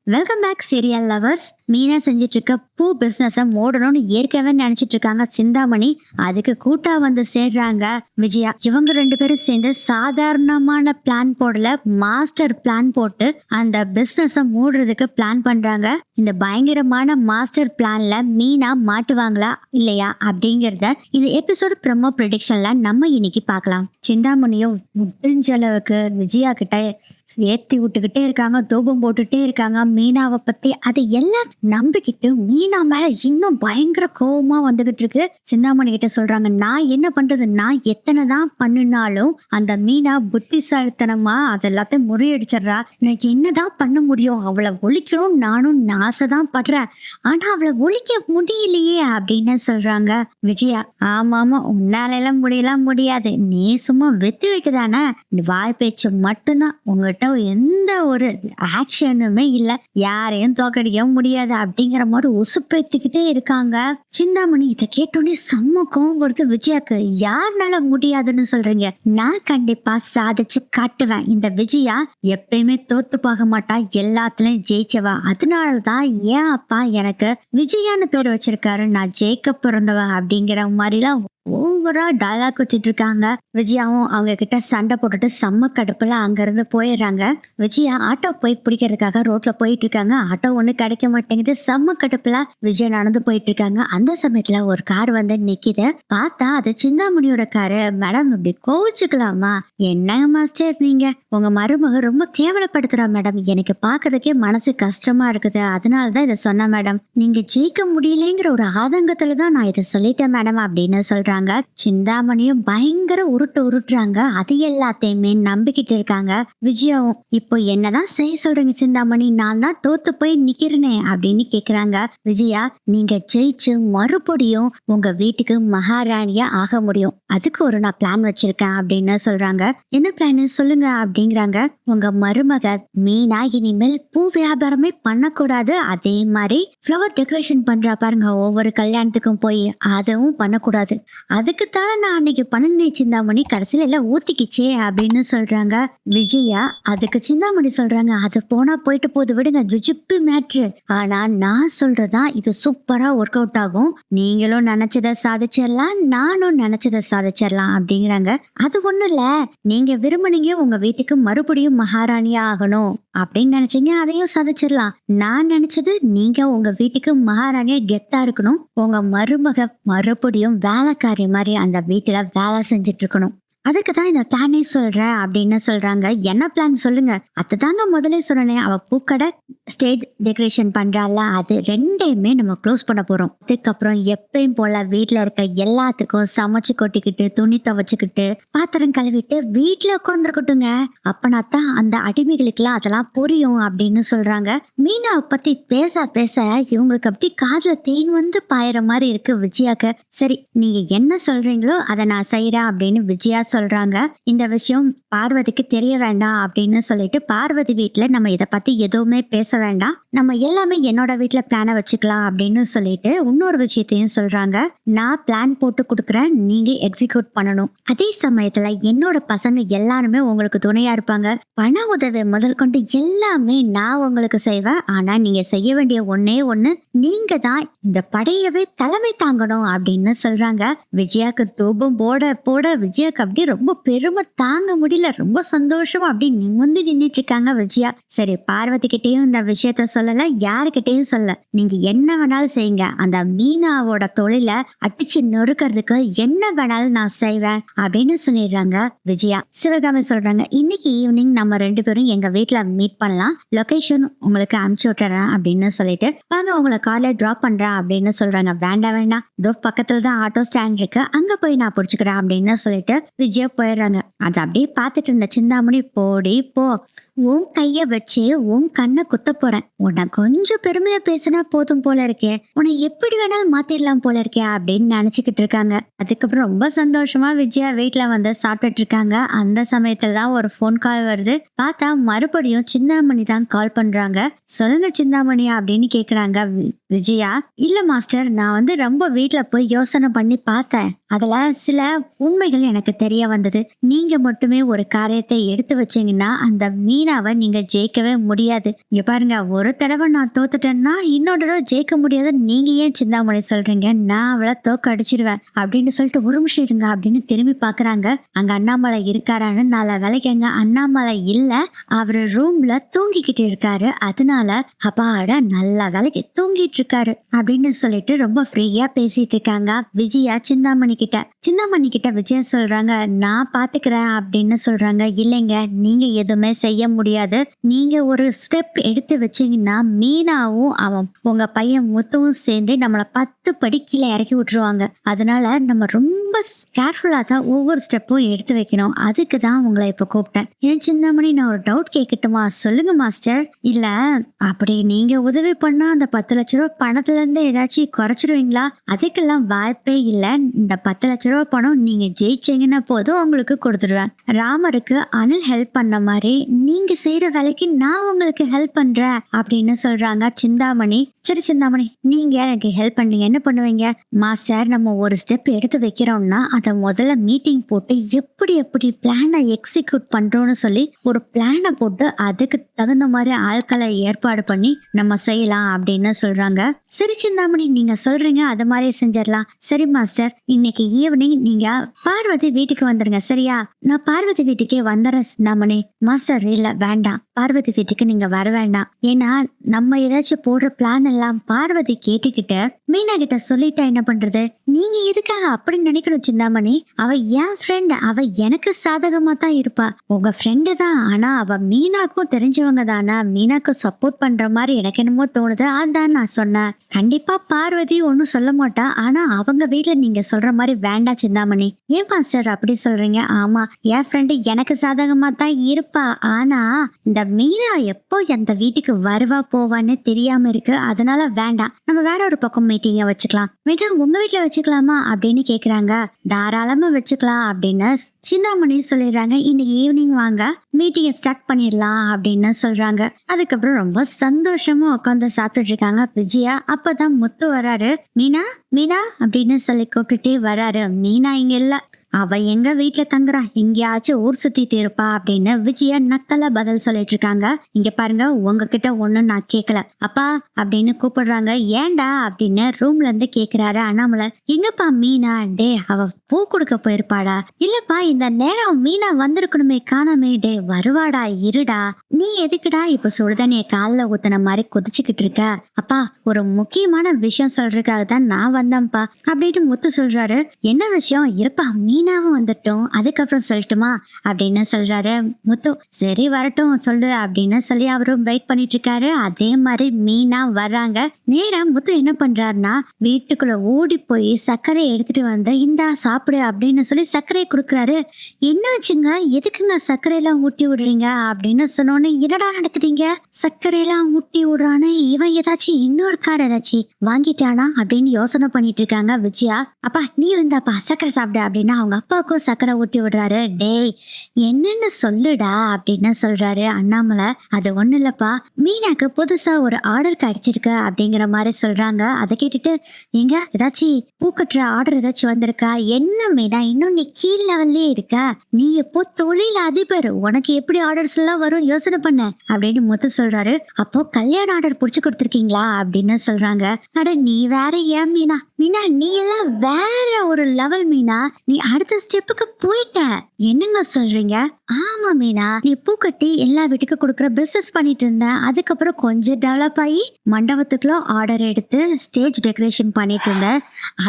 Welcome back serial lovers. Meena செஞ்சிட்டு இருக்க பூ பிசினஸ் மூடணும்னு ஏற்கனவே நினைச்சிட்டு இருக்காங்க சிந்தாமணி. அதுக்கு கூட்டா வந்து சேர்றாங்க விஜயா. இவங்க ரெண்டு பேரும் சேர்ந்து சாதாரணமான பிளான் போடல, மாஸ்டர் பிளான் போட்டு அந்த பிசினஸ் மூடுறதுக்கு பிளான் பண்றாங்க. இந்த பயங்கரமான மாஸ்டர் பிளான்ல மீனா மாட்டுவாங்களா இல்லையா அப்படிங்கறத இந்த எபிசோடு ப்ரோமோ ப்ரெடிக்ஷன்ல நம்ம இன்னைக்கு பார்க்கலாம். சிந்தாமணியும் முடிஞ்ச அளவுக்கு விஜயா கிட்ட ஏத்தி விட்டுக்கிட்டே இருக்காங்க, தூபம் போட்டுட்டே இருக்காங்க மீனாவை பத்தி. அதை எல்லாம் நம்பிக்கிட்டு மீனா மேல இன்னும் பயங்கர கோபமா வந்துகிட்டு இருக்கு. சிந்தாமணி கிட்ட சொல்றாங்க, நான் என்ன பண்றது, நான் எத்தனை தான் பண்ணினாலும் அந்த மீனா புத்திசாலித்தனமா அது எல்லாத்தையும் முறியடிச்சிடுறா. நான் என்னதான் பண்ண முடியும், அவளை ஒழிக்கணும் நானும் ஆசைதான் படுறேன், ஆனா அவளை ஒழிக்க முடியலையே அப்படின்னு சொல்றாங்க விஜயா. ஆமாமா, உன்னால எல்லாம் முடியாது, நீ சும்மா வெத்தி வைக்கதானே, வாய் பேச்சு மட்டும்தான், உங்ககிட்ட எந்த ஒரு ஆக்ஷனுமே இல்ல, யாரையும் தோக்கடிக்க முடியாது அப்படிங்கிற மாதிரி உசுப்பேத்திக்கிட்டே இருக்காங்க. சிந்தாமணி இதை கேட்டோன்னே செம்ம கோவம் வருது விஜயாக்கு. யாருனால முடியாதுன்னு சொல்றீங்க, நான் கண்டிப்பா சாதிச்சு காட்டுவேன். இந்த விஜயா எப்பயுமே தோத்து போக மாட்டா, எல்லாத்துலயும் ஜெயிச்சவா. அதனாலதான் ஏன் அப்பா எனக்கு விஜயான்னு பேர் வச்சிருக்காரு, நான் ஜெயிக்க பிறந்தவ அப்படிங்கிற மாதிரிலாம் ஓவரா டயலாக் வச்சுட்டு இருக்காங்க. விஜயாவும் அவங்க கிட்ட சண்டை போட்டுட்டு செம்ம கடுப்புல அங்க இருந்து போயிடுறாங்க. விஜயா ஆட்டோ போய் பிடிக்கிறதுக்காக ரோட்ல போயிட்டு இருக்காங்க. ஆட்டோ ஒண்ணு கிடைக்க மாட்டேங்குது. செம்ம கடுப்புல விஜயா நடந்து போயிட்டு இருக்காங்க. அந்த சமயத்துல ஒரு கார் வந்து நிக்குது. பார்த்தா அது சிந்தாமணியோட காரு. மேடம் இப்படி கோவிச்சுக்கலாமா, என்னங்க மாஸ்டர் நீங்க, உங்க மருமக ரொம்ப கேவலப்படுத்துறா மேடம், எனக்கு பாக்குறதுக்கே மனசு கஷ்டமா இருக்குது, அதனாலதான் இதை சொன்ன மேடம், நீங்க ஜெயிக்க முடியலங்கிற ஒரு ஆதங்கத்துலதான் நான் இதை சொல்லிட்டேன் மேடம் அப்படின்னு சொல்றேன். சிந்தாமணியும் பயங்கர உருட்டுறாங்க. அது எல்லாத்தையுமே நம்பிக்கிட்டு இருக்காங்க விஜயாவும். இப்போ என்னதான் செய்ய சொல்றீங்க சிந்தாமணி, நான் தான் தோத்து போய் நிக்கிறேனே அப்படின்னு கேக்குறாங்க விஜயா. நீங்க ஜெயிச்சு மறுபடியும் உங்க வீட்டுக்கு மகாராணியா ஆக முடியும், அதுக்கு ஒரு நான் பிளான் வச்சிருக்கேன் அப்படின்னு சொல்றாங்க. என்ன பிளான் சொல்லுங்க அப்படிங்கிறாங்க. உங்க மருமக மீனா இனிமேல் பூ வியாபாரமே பண்ணக்கூடாது, அதே மாதிரி ஃப்ளவர் டெக்கரேஷன் பண்றா பாருங்க ஒவ்வொரு கல்யாணத்துக்கும் போய், அதுவும் பண்ணக்கூடாது. அதுக்குத்தானே நான் அன்னைக்கு பண்ணினே சிந்தாமணி, கடைசியில எல்லாம் ஊத்திக்கிச்சே அப்படின்னு சொல்றாங்க விஜயா. அதுக்கு சிந்தாமணி சொல்றாங்க, அது போனா போயிட்டு போது விடுங்க, ஜுஜிப்பு மேட்ரு, ஆனா நான் சொல்றதா இது சூப்பரா ஒர்க் அவுட் ஆகும், நீங்களும் நினைச்சதை சாதிச்சிடலாம், நானும் நினைச்சதை சாதிச்சிடலாம் அப்படிங்கிறாங்க. அது ஒண்ணும் இல்ல, நீங்க விரும்பினீங்க உங்க வீட்டுக்கு மறுபடியும் மகாராணியா ஆகணும் அப்படின்னு நினைச்சீங்க, அதையும் சாதிச்சிடலாம். நான் நினைச்சது நீங்க உங்க வீட்டுக்கு மகாராணியா கெத்தா இருக்கணும், உங்க மருமக மறுபடியும் வேலைக்காரி மாதிரி அந்த வீட்டுல வேலை செஞ்சுட்டு இருக்கணும், அதுக்கு தான் இந்த பிளானே சொல்றேன் அப்படின்னு சொல்றாங்க. என்ன பிளான் சொல்லுங்க. அதுதாங்க முதலே சொன்னேன், அவ பூக்கடை ஸ்டேஜ் டெக்கரேஷன் பண்றாள், அது ரெண்டையுமே நம்ம க்ளோஸ் பண்ண போறோம். அதுக்கப்புறம் எப்பயும் போல வீட்டுல இருக்க எல்லாத்துக்கும் சமைச்சு கொட்டிக்கிட்டு, துணி துவைச்சுக்கிட்டு, பாத்திரம் கழுவிட்டு வீட்டுல உட்காந்துருக்கட்டுங்க. அப்பனா தான் அந்த அடிமைகளுக்கு எல்லாம் அதெல்லாம் புரியும் அப்படின்னு சொல்றாங்க. மீனாவை பத்தி பேச பேச இவங்களுக்கு அப்படி காதுல தேன் வந்து பாயிற மாதிரி இருக்கு விஜயாக்கு. சரி, நீங்க என்ன சொல்றீங்களோ அதை நான் செய்யறேன் அப்படின்னு விஜயா சொல்றாங்க. இந்த விஷயம் பார்வதிக்கு தெரிய வேண்டாம் அப்படின்னு சொல்லிட்டு, பார்வதி வீட்டுல நம்ம இதை பத்தி எதுவுமே பேச வேண்டாம், நம்ம எல்லாமே என்னோட வீட்டுல பிளான வச்சுக்கலாம் அப்படின்னு சொல்லிட்டு இன்னொரு விஷயத்தையும் சொல்றாங்க. நான் பிளான் போட்டு கொடுக்குறேன், நீங்க எக்ஸிக்யூட் பண்ணணும். அதே சமயத்துல என்னோட பசங்க எல்லாருமே உங்களுக்கு துணையா இருப்பாங்க, பண உதவி முதல் கொண்டு எல்லாமே நான் உங்களுக்கு செய்வேன். ஆனா நீங்க செய்ய வேண்டிய ஒன்னே ஒண்ணு, நீங்க தான் இந்த படையவே தலைமை தாங்கணும் அப்படின்னு சொல்றாங்க. விஜயாக்கு தூபம் போட போட விஜயாக்கு அப்படி ரொம்ப பெருமை தாங்க முடியல, ரொம்ப சந்தோஷமா அப்படி நிமிர்ந்து நின்றுட்டு இருக்காங்க விஜயா. சரி, பார்வதி கிட்டையும் இந்த விஷயத்த சொல்லல, யாருக்கிட்டையும் சொல்ல, நீங்க என்ன வேணாலும் செய்யுங்க, அந்த மீனாவோட தொழில அடிச்சு நொறுக்கிறதுக்கு என்ன வேணாலும் நான் செய்வேன் அப்படின்னு சொல்லிடுறாங்க விஜயா. சிவகாமி சொல்றாங்க, இன்னைக்கு ஈவினிங் நம்ம ரெண்டு பேரும் எங்க வீட்டுல மீட் பண்ணலாம், லொகேஷன் உங்களுக்கு அனுப்பிச்சு விட்டுறேன் அப்படின்னு சொல்லிட்டு, வாங்க உங்களை கார்ல டிராப் பண்றேன் அப்படின்னு சொல்றாங்க. வேண்டாம் வேண்டாம், இதோ பக்கத்துல தான் ஆட்டோ ஸ்டாண்ட் இருக்கு, அங்க போய் நான் பிடிச்சுக்கிறேன் அப்படின்னு சொல்லிட்டு விஜயா போயிடுறாங்க. அதை அப்படியே பார்த்துட்டு இருந்த சிந்தாமணி, போடி போ, உன் கைய வச்சு உன் கண்ணை குத்த போறேன், உன்னை கொஞ்சம் பெருமையா பேசினா போதும் போல இருக்கே, உன்னை எப்படி வேணாலும் மாத்திரலாம் போல இருக்கே அப்படின்னு நினைச்சுக்கிட்டு இருக்காங்க. அதுக்கப்புறம் ரொம்ப சந்தோஷமா விஜயா வீட்டுல வந்து சாப்பிட்டுட்டு இருக்காங்க. அந்த சமயத்துலதான் ஒரு போன் கால் வருது. பார்த்தா மறுபடியும் சிந்தாமணி தான் கால் பண்றாங்க. சொல்லுங்க சிந்தாமணி அப்படின்னு கேக்குறாங்க விஜயா. இல்ல மாஸ்டர், நான் வந்து ரொம்ப வீட்டுல போய் யோசனை பண்ணி பார்த்தேன், அதுல சில உண்மைகள் எனக்கு தெரிய வந்தது, நீங்க மட்டுமே ஒரு காரியத்தை எடுத்து வச்சீங்கன்னா அந்த மீன் மீனாவை நீங்க ஜெயிக்கவே முடியாது. இங்க பாருங்க, ஒரு தடவை நான் தோத்துட்டேன்னா இன்னொரு தடவை ஜெயிக்க முடியாது. நீங்க ஏன் சிந்தாமணி சொல்றீங்க? நான் அவளை தோக்க அடிச்சிருவேன் அப்படின்னு சொல்லிட்டு ஒரு நிமிஷம் இருங்க அப்படின்னு திரும்பி பாக்குறாங்க. அங்க அண்ணாமலை இருக்காரான்னு நல்ல வேலைக்கு அங்க அண்ணாமலை இல்ல, அவரு ரூம்ல தூங்கிக்கிட்டு இருக்காரு. அதனால அப்பாட நல்ல வேலைக்கு தூங்கிட்டு இருக்காரு அப்படின்னு சொல்லிட்டு ரொம்ப ஃப்ரீயா பேசிட்டு இருக்காங்க விஜயா சிந்தாமணி கிட்ட. சிந்தாமணி கிட்ட விஜயா சொல்றாங்க, நான் பாத்துக்கிறேன் அப்படின்னு சொல்றாங்க. இல்லைங்க, நீங்க எதுவுமே செய்ய முடியாது. நீங்க ஒரு ஸ்டெப் எடுத்து வச்சீங்கன்னா மீனாவும் அவன் உங்க பையன் முத்துவும் சேர்ந்து நம்மள 10 படி கீழே இறக்கி விட்டுருவாங்க. அதனால நம்ம ரொம்ப கேர்ஃபுல்லா தான் ஒவ்வொரு ஸ்டெப்பும் எடுத்து வைக்கணும். அதுக்கு தான் உங்களை இப்ப கூப்பிட்டேன். ஏன் சிந்தாமணி, நான் ஒரு டவுட் கேட்கட்டுமா? சொல்லுங்க மாஸ்டர். இல்ல, அப்படி நீங்க உதவி பண்ணா அந்த 10 லட்ச ரூபாய் பணத்துல இருந்து ஏதாச்சும் குறைச்சிருவீங்களா? அதுக்கெல்லாம் வாய்ப்பே இல்ல. இந்த 10 லட்ச ரூபாய் பணம் நீங்க ஜெயிச்சீங்கன்னா போதும், உங்களுக்கு கொடுத்துருவேன். ராமருக்கு அனில் ஹெல்ப் பண்ண மாதிரி நீங்க செய்யற வேலைக்கு நான் உங்களுக்கு ஹெல்ப் பண்றேன் அப்படின்னு சொல்றாங்க சிந்தாமணி. சரி சிந்தாமணி, நீங்க எனக்கு ஹெல்ப் பண்ணீங்க, என்ன பண்ணுவீங்க? மாஸ்டர், நம்ம ஒரு ஸ்டெப் எடுத்து வைக்கிறோம்னா அதை முதல்ல மீட்டிங் போட்டு எப்படி எப்படி பிளானை எக்ஸிக்யூட் பண்றோம்னு சொல்லி ஒரு பிளானை போட்டு அதுக்கு தகுந்த மாதிரி ஆட்களை ஏற்பாடு பண்ணி நம்ம செய்யலாம் அப்படின்னு சொல்றாங்க. சரி சிந்தாமணி, நீங்க சொல்றீங்க, அது மாதிரி செஞ்சிடலாம். சரி மாஸ்டர், இன்னைக்கு ஈவினிங் நீங்க பார்வதி வீட்டுக்கு வந்துருங்க, சரியா? நான் பார்வதி வீட்டுக்கே வந்துடுறேன் சிந்தாமணி. மாஸ்டர், இல்ல வேண்டாம், பார்வதி வீட்டுக்கு நீங்க வர வேண்டாம். ஏன்னா நம்ம ஏதாச்சும் போடுற பிளான் எல்லாம் பார்வதி கேட்டுக்கிட்டு மீனா கிட்ட சொல்லிட்டா என்ன பண்றது? நீங்க எதுக்காக அப்படி நினைக்கணும் சிந்தாமணி? அவ என் ஃப்ரெண்ட், அவ எனக்கு சாதகமா தான் இருப்பா. உங்க ஃப்ரெண்டு தான், ஆனா அவ மீனாக்கும் தெரிஞ்சவங்க தானே. மீனாக்கு சப்போர்ட் பண்ற மாதிரி எனக்கு என்னமோ தோணுது, அதான் நான் சொன்னேன். கண்டிப்பா பார்வதி ஒன்னும் சொல்ல மாட்டா, ஆனா அவங்க வீட்டுல நீங்க சொல்ற மாதிரி வேண்டாம் சிந்தாமணி. ஏன் மாஸ்டர் அப்படி சொல்றீங்க? ஆமா, என் ஃப்ரெண்டு எனக்கு சாதகமா தான் இருப்பா, ஆனா இந்த மீனா எப்போ அந்த வீட்டுக்கு வருவா போவான்னு தெரியாம இருக்கு. அதனால வேண்டாம், நம்ம வேற ஒரு பக்கம் மீட்டிங்க வச்சுக்கலாம். மீட்டிங் உங்க வீட்டுல வச்சுக்கலாமா அப்படின்னு கேக்குறாங்க. தாராளமா வச்சுக்கலாம் அப்படின்னு சிந்தாமணி சொல்லிடுறாங்க. இன்னைக்கு ஈவினிங் வாங்க, மீட்டிங்கை ஸ்டார்ட் பண்ணிடலாம் அப்படின்னு சொல்றாங்க. அதுக்கப்புறம் ரொம்ப சந்தோஷமா உட்காந்து சாப்பிட்டுட்டு இருக்காங்க விஜயா. அப்பதான் முத்து வராரு. மீனா மீனா அப்படின்னு சொல்லி கூப்பிட்டுட்டே வராரு. மீனா இங்க இல்ல, அவ எங்க வீட்டுல தங்குறா, எங்கேயாச்சும் ஊர் சுத்திட்டு இருப்பா அப்படின்னு விஜயா நக்கலா பதில் சொல்லிட்டு இருக்காங்க. இங்க பாருங்க, உங்ககிட்ட ஒண்ணும் நான் கேட்கல அப்பா அப்படின்னு கூப்பிடுறாங்க. ஏண்டா அப்படின்னு ரூம்ல இருந்து கேக்குறாரு அண்ணாமலை. எங்கப்பா மீனா? டே, அவ பூ கொடுக்க போயிருப்பாடா. இல்லப்பா, இந்த நேரம் மீனா வந்திருக்கணுமே, காணாமே. டே, வருவாடா, இருடா. நீ எதுக்குடா இப்ப சுடுதண்ணிய காலில் ஊத்துன மாதிரி குதிச்சுக்கிட்டு இருக்க? அப்பா, ஒரு முக்கியமான விஷயம் சொல்றதுக்காக தான் நான் வந்தேன்ப்பா அப்படின்னு முத்து சொல்றாரு. என்ன விஷயம்? இருப்பா, மீனாவும் வந்துட்டோம், அதுக்கப்புறம் சொல்லட்டுமா அப்படின்னு சொல்றாரு முத்து. சரி வரட்டும் சொல்லு அப்படின்னு சொல்லி அவரும் வெயிட் பண்ணிட்டு இருக்காரு. அதே மாதிரி மீனா வர்றாங்க. நேரா முத்து என்ன பண்றாருன்னா வீட்டுக்குள்ள ஓடி போய் சர்க்கரையை எடுத்துட்டு வந்து இந்தா சாப்பிடு அப்படின்னு சொல்லி சர்க்கரையை கொடுக்குறாரு. என்ன வச்சுங்க, எதுக்குங்க சர்க்கரையெல்லாம் ஊட்டி விடுறீங்க அப்படின்னு சொன்னோன்னு, என்னடா நடக்குதுங்க, சர்க்கரையெல்லாம் ஊட்டி விடுறான்னு இவன் ஏதாச்சும் இன்னொரு கார் ஏதாச்சும் வாங்கிட்டானா அப்படின்னு யோசனை பண்ணிட்டு இருக்காங்க விஜயா. அப்பா நீ இருந்தாப்பா சர்க்கரை சாப்பிடு அப்படின்னு அவங்க அப்பாவுக்கும் சர்க்கரை ஊட்டி விடுறாரு. டேய், என்னன்னு சொல்லுடா அப்படின்னு சொல்றாரு அண்ணாமலை. அது ஒண்ணு இல்லப்பா, மீனாக்கு புதுசா ஒரு ஆர்டர் கிடைச்சிருக்கு அப்படிங்கிற மாதிரி சொல்றாங்க. அதை கேட்டுட்டு, எங்க ஏதாச்சும் பூக்கட்டுற ஆர்டர் ஏதாச்சும் வந்திருக்கா? என்ன மீனா, இன்னும் நீ கீழ் லெவல்லே இருக்க, நீ எப்போ தொழில் அதிபர், உனக்கு எப்படி ஆர்டர்ஸ் எல்லாம் வரும் யோசனை பண்ண அப்படின்னு முத்து சொல்றாரு. அப்போ கல்யாண ஆர்டர் புடிச்சு கொடுத்துருக்கீங்களா அப்படின்னு சொல்றாங்க. அட நீ வேற, ஏன் மீனா, மீனா நீ எல்லாம் வேற ஒரு லெவல் மீனா, நீ அடுத்த ஸ்டெப்புக்கு போயிட்ட. என்னங்க சொல்றீங்க? ஆமா மீனா, நீ பூக்கட்டி எல்லா வீட்டுக்கும் கொடுக்குற பிசினஸ் பண்ணிட்டு இருந்த, அதுக்கப்புறம் கொஞ்சம் டெவலப் ஆகி மண்டபத்துக்குள்ள ஆர்டர் எடுத்து ஸ்டேஜ் டெக்கரேஷன் பண்ணிட்டு இருந்த,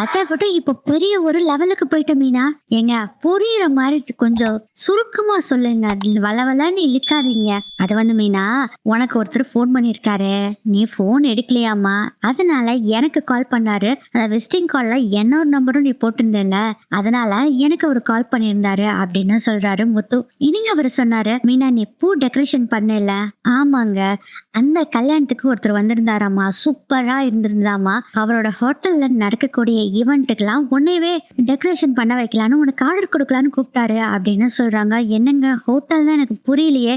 அதை விட இப்ப பெரிய ஒரு லெவலுக்கு போயிட்ட மீனா. ஏங்க புரியுற மாதிரி கொஞ்சம் சுருக்கமா சொல்லுங்க, வளவலன்னு இழுக்காதீங்க. அது வந்து மீனா, உனக்கு ஒருத்தர் போன் பண்ணிருக்காரு, நீ போன் எடுக்கலையாமா, அதனால எனக்கு கால் பண்ணாரு. அந்த விசிட்டிங் கால்ல என்னோட நம்பரும் நீ போட்டிருந்தல, அதனால எனக்கு ஒரு கால் பண்ணியிருந்தாரு அப்படின்னு சொல்றாரு முத்து. இனிங்க அவர் சொன்னாரு, மீனா நீ பூ டெக்கரேஷன் பண்ணல? ஆமாங்க, அந்த கல்யாணத்துக்கு ஒருத்தர் வந்திருந்தாராமா, சூப்பரா இருந்திருந்தாமா. அவரோட ஹோட்டல்ல நடக்கக்கூடிய ஈவெண்ட்டுக்கெல்லாம் உன்னையவே டெக்கரேஷன் பண்ண வைக்கலான்னு உனக்கு ஆர்டர் கொடுக்கலான்னு கூப்பிட்டாரு அப்படின்னு சொல்றாங்க. என்னங்க ஹோட்டல்னா எனக்கு புரியலையே.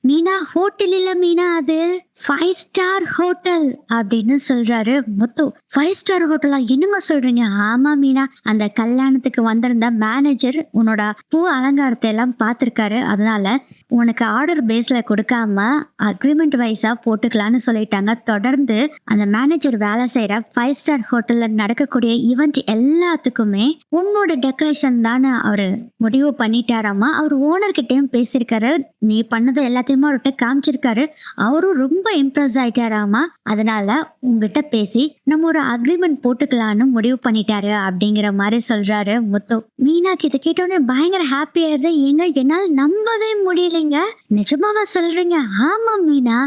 மீனா, ஹோட்டல் இல்ல மீனா, அது 5 ஸ்டார் ஹோட்டல் அப்படின்னு சொல்றாரு முத்து. 5 ஸ்டார் ஹோட்டலா, என்னங்க சொல்றீங்க? ஆமா மீனா, அந்த கல்யாணத்துக்கு வந்திருந்த மேனேஜர் உன்னோட பூ அலங்காரத்தை எல்லாம் பார்த்திருக்காரு. அதனால உனக்கு ஆர்டர் பேஸ்ல கொடுக்காம அக்ரிமெண்ட் வைஸா போட்டுக்கலான்னு சொல்லிட்டாங்க. தொடர்ந்து அந்த மேனேஜர் வேலை செய்யற 5 ஸ்டார் ஹோட்டல்ல நடக்கக்கூடிய ஈவெண்ட் எல்லாத்துக்குமே உன்னோட டெக்கரேஷன் தானே அவரு முடிவு பண்ணிட்டாராமா. அவர் ஓனர் கிட்டயும் பேசியிருக்காரு, நீ பண்ணது எல்லாத்தையுமே அவர்கிட்ட காமிச்சிருக்காரு. அவரும் ரொம்ப இம்ப்ரெஸ் ஆயிட்டாராமா. அதனால உங்ககிட்ட பேசி நம்ம ஒரு அக்ரிமெண்ட் போட்டுக்கலான்னு முடிவு பண்ணிட்டாரு அப்படிங்கிற மாதிரி சொல்றாரு முத்து. மீனாக்கு இதை கேட்டோடனே பயங்கர ஹாப்பியா இருது. ஏங்க, என்னால நம்பவே முடியலைங்க. நிஜமாவா சொல்றீங்க? ஆமா மீனா,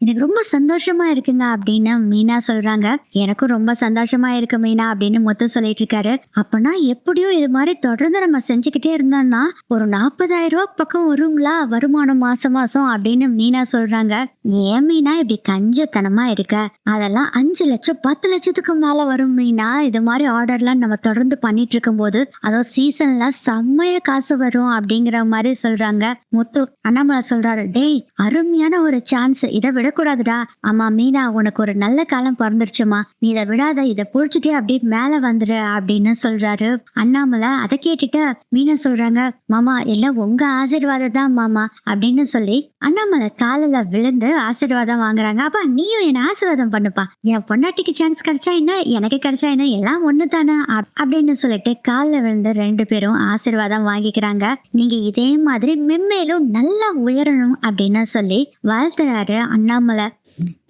எனக்கு ரொம்ப சந்தோஷமா இருக்குங்க அப்படின்னு மீனா சொல்றாங்க. எனக்கும் ரொம்ப சந்தோஷமா இருக்கு மீனா அப்படின்னு முத்து சொல்லிட்டு இருக்காரு. அப்பனா எப்படியும் இது மாதிரி தொடர்ந்து நம்ம செஞ்சுக்கிட்டே இருந்தோம்னா ஒரு 40,000 ரூபாய் பக்கம் வருங்களா வருமானம் மாசம் மாசம் அப்படின்னு மீனா சொல்றாங்க. ஏன் மீனா இப்படி கஞ்சத்தனமா இருக்க? அதெல்லாம் 5 லட்சம் 10 லட்சத்துக்கு மேல வரும் மீனா. இது மாதிரி ஆர்டர்லாம் நம்ம தொடர்ந்து பண்ணிட்டு இருக்கும் போது அதோ சீசன்ல செம்மைய காசு வரும் அப்படிங்கிற மாதிரி சொல்றாங்க முத்து. அண்ணாமலை சொல்றாரு, டேய் அருமையான ஒரு சான்ஸ், இதை விடக்கூடாதுடா. ஆமா மீனா, உனக்கு ஒரு நல்ல காலம் பிறந்துருச்சுமா, நீ இதை விடாத, இதை புடிச்சுட்டே அப்படியே மேல வந்துரு அப்படின்னு சொல்றாரு அண்ணாமலை. அதை கேட்டுட்டு மீனா சொல்றாங்க, மாமா எல்லாம் உங்க ஆசீர்வாதம் தான் மாமா அப்படின்னு சொல்லி அண்ணாமலை காலில் விழுந்து ஆசீர்வாதம் வாங்குறாங்க. அப்பா நீயும் என்ன ஆசீர்வாதம் பண்ணுப்பா, என் பொண்டாட்டிக்கு சான்ஸ் கிடைச்சா என்ன, எனக்கு கிடைச்சா என்ன, எல்லாம் ஒண்ணு தானே அப்படின்னு சொல்லிட்டு காலில் விழுந்து 2 பேரும் ஆசீர்வாதம் வாங்கிக்கிறாங்க. நீங்க இதே மாதிரி மென்மேலும் நல்லா உயரணும் அப்படின்னு சொல்லி வாழ்த்துறாரு அண்ணாமலை.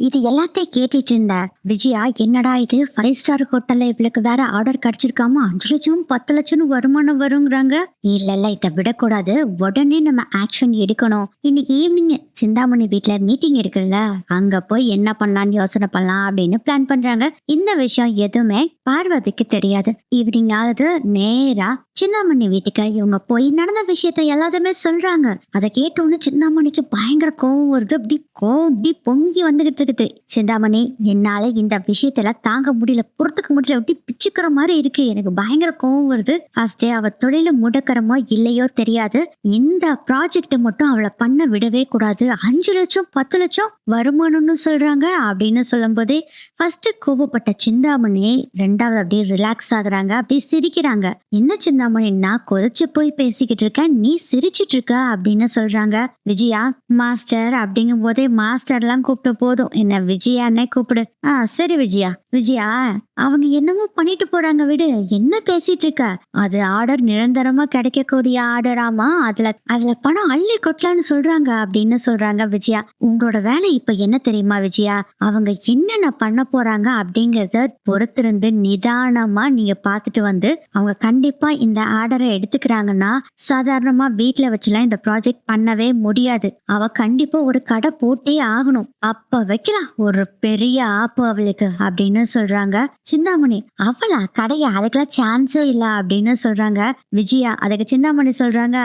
இது எல்லாத்தையும் கேட்டுட்டு இருந்த விஜயா, என்னடா இது 5 ஸ்டார் ஹோட்டல்ல இவளுக்கு வேற ஆர்டர் கிடைச்சிருக்காம 5 லட்சம் 10 லட்சம் வருமானம் வருங்கிறாங்க. இல்ல இதை விடக்கூடாது, உடனே நம்ம ஆக்ஷன் எடுக்கணும். இன்னைக்கு ஈவினிங் சிந்தாமணி வீட்டுல மீட்டிங் இருக்குல்ல, அங்க போய் என்ன பண்ணலாம்னு யோசனை பண்ணலாம் அப்படின்னு பிளான் பண்றாங்க. இந்த விஷயம் எதுவுமே பார்வதிக்கு தெரியாது. ஈவினிங் ஆகுது, நேரா சிந்தாமணி வீட்டுக்கு இவங்க போய் நடந்த விஷயத்த எல்லாத்தையுமே சொல்றாங்க. அதை கேட்டோன்னு சிந்தாமணிக்கு பயங்கர கோவம் வருது. அப்படி பொங்கி வந்துகிட்டு இருக்குது. சிந்தாமணி, என்னால இந்த விஷயத்துல தாங்க முடியல, பொறுத்துக்க முடியல, அப்படி பிச்சுக்கிற மாதிரி இருக்கு, எனக்கு பயங்கர கோவம் வருது. ஃபர்ஸ்ட் அவ தொழில முடக்கிறமோ இல்லையோ தெரியாது, இந்த ப்ராஜெக்ட் மட்டும் அவளை பண்ண விடவே கூடாது. 5 லட்சம் 10 லட்சம் வருமானம்னு சொல்றாங்க அப்படின்னு சொல்லும் போதே ஃபர்ஸ்ட் கோபப்பட்ட சிந்தாமணி ரெண்டாவது அப்படியே ரிலாக்ஸ் ஆகுறாங்க, அப்படியே சிரிக்கிறாங்க. என்ன சிந்தாமணி, நான் கொதிச்சு போய் பேசிக்கிட்டு இருக்கேன், நீ சிரிச்சிட்டு இருக்க அப்படின்னு சொல்றாங்க. விஜயா, மாஸ்டர் அப்படிங்கும் போதே மாஸ்டர் எல்லாம் கூப்பிட்ட போதும், என்ன விஜயான்னே கூப்பிடு. சரி விஜயா. விஜயா, அவங்க என்னமோ பண்ணிட்டு போறாங்க, விடு, என்ன பேசிட்டு இருக்க? அது ஆர்டர் நிரந்தரமா கிடைக்கக்கூடிய ஆர்டராமா, அதுல பணம் அள்ளி கொட்டலான்னு சொல்றாங்க அப்படின்னு சொல்றாங்க விஜயா. உங்களோட வேலை இப்ப என்ன தெரியுமா விஜயா, அவங்க என்னென்ன பண்ண போறாங்க அப்படிங்கறத பொறுத்திருந்து நிதானமா நீங்க பாத்துட்டு வந்து அவங்க கண்டிப்பா இந்த ஆர்டரை எடுத்துக்கிறாங்கன்னா சாதாரணமா வீட்டுல வச்சுலாம் இந்த ப்ராஜெக்ட் பண்ணவே முடியாது. அவ கண்டிப்பா ஒரு கடை போட்டே ஆகணும், அப்ப வைக்கலாம் ஒரு பெரிய ஆப்பு அவளுக்கு அப்படின்னு சொல்றாங்க. சிந்தாமணி, அவளா கடையா, அதுக்கெல்லாம் சான்ஸே இல்ல அப்படின்னு சொல்றாங்க விஜயா. அதுக்கு சிந்தாமணி சொல்றாங்க,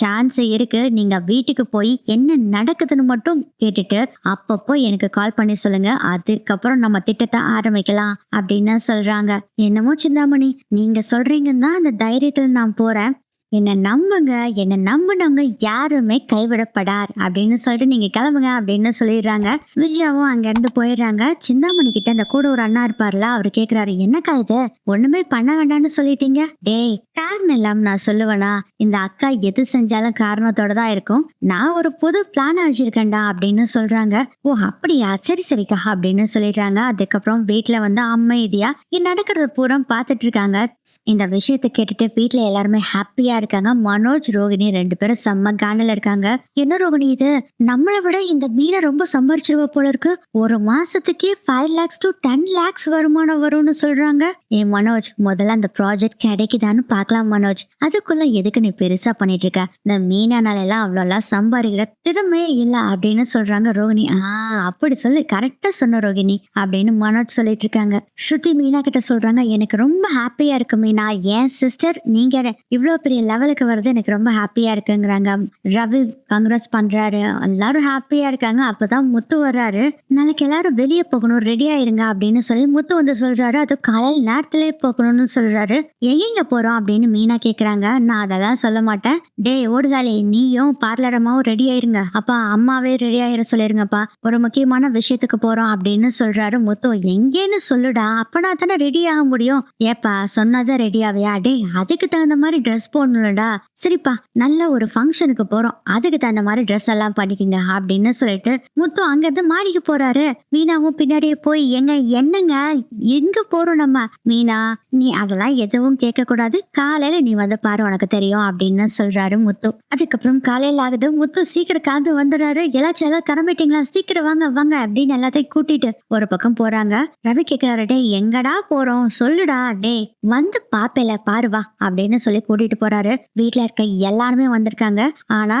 சான்ஸ் இருக்கு, நீங்க வீட்டுக்கு போய் என்ன நடக்குதுன்னு மட்டும் கேட்டுட்டு அப்பப்போ எனக்கு கால் பண்ணி சொல்லுங்க, அதுக்கப்புறம் நம்ம திட்டத்தை ஆரம்பிக்கலாம் அப்படின்னு சொல்றாங்க. என்னமோ சிந்தாமணி, நீங்க சொல்றீங்கன்னு தான் அந்த தைரியத்துல நான் போறேன், என்ன நம்புங்க, என்ன நம்பினவங்க யாருமே கைவிடப்படார் அப்படின்னு சொல்லிட்டு நீங்க கிளம்புங்க அப்படின்னு சொல்லிடுறாங்க. விஜயாவும் அங்க இருந்து போயிடுறாங்க. சிந்தாமணி கிட்ட அந்த கூட ஒரு அண்ணா இருப்பார்ல, அவரு கேக்குறாரு, என்னக்கா இது ஒண்ணுமே பண்ண வேண்டாம்னு சொல்லிட்டீங்க? டேய், காரணம் இல்லாம நான் சொல்லுவேனா? இந்த அக்கா எது செஞ்சாலும் காரணத்தோட தான் இருக்கும், நான் ஒரு புது பிளான வச்சிருக்கேன்டா அப்படின்னு சொல்றாங்க. ஓ அப்படியா, சரி சரிக்கா அப்படின்னு சொல்லிடுறாங்க. அதுக்கப்புறம் வீட்டுல வந்து அமைதியா நடக்கிறத பூரா பாத்துட்டு இருக்காங்க. இந்த விஷயத்தை கேட்டுட்டு வீட்டுல எல்லாருமே ஹாப்பியா இருக்காங்க. மனோஜ், ரோகிணி 2 பேரும் செம்ம காணல இருக்காங்க. என்ன ரோகிணி இது, நம்மளை விட இந்த மீனை ரொம்ப சம்பாரிச்சிருவ போல இருக்கு, ஒரு மாசத்துக்கே 5 lakhs to 10 lakhs வருமானம் வரும்னு சொல்றாங்க. மனோஜ், முதல்ல அந்த ப்ராஜெக்ட் கிடைக்குதான்னு பாக்கலாம் மனோஜ், அதுக்குள்ள எதுக்கு நீ பெருசா பண்ணிட்டு இருக்க, இந்த மீனானால எல்லாம் அவ்வளோலாம் சம்பாதிக்கிற திறமையே இல்லை அப்படின்னு சொல்றாங்க ரோகிணி. அப்படி சொல்லி கரெக்டா சொன்ன ரோகிணி அப்படின்னு மனோஜ் சொல்லிட்டு இருக்காங்க. ஸ்ருதி மீனா கிட்ட சொல்றாங்க, எனக்கு ரொம்ப ஹாப்பியா இருக்கு மீனா, என் சிஸ்டர் நீங்க இவ்வளவு பெரிய லெவலுக்கு வர்றது எனக்கு ரொம்ப ஹாப்பியா இருக்குங்கிறாங்க. ரவி கங்க்ராட்ஸ் பண்றாரு. எல்லாரும் ஹாப்பியா இருக்காங்க. அப்பதான் முத்து வர்றாரு. நாளைக்கு எல்லாரும் வெளியே போகணும், ரெடி ஆயிருங்க அப்படின்னு சொல்லி முத்து வந்து சொல்றாரு. அது காலையில் நேரத்திலே போகணும்னு சொல்றாரு. எங்கெங்க போறோம் அப்படின்னு மீனா கேக்குறாங்க. நான் அதெல்லாம் சொல்ல மாட்டேன். டேய் ஓடுகாலி, நீயும் பார்லர் அம்மாவும் ரெடி ஆயிருங்க. அப்பா அம்மாவே ரெடி ஆயிர சொல்லிருங்கப்பா. ஒரு முக்கியமான விஷயத்துக்கு போறோம் அப்படின்னு சொல்றாரு முத்து. எங்கேன்னு சொல்லுடா, அப்பனா தானே ரெடி ஆக முடியும். ஏப்பா சொன்னாதான் ரெடி ஆவியா? டேய் அதுக்கு தகுந்த மாதிரி ட்ரெஸ் போடணும்டா. சரிப்பா, நல்ல ஒரு ஃபங்க்ஷனுக்கு போறோம், அதுக்கு தகுந்த மாதிரி ட்ரெஸ் எல்லாம் பண்ணிக்கங்க அப்படின்னு சொல்லிட்டு முத்து அங்கிருந்து மாடிக்கு போறாரு. மீனாவும் பின்னாடியே போய் என்னங்க எங்க போறோம் நம்ம? மீனா, நீ அதெல்லாம் எதுவும் கேட்க கூடாது, காலையில நீ வந்து பாரு உனக்கு தெரியும் அப்படின்னு சொல்றாரு முத்து. அதுக்கப்புறம் காலையில ஆகுது. முத்து சீக்கிரம் கிளம்பி வந்துடுறாரு. எல்லாச்சும் கிளம்பிட்டீங்களா? சீக்கிரம் வாங்க வாங்க அப்படின்னு எல்லாத்தையும் கூட்டிட்டு ஒரு பக்கம் போறாங்க. ரவி கேக்குறாரு, டே எங்கடா போறோம் சொல்லுடா. டே வந்து பாப்பேல பாரு வா அப்படின்னு சொல்லி கூட்டிட்டு போறாரு. வீட்டுல இருக்க எல்லாருமே வந்திருக்காங்க. ஆனா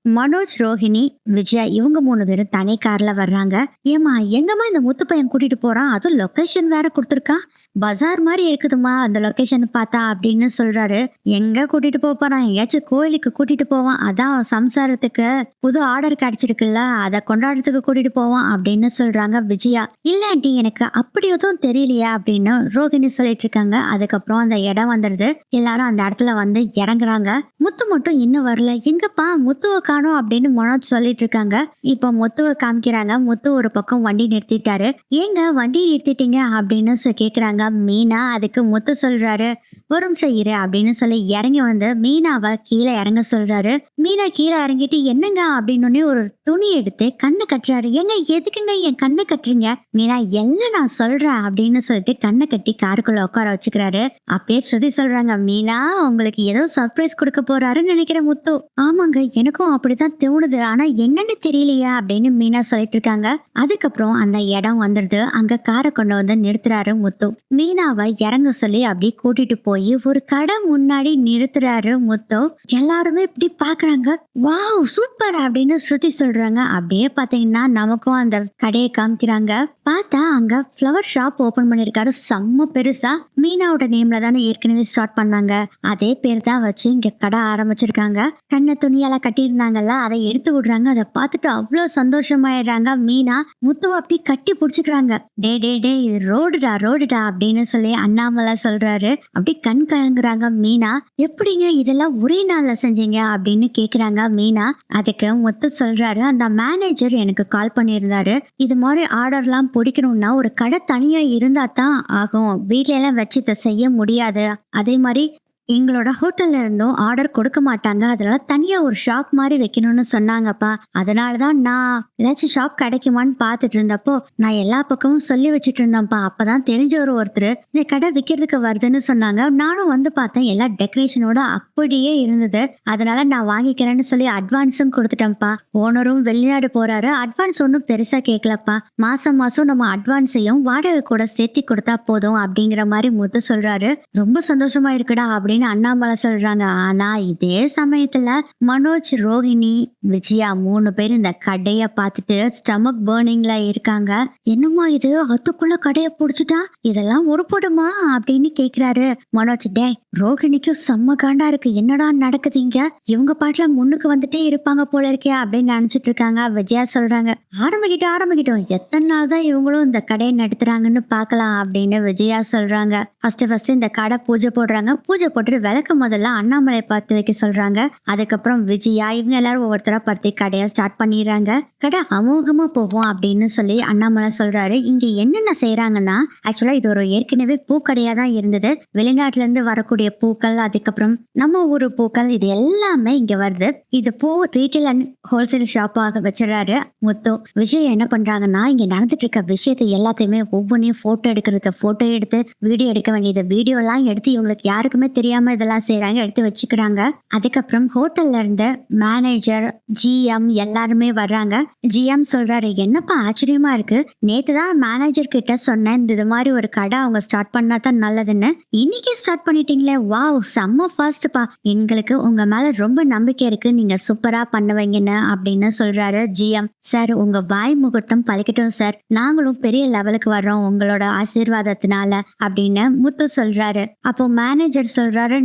மனோஜ், ரோஹிணி, விஜயா இவங்க 3 பேரும் தனி கார்ல வர்றாங்க. ஏமா எங்கம்மா இந்த முத்து பையன் கூட்டிட்டு போறான்? அதுவும் லொகேஷன் வேற கொடுத்துருக்கான். பஜார் மாதிரி இருக்குதுமா அந்த லொகேஷன் பார்த்தா அப்படின்னு சொல்றாரு. எங்க கூட்டிட்டு போறான்? எங்கேயாச்சும் கோயிலுக்கு கூட்டிட்டு போவான். அதான் சம்சாரத்துக்கு புது ஆர்டர் கிடைச்சிருக்குல்ல, அதை கொண்டாடுறதுக்கு கூட்டிட்டு போவான் அப்படின்னு சொல்றாங்க விஜயா. இல்ல ஆண்டி, எனக்கு அப்படி எதுவும் தெரியலையா அப்படின்னு ரோஹிணி சொல்லிட்டு இருக்காங்க. அதுக்கப்புறம் அந்த இடம் வந்துடுது. எல்லாரும் அந்த இடத்துல வந்து இறங்குறாங்க. முத்து மட்டும் இன்னும் வரல. எங்கப்பா முத்துவை காணோம் அப்படின்னு மனோஜ் சொல்லிட்டு இருக்காங்க. இப்ப முத்துவை காமிக்கிறாங்க. முத்து ஒரு பக்கம் வண்டி நிறுத்திட்டாரு. ஏங்க வண்டி நிறுத்திட்டீங்க அப்படின்னு கேக்குறாங்க மீனா. அதுக்கு முத்து சொல்றாரு, ஒரு நிமிஷம் இரு அப்படின்னு சொல்லி இறங்கி வந்து மீனாவை கீழே இறங்க சொல்றாரு. மீனா கீழே இறங்கிட்டு என்னங்க அப்படின்னு ஒரு துணி எடுத்து கண்ணை கட்டுறாரு. ஏங்க எதுக்குங்க என் கண்ணை கட்டுறீங்க? மீனா, எல்லாம் நான் சொல்றேன் அப்படின்னு சொல்லிட்டு கண்ணை கட்டி காருக்குள்ள உட்கார வச்சுக்கிறாரு. அப்பயே ஸ்ருதி சொல்றாங்க, மீனா உங்களுக்கு ஏதோ சர்ப்ரைஸ் கொடுக்க போறாருன்னு நினைக்கிறேன் முத்து. ஆமாங்க, எனக்கும் அப்படிதான் தோணுது, ஆனா என்னன்னு தெரியலையா அப்படின்னு மீனா சொல்லிட்டு இருக்காங்க. அதுக்கப்புறம் அந்த இடம் வந்துடுது. அங்க காரை கொண்டு வந்து நிறுத்துறாரு முத்து. மீனாவை இறங்க சொல்லி அப்படி கூட்டிட்டு போய் ஒரு கடை முன்னாடி நிறுத்துறாரு முத்து. எல்லாருமே இப்படி பாக்குறாங்க. வாவ் சூப்பர் அப்படின்னு ஸ்ருதி சொல்றாங்க. அப்படியே பாத்தீங்கன்னா நமக்கும் அந்த கடையை காமிக்கிறாங்க. பார்த்தா அங்க ஃப்ளவர் ஷாப் ஓபன் பண்ணிருக்காரு. செம்ம பெருசா. மீனாவோட நேம்ல தானே ஏற்கனவே ஸ்டார்ட் பண்ணாங்க, அதே பேர் தான் வச்சு இங்க கடை ஆரம்பிச்சிருக்காங்க. கண்ண துணியெல்லாம் கட்டியிருந்தாங்கல்ல, அதை எடுத்து விடுறாங்க. அதை பார்த்துட்டு அவ்வளவு சந்தோஷமாயிடுறாங்க. மீனா முத்துவை அப்படி கட்டி பிடிச்சுக்கிறாங்க. டே டே டே இது ரோடுடா ரோடுடா அப்படின்னு சொல்லி அண்ணாமலை சொல்றாரு. அப்படி கண் கலங்குறாங்க மீனா. எப்படிங்க இதெல்லாம் ஒரே நாள்ல செஞ்சீங்க அப்படின்னு கேக்குறாங்க மீனா. அதுக்கு முத்து சொல்றாரு, அந்த மேனேஜர் எனக்கு கால் பண்ணியிருந்தாரு. இது மாதிரி ஆர்டர்லாம் பிடிக்கணும்னா ஒரு கடை தனியா இருந்தா தான் ஆகும், வீட்ல எல்லாம் வச்சு இதை செய்ய முடியாது. அதே மாதிரி எங்களோட ஹோட்டல்ல இருந்தும் ஆர்டர் கொடுக்க மாட்டாங்க, அதனால தனியா ஒரு ஷாப் மாதிரி வைக்கணும்னு சொன்னாங்கப்பா. அதனாலதான் நான் ஏதாச்சும் ஷாப் கிடைக்குமான்னு பாத்துட்டு இருந்தப்போ நான் எல்லா பக்கமும் சொல்லி வச்சுட்டு இருந்தேன்ப்பா. அப்பதான் தெரிஞ்ச ஒருத்தர் இந்த கடை விற்கிறதுக்கு வருதுன்னு சொன்னாங்க. நானும் வந்து பார்த்தேன், எல்லா டெக்கரேஷனோட அப்படியே இருந்தது. அதனால நான் வாங்கிக்கிறேன்னு சொல்லி அட்வான்ஸும் கொடுத்துட்டேன்ப்பா. ஓனரும் வெளிநாடு போறாரு. அட்வான்ஸ் ஒன்றும் பெருசா கேட்கலப்பா. மாசம் மாசம் நம்ம அட்வான்ஸையும் வாடகை கூட சேர்த்தி கொடுத்தா போதும் அப்படிங்கிற மாதிரி முத்து சொல்றாரு. ரொம்ப சந்தோஷமா இருக்குடா அப்படின்னு அண்ணாமலை சொல்றாங்க. ஆனா இதே சமயத்துல மனோஜ், ரோஹிணி, விஜயா 3 பேர் இந்த கடைய பார்த்துட்டு ஸ்டமக் பர்னிங்ல இருக்காங்க. என்னமா இது, அதுக்குள்ள கடைய புடிச்சுட்டா, இதெல்லாம் உருப்படுமா அப்படின்னு கேக்குறாரு மனோஜ். டே ரோஹிணிக்கும் செம்ம காண்டா இருக்கு, என்னடா நடக்குதுங்க, இவங்க பாட்டுல முன்னுக்கு வந்துட்டே இருப்பாங்க போல இருக்கே அப்படின்னு நினைச்சிட்டு இருக்காங்க. விஜயா சொல்றாங்க, ஆரம்பிக்கிட்டோம், எத்தனை நாள் தான் இவங்களும் இந்த கடையை நடத்துறாங்கன்னு பாக்கலாம் அப்படின்னு விஜயா சொல்றாங்க. ஃபர்ஸ்ட் இந்த கடை பூஜை போடுறாங்க. பூஜை போட்டு விளக்க முதல்ல அண்ணாமலை பார்த்து வைக்க சொல்றாங்க. அதுக்கப்புறம் விஜயா இவங்க எல்லாரும் ஒவ்வொருத்தரா பார்த்து கடையை ஸ்டார்ட் பண்ணிடுறாங்க. கடை அமோகமா போகும் அப்படின்னு சொல்லி அண்ணாமலை சொல்றாரு. இங்க என்னென்ன செய்யறாங்கன்னா, ஆக்சுவலா இது ஒரு ஏற்கனவே பூக்கடையா தான் இருந்தது. வெளிநாட்டுல இருந்து வரக்கூடிய பூக்கள், அதுக்கப்புறம் நம்ம ஊரு பூக்கள், இது எல்லாமே இங்க வருது. இது பூ ரீட்டைல் அண்ட் ஹோல்சேல் ஷாப்பாக வச்சிடறாரு முத்து. விஜய் என்ன பண்றாங்கன்னா, இங்க நடந்துட்டு இருக்க விஷயத்தை எல்லாத்தையுமே ஒவ்வொன்றையும் போட்டோ எடுக்கிறதுக்கு போட்டோ எடுத்து, வீடியோ எடுக்க வேண்டியது வீடியோ எல்லாம் எடுத்து இவங்களுக்கு யாருக்குமே தெரியாம இதெல்லாம் செய்யறாங்க, எடுத்து வச்சுக்கிறாங்க. அதுக்கப்புறம் ஹோட்டல்ல இருந்த மேனேஜர், ஜிஎம் எல்லாருமே வர்றாங்க. ஜிஎம் சொல்றாரு, என்னப்பா ஆச்சரியமா இருக்கு, நேத்துதான் மேனேஜர் கிட்ட சொன்னேன் இது மாதிரி ஒரு கடை அவங்க ஸ்டார்ட் பண்ணா தான் நல்லதுன்னு, இன்னைக்கே ஸ்டார்ட் பண்ணிட்டீங்களே, வாவ் செம்ம ஃபாஸ்ட்பா, எங்களுக்கு உங்க மேல ரொம்ப நம்பிக்கை இருக்கு, நீங்க சூப்பரா பண்ணுவீங்கன்னு அப்படின்னு சொல்றாரு ஜிஎம். சார் உங்க வாய் முகூர்த்தம் பழிக்கட்டும் சார், நாங்களும் பெரிய லெவலுக்கு வர்றோம் உங்களோட ஆசீர்வாதத்தினால அப்படின்னு முத்து சொல்றாரு. அப்போ மேனேஜர் சொல்றாரு, சொல்றாரு,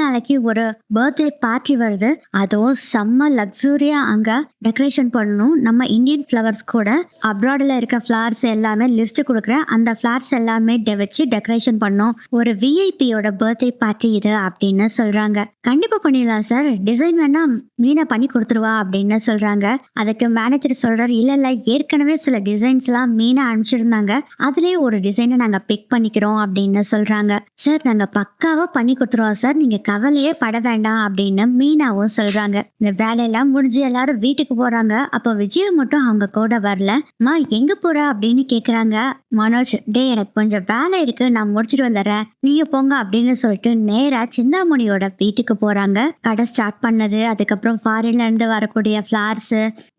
நாளைக்கு ஒரு பர்த்டே பார்ட்டி வருது, அதுவும் செம்ம லக்ஸூரியா அங்க டெக்கரேஷன் பண்ணணும். நம்ம இந்தியன் ஃப்ளவர்ஸ் கூட அப்ராட்ல இருக்க ஃப்ளவர்ஸ் எல்லாமே லிஸ்ட் கொடுக்குறேன், அந்த ஃப்ளவர்ஸ் எல்லாமே வச்சு டெக்கரேஷன் பண்ணோம். ஒரு விஐபியோட பர்த்டே பார்ட்டி இது அப்படின்னு சொல்றாங்க. கண்டிப்பா பண்ணிடலாம் சார், டிசைன் வேணா மீனா பண்ணி கொடுத்துருவா அப்படின்னு சொல்றாங்க. அதுக்கு மேனேஜர் சொல்றாரு, இல்ல ஏற்கனவே சில டிசைன்ஸ் எல்லாம் மீனா அனுப்பிச்சிருந்தாங்க, அதுலயே ஒரு டிசைனை நாங்க பிக் பண்ணிக்கிறோம் அப்படின்னு சொல்றாங்க. சார் நாங்க பக்காவா பண்ணி கொடுத்துருவோம் சார், நீங்க கவலையே பட வேண்டாம் அப்படின்னு மீனாவும் சொல்றாங்க. இந்த வேலையெல்லாம் முடிஞ்சு எல்லாரும் வீட்டுக்கு போறாங்க. அப்ப விஜயா மட்டும் அவங்க கூட வரல. மா எங்க போற அப்படின்னு கேக்குறாங்க. மனோஜ், டே எனக்கு கொஞ்சம் வேலை இருக்கு, நான் முடிச்சிட்டு வந்துடுறேன், நீங்க போங்க அப்படின்னு சொல்லிட்டு நேரா சிந்தாமணியோட வீட்டுக்கு போறாங்க. கடை ஸ்டார்ட் பண்ணது, அதுக்கப்புறம் ஃபாரின்ல இருந்து வரக்கூடிய ஃபிளார்ஸ்,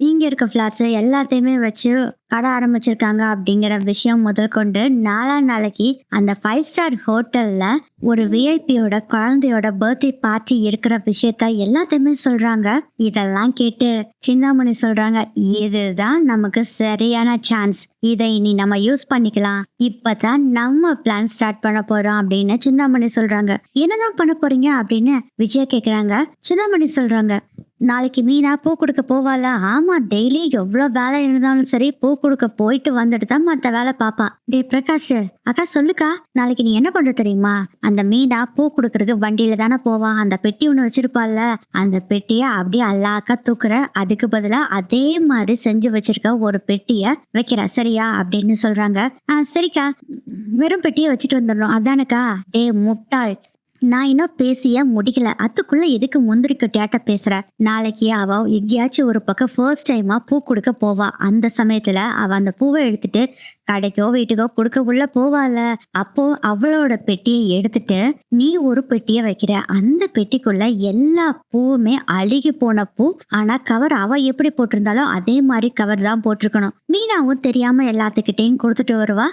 இங்க இருக்க ஃபிளார்ஸ் எல்லாத்தையுமே வச்சு கடை ஆரம்பிச்சிருக்காங்க அப்படிங்கிற விஷயம் முதல் கொண்டு நாளைக்கு அந்த 5 ஸ்டார் ஹோட்டல்ல ஒரு விஐபியோட குழந்தையோட பர்த்டே பார்ட்டி இருக்கிற விஷயத்த எல்லாத்தையுமே சொல்றாங்க. இதெல்லாம் கேட்டு சிந்தாமணி சொல்றாங்க, இதுதான் நமக்கு சரியான சான்ஸ், இதை இனி நம்ம யூஸ் பண்ணிக்கலாம், இப்பதான் நம்ம பிளான் ஸ்டார்ட் பண்ண போறோம் அப்படின்னு சிந்தாமணி சொல்றாங்க. என்னதான் பண்ண போறீங்க அப்படின்னு விஜயா கேக்குறாங்க. சிந்தாமணி சொல்றாங்க, நாளைக்கு மீனா பூ கொடுக்க போவாளா? ஆமா, டெய்லி எவ்வளவு வேலை இருந்தாலும் சரி பூ கொடுக்க போயிட்டு வந்துட்டு தான் மத்த வேலை பாப்பா. டே பிரகாஷ், அக்கா சொல்லுக்கா, நாளைக்கு நீ என்ன பண்ற தெரியுமா? அந்த மீனா பூ கொடுக்கறதுக்கு வண்டியில தானே போவா, அந்த பெட்டி ஒண்ணு வச்சிருப்பால, அந்த பெட்டிய அப்படியே அல்லாக்கா தூக்குற, அதுக்கு பதிலா அதே மாதிரி செஞ்சு வச்சிருக்க ஒரு பெட்டிய வைக்கிற, சரியா அப்படின்னு சொல்றாங்க. சரிக்கா, வெறும் பெட்டியை வச்சுட்டு வந்துடணும் அதானக்கா? டே முட்டாள், நான் இன்னும் பேசிய முடிக்கல, அதுக்குள்ள எதுக்கு முந்திரி கட்டியாட்ட பேசுற? நாளைக்கு அவ எங்கேயாச்சும் ஒரு பக்கம் ஃபர்ஸ்ட் டைமா பூ கொடுக்க போவா, அந்த சமயத்துல அவ அந்த பூவை எடுத்துட்டு கடைக்கோ வீட்டுக்கோ கொடுக்க உள்ள போவால, அப்போ அவளோட பெட்டியை எடுத்துட்டு நீ ஒரு பெட்டியை வைக்கிற, அந்த பெட்டிக்குள்ள எல்லா பூவுமே அழுகி போன பூ, ஆனா கவர் அவ எப்படி போட்டிருந்தாலும் அதே மாதிரி கவர் தான் போட்டிருக்கணும். மீனாவும் தெரியாம எல்லாத்துக்கிட்டையும் கொடுத்துட்டு வருவா,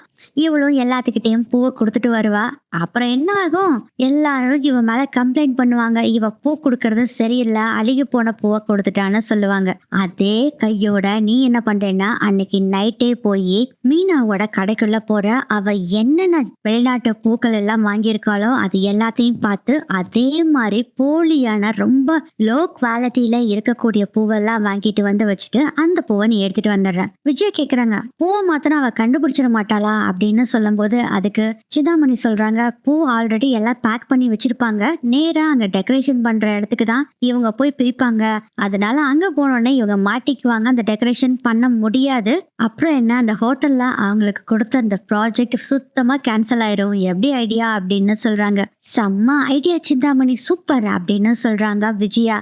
இவளும் எல்லாத்துக்கிட்டையும் பூவை கொடுத்துட்டு வருவா. அப்புறம் என்ன ஆகும், எல்லாரும் இவ மேல கம்ப்ளைண்ட் பண்ணுவாங்க, இவ பூ கொடுக்கறது சரியில்லை, அழுகி போன பூவை கொடுத்துட்டான்னு சொல்லுவாங்க. அதே கையோட நீ என்ன பண்றேன்னா, அன்னைக்கு நைட்டே போய் மீனாவோட கடைக்குள்ள போற, அவ என்னென்ன வெளிநாட்டு பூக்கள் எல்லாம் வாங்கியிருக்காளோ அது எல்லாத்தையும் பார்த்து அதே மாதிரி போலியான ரொம்ப லோ குவாலிட்டியில இருக்கக்கூடிய பூவெல்லாம் வாங்கிட்டு வந்து வச்சுட்டு அந்த பூவை நீ எடுத்துட்டு வந்துடுற. விஜய் கேக்குறாங்க, பூவை மாத்திரம் அவ கண்டுபிடிச்சிட மாட்டாளா அப்படின்னு சொல்லும் போது அதுக்கு சிந்தாமணி சொல்றாங்க, பூ ஆல்ரெடி எல்லாம் பேக் பண்ணி வச்சிருப்பாங்க, நேரா அங்க டெக்கரேஷன் பண்ற இடத்துக்கு தான் இவங்க போய் பிரிப்பாங்க, அதனால அங்க போனோடனே இவங்க மாட்டிக்குவாங்க, அந்த டெக்கரேஷன் பண்ண முடியாது. அப்புறம் என்ன, அந்த ஹோட்டல்ல அவங்களுக்கு கொடுத்த அந்த ப்ராஜெக்ட் சுத்தமா கேன்சல் ஆயிரும், எப்படி ஐடியா அப்படின்னு சொல்றாங்க. செம்ம ஐடியா சிந்தாமணி, சூப்பர் அப்படின்னு சொல்றாங்க விஜயா.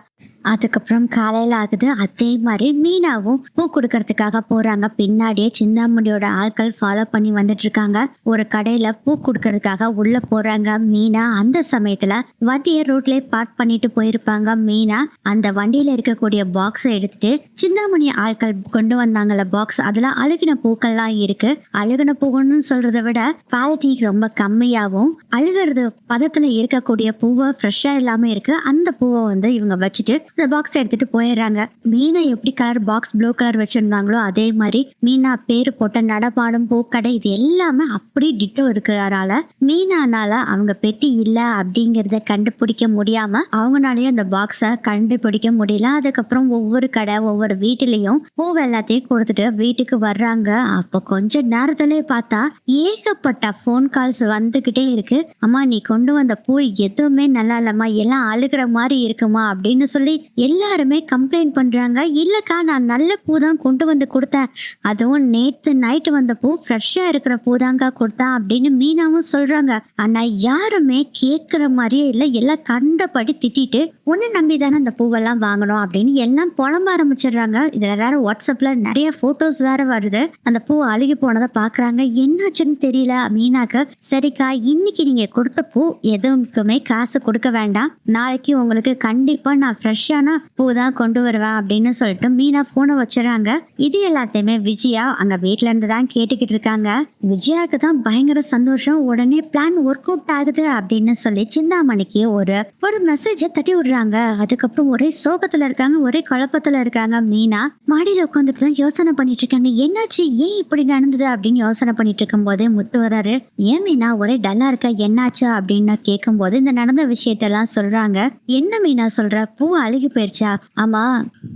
அதுக்கப்புறம் காலையில ஆகுது, அதே மாதிரி மீனாவும் பூ கொடுக்கறதுக்காக போறாங்க. பின்னாடியே சிந்தாமணியோட ஆட்கள் ஃபாலோ பண்ணி வந்துட்டு இருக்காங்க. ஒரு கடையில பூ கொடுக்கறதுக்காக உள்ள போறாங்க மீனா. அந்த சமயத்துல வண்டியை ரோட்லயே பார்க் பண்ணிட்டு போயிருப்பாங்க மீனா. அந்த வண்டியில இருக்கக்கூடிய பாக்ஸை எடுத்துட்டு சிந்தாமணி ஆட்கள் கொண்டு வந்தாங்கல்ல பாக்ஸ், அதுல அழுகின பூக்கள்லாம் இருக்கு. அழுகின பூன்னு சொல்றதை விட குவாலிட்டி ரொம்ப கம்மியாவும், அழுகிறது பதத்துல இருக்கக்கூடிய பூவை ஃப்ரெஷ்ஷா இல்லாம இருக்கு. அந்த பூவை வந்து இவங்க வச்சுட்டு இந்த பாக்ஸ் எடுத்துட்டு போயிடுறாங்க. மீனா எப்படி கலர் பாக்ஸ் ப்ளூ கலர் வச்சிருந்தாங்களோ அதே மாதிரி மீனா பேரு போட்ட நடமாடும் பூக்கடை இது எல்லாமே அப்படி டிட்டோ இருக்கு. அதனால மீனானால அவங்க பெட்டி இல்ல அப்படிங்கறத கண்டுபிடிக்க முடியாம அவங்களாலயும் அந்த பாக்ஸ கண்டுபிடிக்க முடியல. அதுக்கப்புறம் ஒவ்வொரு கடை ஒவ்வொரு வீட்டுலயும் பூ எல்லாத்தையும் கொடுத்துட்டு வீட்டுக்கு வர்றாங்க. அப்ப கொஞ்ச நேரத்திலேயே பார்த்தா ஏகப்பட்ட போன் கால்ஸ் வந்துகிட்டே இருக்கு. அம்மா நீ கொண்டு வந்த பூ எதுவுமே நல்லா இல்லம்மா, எல்லாம் அழுகிற மாதிரி இருக்குமா அப்படின்னு சொல்லி எல்லாருமே கம்ப்ளைண்ட் பண்றாங்க. இல்லக்கா, நான் நல்ல பூ தான் கொண்டு வந்து கொடுத்தேன், அதுவும் நேத்து நைட்டு வந்த பூ ஃப்ரெஷ்ஷா இருக்கிற பூ தாங்க கொடுத்தேன் அப்படின்னு மீனாவும் சொல்றாங்க. ஆனா யாருமே கேட்கிற மாதிரியே இல்லை, எல்லாம் கண்டபடி திட்டிட்டு ஒன்னு நம்பி தானே அந்த பூவெல்லாம் வாங்கணும் அப்படின்னு எல்லாம் புலம்ப ஆரம்பிச்சிடுறாங்க. இதுல வேற வாட்ஸ்அப்ல நிறைய போட்டோஸ் வேற வருது. அந்த பூ அழுகி போனதை பாக்குறாங்க. என்னாச்சுன்னு தெரியல மீனாக்கு. சரிக்கா, இன்னைக்கு நீங்க கொடுத்த பூ எதுவுக்குமே காசு கொடுக்க வேண்டாம், நாளைக்கு உங்களுக்கு கண்டிப்பா நான் ஃப்ரெஷ்ஷா ஃப்ரெஷ்ஷான பூ தான் கொண்டு வருவேன் அப்படின்னு சொல்லிட்டு மீனா போனை வச்சுறாங்க. இது எல்லாத்தையுமே விஜயா அங்க வீட்ல இருந்து தான் கேட்டுக்கிட்டு இருக்காங்க. விஜயாவுக்கு தான் பயங்கர சந்தோஷம். உடனே பிளான் ஒர்க் அவுட் ஆகுது அப்படின்னு சொல்லி சிந்தாமணிக்கு ஒரு ஒரு மெசேஜ தட்டி விடுறாங்க. அதுக்கப்புறம் ஒரே சோகத்துல இருக்காங்க, ஒரே குழப்பத்துல இருக்காங்க. மீனா மாடியில உட்காந்துட்டு தான் யோசனை பண்ணிட்டு இருக்காங்க. என்னாச்சு, ஏன் இப்படி நடந்தது அப்படின்னு யோசனை பண்ணிட்டு இருக்கும் போதே முத்து வராரு. ஏன் மீனா ஒரே டல்லா இருக்க, என்னாச்சு அப்படின்னு கேட்கும் போது இந்த நடந்த விஷயத்தெல்லாம் சொல்றாங்க. என்ன மீனா சொல்ற, பூ அழுகி போயிருச்சா? ஆமா,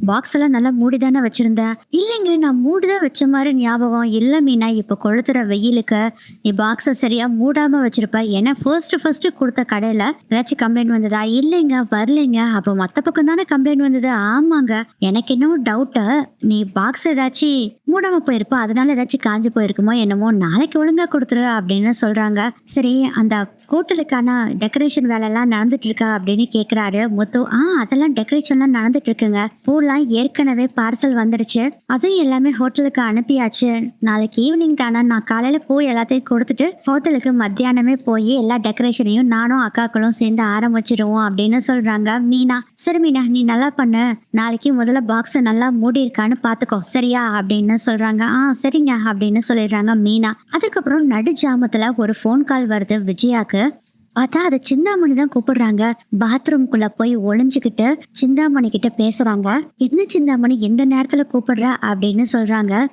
பாக்ஸ் எல்லாம் நல்லா மூடிதானே வச்சிருந்த. இல்லைங்க, நான் மூடிதான் வச்ச மாதிரி ஞாபகம் இல்ல மீனா. இப்ப கொளுத்துற வெயிலுக்கு நீ பாக்ஸ சரியா மூடாம வச்சிருப்ப. ஏன்னா ஃபர்ஸ்ட் கொடுத்த கடையில ஏதாச்சும் கம்ப்ளைண்ட் வந்ததா? இல்லைங்க, வரலைங்க. அப்போ மத்த பக்கம் தானே கம்ப்ளைண்ட் வந்தது. ஆமாங்க, எனக்கு என்னவோ டவுட், நீ பாக்ஸ் ஏதாச்சும் மூடாம போயிருப்ப, அதனால ஏதாச்சும் காஞ்சு போயிருக்குமோ என்னமோ. நாளைக்கு ஒழுங்கா கொடுத்துரு அப்படின்னு சொல்றாங்க. சரி, அந்த ஹோட்டலுக்கான டெக்கரேஷன் வேலை எல்லாம் நடந்துட்டு இருக்கா அப்படின்னு கேக்குறாரு முத்து. அதெல்லாம் டெக்கரேஷன்லாம் நடந்துட்டு இருக்குங்க. பூலாம் ஏற்கனவே பார்சல் வந்துடுச்சு, அதுவும் எல்லாமே ஹோட்டலுக்கு அனுப்பியாச்சு. நாளைக்கு ஈவினிங் தானே, நான் காலையில போய் எல்லாத்தையும் கொடுத்துட்டு ஹோட்டலுக்கு மத்தியானமே போய் எல்லா டெக்கரேஷனையும் நானும் அக்காக்களும் சேர்ந்து ஆரம்பிச்சிருவோம் அப்படின்னு சொல்றாங்க மீனா. சரி மீனா, நீ நல்லா பண்ணு, நாளைக்கு முதல்ல பாக்ஸ் நல்லா மூடி இருக்கான்னு பாத்துக்கோ, சரியா அப்படின்னு சொல்றாங்க. சரிங்க அப்படின்னு சொல்லிடுறாங்க மீனா. அதுக்கப்புறம் நடு ஜாமத்துல ஒரு போன் கால் வருது விஜயாக்கு. பார்த்தா அது சிந்தாமணி தான் கூப்பிடுறாங்க. பாத்ரூம்குள்ள போய் ஒளிஞ்சுக்கிட்டு சிந்தாமணி கிட்ட பேசுறாங்க. என்ன சிந்தாமணி எந்த நேரத்துல கூப்பிடுற அப்படின்னு சொல்றாங்க.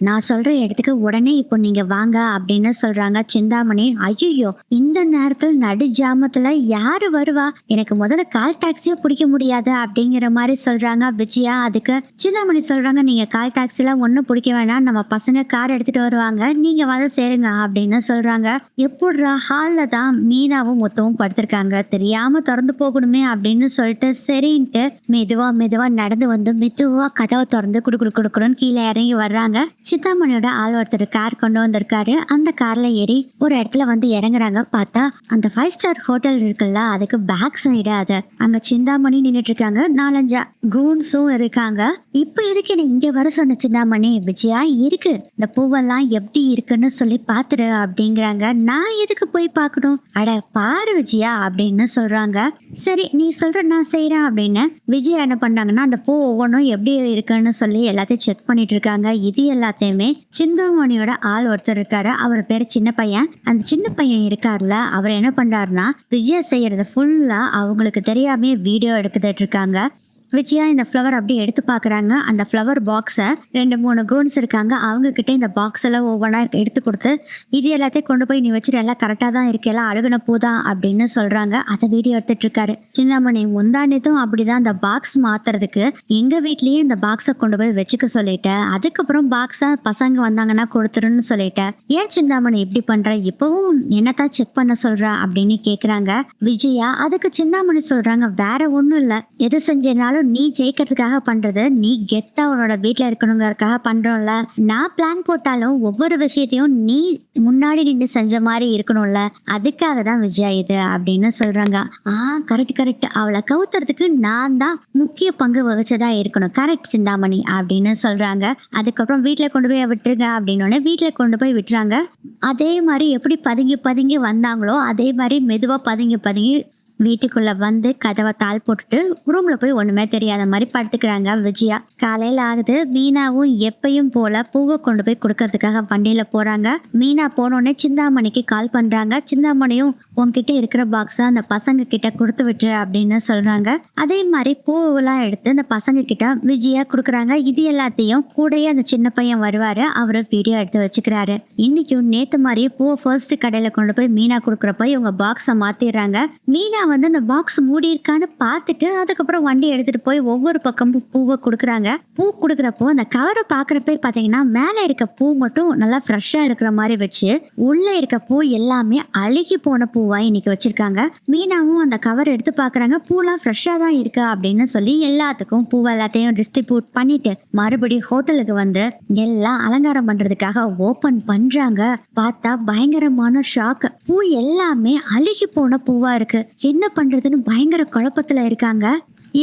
நான் சொல்ற இடத்துக்கு உடனே இப்போ நீங்க வாங்க அப்படின்னு சொல்றாங்க சிந்தாமணி. ஐயோ, இந்த நேரத்துல நடு ஜாமத்துல யாரு வருவா, எனக்கு முதல்ல கால் டாக்ஸியா பிடிக்க முடியாது அப்படிங்கிற மாதிரி சொல்றாங்க விஜயா. அதுக்கு சிந்தாமணி சொல்றாங்க, நீங்க கால் டாக்ஸி எல்லாம் ஒன்னும் பிடிக்க வேணாம், நம்ம பசங்க கார் எடுத்துட்டு வருவாங்க, நீங்க வந்து சேருங்க அப்படின்னு சொல்றாங்க. எப்படிரா, ஹால்ல தான் மீனாவும் முத்தவும் படுத்திருக்காங்க, தெரியாம திறந்து போகணுமே அப்படின்னு சொல்லிட்டு சரின்ட்டு மெதுவா நடந்து வந்து மெதுவா கதவை திறந்து குடுக்குன்னு கீழே இறங்கி வர்றாங்க. சிந்தாமணியோட ஆள் ஒருத்தர் கார் கொண்டு வந்திருக்காரு. அந்த கார்ல ஏறி ஒரு இடத்துல வந்து இறங்குறாங்க. பார்த்தா அந்த 5 ஸ்டார் ஹோட்டல் இருக்குல்ல, அதுக்கு பேக் சைடு அது அங்க சிந்தாமணி நின்றுட்டு இருக்காங்க. 4-5 கூன்ஸும் இருக்காங்க. இப்ப எதுக்கு என்ன இங்க வர சொன்ன சிந்தாமணி? விஜயா இருக்கு, இந்த பூவெல்லாம் எப்படி இருக்குன்னு சொல்லி பாத்துரு அப்படிங்கிறாங்க. நான் எதுக்கு போய் பார்க்கணும்? அட பாரு விஜயா அப்படின்னு சொல்றாங்க. சரி, நீ சொல்ற, நான் செய்யறேன் அப்படின்னு விஜயா என்ன பண்றாங்கன்னா அந்த பூ ஒவ்வொன்றும் எப்படி இருக்குன்னு சொல்லி எல்லாத்தையும் செக் பண்ணிட்டு இருக்காங்க. இது எல்லாத்தையுமே சிந்தாமணியோட ஆள் ஒருத்தர் இருக்காரு, அவர் பேரு சின்ன பையன். அந்த சின்ன பையன் இருக்காருல, அவர் என்ன பண்றாருன்னா விஜயா செய்யறத ஃபுல்லா அவங்களுக்கு தெரியாம வீடியோ எடுத்துட்டு இருக்காங்க. விஜயா இந்த ஃப்ளவர் அப்படியே எடுத்து பார்க்குறாங்க. அந்த ஃப்ளவர் பாக்ஸை 2-3 கூன்ஸ் இருக்காங்க, அவங்க கிட்ட இந்த பாக்ஸ் எல்லாம் ஒவ்வொன்றா எடுத்து கொடுத்து இது எல்லாத்தையும் கொண்டு போய் நீ வச்சுட்டு எல்லாம் கரெக்டாக தான் இருக்கு, எல்லாம் அழுகுன பூதான் அப்படின்னு சொல்றாங்க. அதை வீடியோ எடுத்துட்டு இருக்காரு சிந்தாமணி. முந்தானத்தும் அப்படிதான் அந்த பாக்ஸ் மாத்துறதுக்கு எங்க வீட்லயே இந்த பாக்ஸை கொண்டு போய் வச்சுக்க சொல்லிட்டேன். அதுக்கப்புறம் பாக்ஸை பசங்க வந்தாங்கன்னா கொடுத்துருன்னு சொல்லிட்டேன். ஏன் சிந்தாமணி இப்படி பண்ற, இப்பவும் என்னத்தான் செக் பண்ண சொல்ற அப்படின்னு கேக்குறாங்க விஜயா. அதுக்கு சிந்தாமணி சொல்றாங்க, வேற ஒண்ணும் இல்ல, எது செஞ்சனாலும் நீ ஜெயிக்கிறதுக்காக பண்றது, நீ கெத்தா உன்னோட வீட்டுல இருக்கணுங்கிறதுக்காக பண்றோம்ல. நான் பிளான் போட்டாலும் ஒவ்வொரு விஷயத்தையும் நீ முன்னாடி நின்று செஞ்ச மாதிரி இருக்கணும்ல, அதுக்காக தான் விஜயா இது அப்படின்னு சொல்றாங்க. கரெக்ட், அவளை கவுத்துறதுக்கு நான் தான் முக்கிய பங்கு வகிச்சதா இருக்கணும். கரெக்ட் சிந்தாமணி அப்படின்னு சொல்றாங்க. அதுக்கப்புறம் வீட்டுல கொண்டு போய் விட்டுருங்க அப்படின்னு வீட்டுல கொண்டு போய் விட்டுறாங்க. அதே மாதிரி எப்படி பதுங்கி வந்தாங்களோ அதே மாதிரி மெதுவா பதுங்கி வீட்டுக்குள்ள வந்து கதவை தாள் போட்டுட்டு ரூம்ல போய் ஒண்ணுமே தெரியாத மாதிரி படுத்துக்கிறாங்க விஜயா. காலையில ஆகுது. மீனாவும் எப்பயும் போல பூவை கொண்டு போய் கொடுக்கறதுக்காக வண்டியில போறாங்க. மீனா போனோடனே சிந்தாமணிக்கு கால் பண்றாங்க. சிந்தாமணியும் உன்கிட்ட இருக்கிற பாக்ஸா அந்த பசங்க கிட்ட கொடுத்து விட்டுரு அப்படின்னு சொல்றாங்க. அதே மாதிரி பூவெல்லாம் எடுத்து அந்த பசங்க கிட்ட விஜயா கொடுக்குறாங்க. இது எல்லாத்தையும் கூடயே அந்த சின்ன பையன் வருவாரு, அவரு வீடியோ எடுத்து வச்சுக்கிறாரு. இன்னைக்கும் நேத்து மாதிரியே பூவை ஃபர்ஸ்ட் கடையில கொண்டு போய் மீனா கொடுக்குறப்ப இவங்க பாக்ஸை மாத்திடுறாங்க. மீனா வந்து அந்த பாக்ஸ் மூடி இருக்கான்னு பார்த்துட்டு அதுக்கப்புறம் வண்டி எடுத்துட்டு போய் ஒவ்வொரு பக்கமும் பூவை கொடுக்குறாங்க. பூ கொடுக்குறப்போ அந்த கவரை பார்க்குறப்ப பார்த்தீங்கன்னா மேலே இருக்க பூ மட்டும் நல்லா ஃப்ரெஷ்ஷாக இருக்கிற மாதிரி வச்சு உள்ளே இருக்க பூ எல்லாமே அழுகி போன பூவா இன்னைக்கு வச்சிருக்காங்க. மீனாவும் அந்த கவர் எடுத்து பார்க்குறாங்க, பூலாம் ஃப்ரெஷ்ஷாக தான் இருக்கு அப்படின்னு சொல்லி எல்லாத்துக்கும் பூ எல்லாத்தையும் டிஸ்ட்ரிபியூட் பண்ணிட்டு மறுபடியும் ஹோட்டலுக்கு வந்து எல்லாம் அலங்காரம் பண்றதுக்காக ஓபன் பண்றாங்க. பார்த்தா பயங்கரமான ஷாக், பூ எல்லாமே அழுகி போன பூவா இருக்கு. என்ன பண்றதுன்னு பயங்கர குழப்பத்துல இருக்காங்க.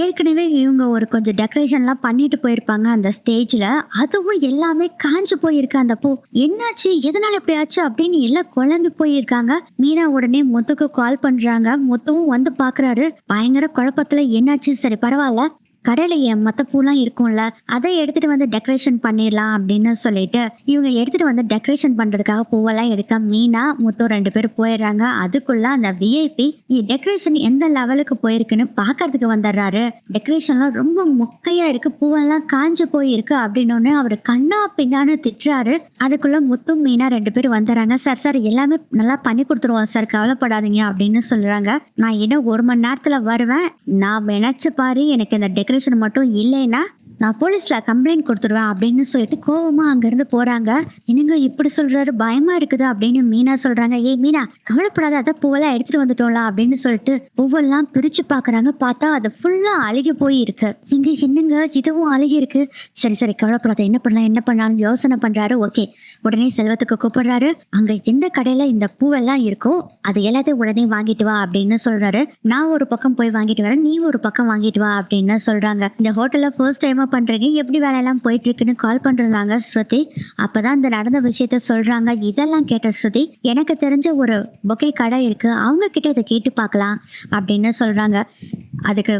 ஏற்கனவே இவங்க ஒரு கொஞ்சம் டெக்கரேஷன்லாம் பண்ணிட்டு போயிருப்பாங்க அந்த ஸ்டேஜ்ல. அதுவும் எல்லாமே காஞ்சு போயிருக்கு அந்த பூ. என்னாச்சு, எதனால இப்படி ஆச்சு அப்படின்னு எல்லாம் குழம்பி போயிருக்காங்க. மீனா உடனே முத்துக்கு கால் பண்றாங்க. முத்துவும் வந்து பாக்குறாரு. பயங்கர குழப்பத்துல என்னாச்சு, சரி பரவாயில்ல, கடையில என் மத்த பூலாம் இருக்கும்ல, அதை எடுத்துட்டு வந்து டெக்கரேஷன் பண்ணிடலாம் அப்படின்னு சொல்லிட்டு இவங்க எடுத்துட்டு வந்து டெக்கரேஷன் பண்றதுக்காக பூவெல்லாம் எடுக்க மீனா முத்து 2 பேரும் போயிடுறாங்க. அதுக்குள்ள அந்த விஐபி டெக்கரேஷன் எந்த லெவலுக்கு போயிருக்குன்னு பாக்குறதுக்கு வந்துடுறாரு. டெக்கரேஷன்லாம் ரொம்ப மொக்கையா இருக்கு, பூவெல்லாம் காஞ்சு போயிருக்கு அப்படின்னு அவரு கண்ணா பின்னான்னு திட்டுறாரு. அதுக்குள்ள முத்து மீனா 2 பேரும் வந்துடுறாங்க. சார் சார் எல்லாமே நல்லா பண்ணி கொடுத்துருவோம் சார், கவலைப்படாதீங்க அப்படின்னு சொல்றாங்க. நான் இன்னும் 1 மணி நேரத்துல வருவேன், நான் நினைச்சு பாரு, எனக்கு இந்த டெக்கரேஷன் மட்டும் இல்லைன்னா நான் போலீஸ்ல கம்ப்ளைண்ட் கொடுத்துருவேன் அப்படின்னு சொல்லிட்டு கோவமா அங்கிருந்து போறாங்க. என்னங்க இப்படி சொல்றாரு, பயமா இருக்குது அப்படின்னு மீனா சொல்றாங்க. ஏய் மீனா, கவலைப்படாத, அதான் பூவெல்லாம் எடுத்துட்டு வந்துட்டோம்ல அப்படின்னு சொல்லிட்டு பூவெல்லாம் பிரிச்சு பாக்குறாங்க. பார்த்தா அது ஃபுல்லா அழுகி போய் இருக்கு. இங்க என்னங்க இதுவும் அழுகி இருக்கு. சரி சரி கவலைப்படாத, என்ன பண்ணாலும் யோசனை பண்றாரு. ஓகே, உடனே செல்வத்துக்கு கூப்பிடுறாரு. அங்க எந்த கடையில இந்த பூவெல்லாம் இருக்கோ அது எல்லாத்தையும் உடனே வாங்கிட்டு வா அப்படின்னு சொல்றாரு. நான் ஒரு பக்கம் போய் வாங்கிட்டு வரேன், நீ ஒரு பக்கம் வாங்கிட்டு வா அப்படின்னு சொல்றாங்க. இந்த ஹோட்டல்ல ஃபர்ஸ்ட் டைமா பண்றீங்க, எப்படி வேலையெல்லாம் போயிட்டு இருக்குன்னு கால் பண்றாங்க ஸ்ருதி. அப்பதான் இந்த நடந்த விஷயத்த சொல்றாங்க. இதெல்லாம் கேட்ட ஸ்ருதி, எனக்கு தெரிஞ்ச ஒரு பொக்கே கடை இருக்கு, அவங்க கிட்ட இதை கேட்டு பார்க்கலாம் அப்படின்னு சொல்றாங்க. அதுக்கு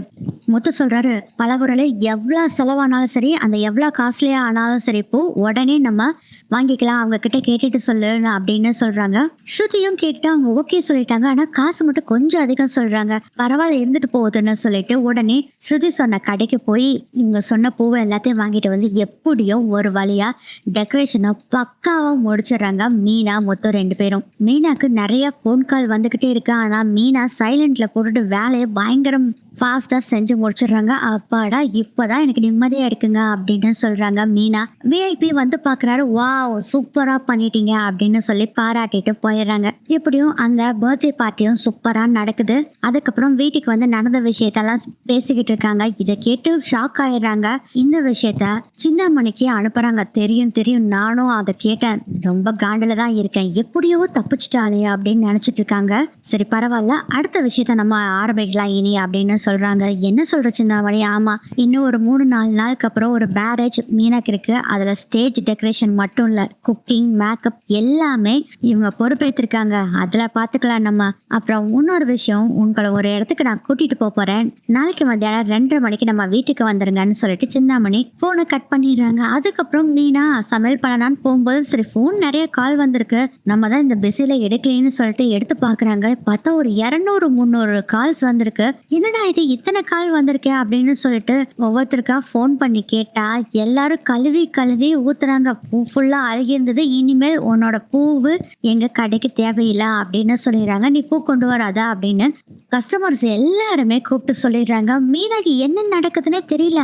முத்து சொல்றாரு, பலகுரல எவ்வளவு செலவானாலும் சரி, அந்த எவ்வளவு காஸ்ட்லியா ஆனாலும் சரி, பூ உடனே நம்ம வாங்கிக்கலாம், அவங்க கிட்ட கேட்டுட்டு சொல்லு அப்படின்னு சொல்றாங்க. ஸ்ருதியும் கேட்டு அவங்க ஓகே சொல்லிட்டாங்க. ஆனா காசு மட்டும் கொஞ்சம் அதிகம் சொல்றாங்க. பரவாயில்ல இருந்துட்டு போகுதுன்னு சொல்லிட்டு உடனே ஸ்ருதி சொன்ன கடைக்கு போய் இவங்க சொன்ன பூவை எல்லாத்தையும் வாங்கிட்டு வந்து எப்படியோ ஒரு வழியா டெக்கரேஷனை பக்காவா முடிச்சிடுறாங்க மீனா முத்து 2 பேரும். மீனாக்கு நிறைய போன் கால் வந்துகிட்டே இருக்கு. ஆனா மீனா சைலண்ட்ல போட்டுட்டு வேலையை பயங்கரம் ஃபாஸ்டா செஞ்சு முடிச்சிடுறாங்க. அப்பாடா, இப்பதான் எனக்கு நிம்மதியா இருக்குங்க அப்படின்னு சொல்றாங்க மீனா. விஐபி வந்து பாக்குறாரு. வாவ், சூப்பரா பண்ணிட்டீங்க அப்படின்னு சொல்லி பாராட்டிட்டு போயிடுறாங்க. எப்படியும் அந்த பர்த்டே பார்ட்டியும் சூப்பரா நடக்குது. அதுக்கப்புறம் வீட்டுக்கு வந்து நடந்த விஷயத்தெல்லாம் பேசிக்கிட்டு இருக்காங்க. இதை கேட்டு ஷாக் ஆயிடுறாங்க. இந்த விஷயத்த சிந்தாமணிக்கு அனுப்புறாங்க. தெரியும் தெரியும், நானும் அதை கேட்டேன், ரொம்ப காண்டில தான் இருக்கேன், எப்படியோ தப்பிச்சிட்டாலே அப்படின்னு நினைச்சிட்டு இருக்காங்க. சரி பரவாயில்ல, அடுத்த விஷயத்த நம்ம ஆரம்பிக்கலாம் இனி அப்படின்னு சொல்றாங்க. என்ன சொல்ற சிந்தாமணி? ஆமா, இன்னும் ஒரு 3-4 நாளுக்கு அப்புறம் ஒரு மேரேஜ் மீனாக்கு இருக்கு. அதுல ஸ்டேஜ் டெக்கரேஷன் மட்டும் இல்ல, குக்கிங், மேக்கப் எல்லாமே இவங்க பொறுப்பேற்றிருக்காங்க. அதுல பாத்துக்கலாம் நம்ம. அப்புறம் இன்னொரு விஷயம், உங்களை ஒரு இடத்துக்கு நான் கூட்டிட்டு போறேன், நாளைக்கு மத்தியானம் 2:30 மணிக்கு நம்ம வீட்டுக்கு வந்துருங்கன்னு சொல்லிட்டு சிந்தாமணி போனை கட் பண்ணிடுறாங்க. அதுக்கப்புறம் மீனா சமையல் பண்ணலான்னு போகும்போது சரி போன் நிறைய கால் வந்திருக்கு, நம்ம தான் இந்த பிஸில எடுக்கலன்னு சொல்லிட்டு எடுத்து பாக்குறாங்க. பார்த்தா ஒரு 200-300 கால்ஸ் வந்திருக்கு. என்னடா இது, இத்தனை கால் வந்திருக்கே அப்படின்னு சொல்லிட்டு ஒவ்வொருத்தருக்கா போன் பண்ணி கேட்டா எல்லாரும் கழுவி கழுவி ஊத்துறாங்க. பூ ஃபுல்லா அழுகி இருந்தது, இனிமேல் உன்னோட பூவு எங்க கடைக்கு தேவையில்லை அப்படின்னு சொல்லிடுறாங்க. நீ பூ கொண்டு வராதா அப்படின்னு கஸ்டமர்ஸ் எல்லாருமே கூப்பிட்டு சொல்லிடுறாங்க. மீனாக்கு என்ன நடக்குதுன்னே தெரியல.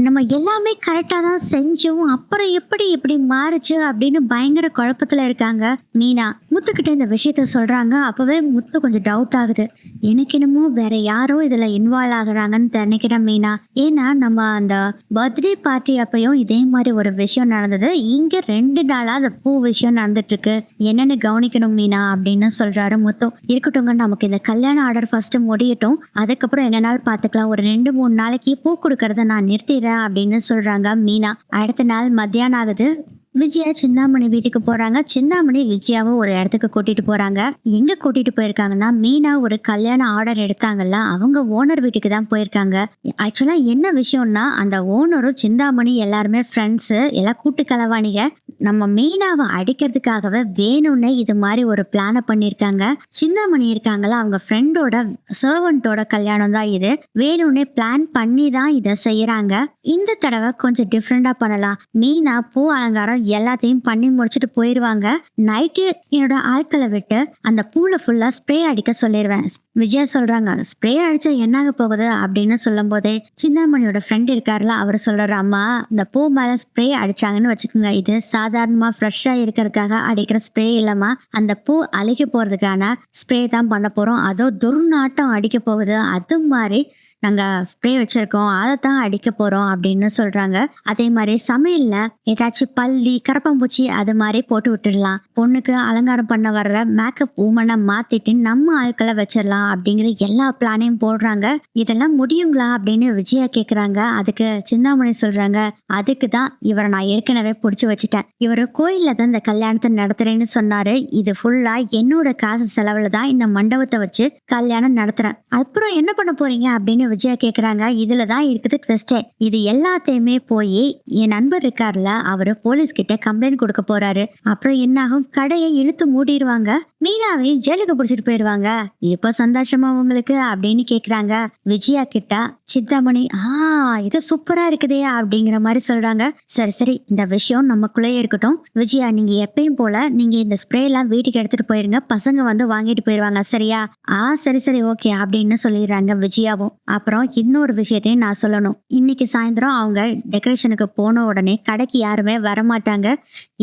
நம்ம எல்லாமே கரெக்டா தான் செஞ்சோம், அப்புறம் எப்படி இப்படி மாறுச்சு அப்படின்னு பயங்கர குழப்பத்துல இருக்காங்க மீனா. முத்துக்கிட்ட இந்த விஷயத்த சொல்றாங்க. அப்பவே முத்து கொஞ்சம் டவுட் ஆகுது. எனக்கு என்னமோ வேற யாரோ இதுல இன்வால்வ் ஆகுறாங்கன்னு நினைக்கிறேன் மீனா. ஏன்னா நம்ம அந்த பர்த்டே பார்ட்டி அப்பயும் இதே மாதிரி ஒரு விஷயம் நடந்தது, இங்க 2 நாளா அந்த பூ விஷயம் நடந்துட்டு இருக்கு, என்னன்னு கவனிக்கணும் மீனா அப்படின்னு சொல்றாரு முத்து. இருக்கட்டும்ங்க, நமக்கு இந்த கல்யாண ஆர்டர் ஃபர்ஸ்ட் முடியட்டும், அதுக்கப்புறம் என்னன்னாலும் பாத்துக்கலாம், ஒரு 2-3 நாளைக்கு பூ கொடுக்கறத நான் நிறுத்திடுறேன் அப்படின்னு சொல்றாங்க மீனா. அடுத்த நாள் மத்தியானம் ஆகுது. விஜயா சிந்தாமணி வீட்டுக்கு போறாங்க. சிந்தாமணி விஜயாவை ஒரு இடத்துக்கு கூட்டிட்டு போறாங்க. எங்க கூட்டிட்டு போயிருக்காங்கன்னா, மீனா ஒரு கல்யாண ஆர்டர் எடுத்தாங்கல்ல, அவங்க ஓனர் வீட்டுக்கு தான் போயிருக்காங்க. ஆக்சுவலா என்ன விஷயம்னா, அந்த ஓனரும் சிந்தாமணி எல்லாருமே ஃப்ரெண்ட்ஸ், எல்லாம் கூட்டு கலவாணிக. நம்ம மீனாவை அடிக்கிறதுக்காகவே வேணும்னே இது மாதிரி ஒரு பிளான பண்ணிருக்காங்க. சிந்தாமணி இருக்காங்கல்ல, அவங்க ஃப்ரெண்டோட சர்வெண்டோட கல்யாணம் தான் இது. வேணும்னே பிளான் பண்ணி தான் இதை செய்யறாங்க. இந்த தடவை கொஞ்சம் டிஃப்ரெண்டா பண்ணலாம். மீனா பூ அலங்காரம் எல்லாத்தையும் பண்ணி முடிச்சுட்டு போயிருவாங்க. நைட்டு என்னோட ஆட்களை விட்டு அந்த பூல ஃபுல்லா ஸ்ப்ரே அடிக்க சொல்லிடுவேன். விஜயா சொல்றாங்க, ஸ்ப்ரே அடிச்சா என்னாக போகுது அப்படின்னு சொல்லும் போதே சிந்தாமணியோட ஃப்ரெண்ட் இருக்காருல, அவர் சொல்றாரு, அம்மா இந்த பூ மேல ஸ்ப்ரே அடிச்சாங்கன்னு வச்சுக்கோங்க, இது சாதாரணமா ஃப்ரெஷ்ஷா இருக்கிறதுக்காக அடிக்கிற ஸ்ப்ரே இல்லம்மா, அந்த பூ அழுகி போறதுக்கான ஸ்ப்ரே தான் பண்ண போறோம், அதோ துர்நாட்டம் அடிக்க போகுது, அது மாதிரி நாங்க ஸ்ப்ரே வச்சிருக்கோம், அதைத்தான் அடிக்க போறோம் அப்படின்னு சொல்றாங்க. அதே மாதிரி சமையல்ல ஏதாச்சும் பல்லி, கரப்பாம்பூச்சி அது மாதிரி போட்டு விட்டுடலாம். பொண்ணுக்கு அலங்காரம் பண்ண வர்ற மேக்கப் உமனை மாத்திட்டு நம்ம ஆட்களை வச்சிடலாம் பண்ணலாம் அப்படிங்கிற எல்லா பிளானையும் போடுறாங்க. இதெல்லாம் முடியுங்களா அப்படின்னு விஜயா கேக்குறாங்க. அதுக்கு சிந்தாமணி சொல்றாங்க, அதுக்கு தான் இவரை நான் ஏற்கனவே புடிச்சு வச்சுட்டேன். இவரு கோயில்ல தான் இந்த கல்யாணத்தை நடத்துறேன்னு சொன்னாரு. இது ஃபுல்லா என்னோட காசு செலவுல தான் இந்த மண்டபத்தை வச்சு கல்யாணம் நடத்துறேன். அப்புறம் என்ன பண்ண போறீங்க அப்படின்னு விஜயா கேக்குறாங்க. இதுலதான் இருக்குது ட்விஸ்டே. இது எல்லாத்தையுமே போய் என் நண்பர் இருக்காருல, அவரு போலீஸ் கிட்ட கம்ப்ளைண்ட் கொடுக்க போறாரு. அப்புறம் என்ன ஆகும், கடையை இழுத்து மூடிடுவாங்க, மீனாவையும் ஜெயிலுக்கு புடிச்சிட்டு போயிருவாங்க. இப்ப சந்தோஷமா உங்களுக்கு அப்படின்னு கேக்குறாங்க விஜயா கிட்ட சிந்தாமணி. இது சூப்பரா இருக்குதே அப்படிங்கிற மாதிரி சொல்றாங்க. சரி சரி, இந்த விஷயம் நமக்குள்ளேயே இருக்கட்டும். விஜயா, நீங்க எப்பயும் போல நீங்க இந்த ஸ்ப்ரே எல்லாம் வீட்டுக்கு எடுத்துட்டு போயிருங்க, பசங்க வந்து வாங்கிட்டு போயிருவாங்க, சரியா? சரி சரி, ஓகே அப்படின்னு சொல்லிடுறாங்க விஜயாவும். அப்புறம் இன்னொரு விஷயத்தையும் நான் சொல்லணும். இன்னைக்கு சாயந்தரம் அவங்க டெக்கரேஷனுக்கு போன உடனே கடைக்கு யாருமே வரமாட்டாங்க.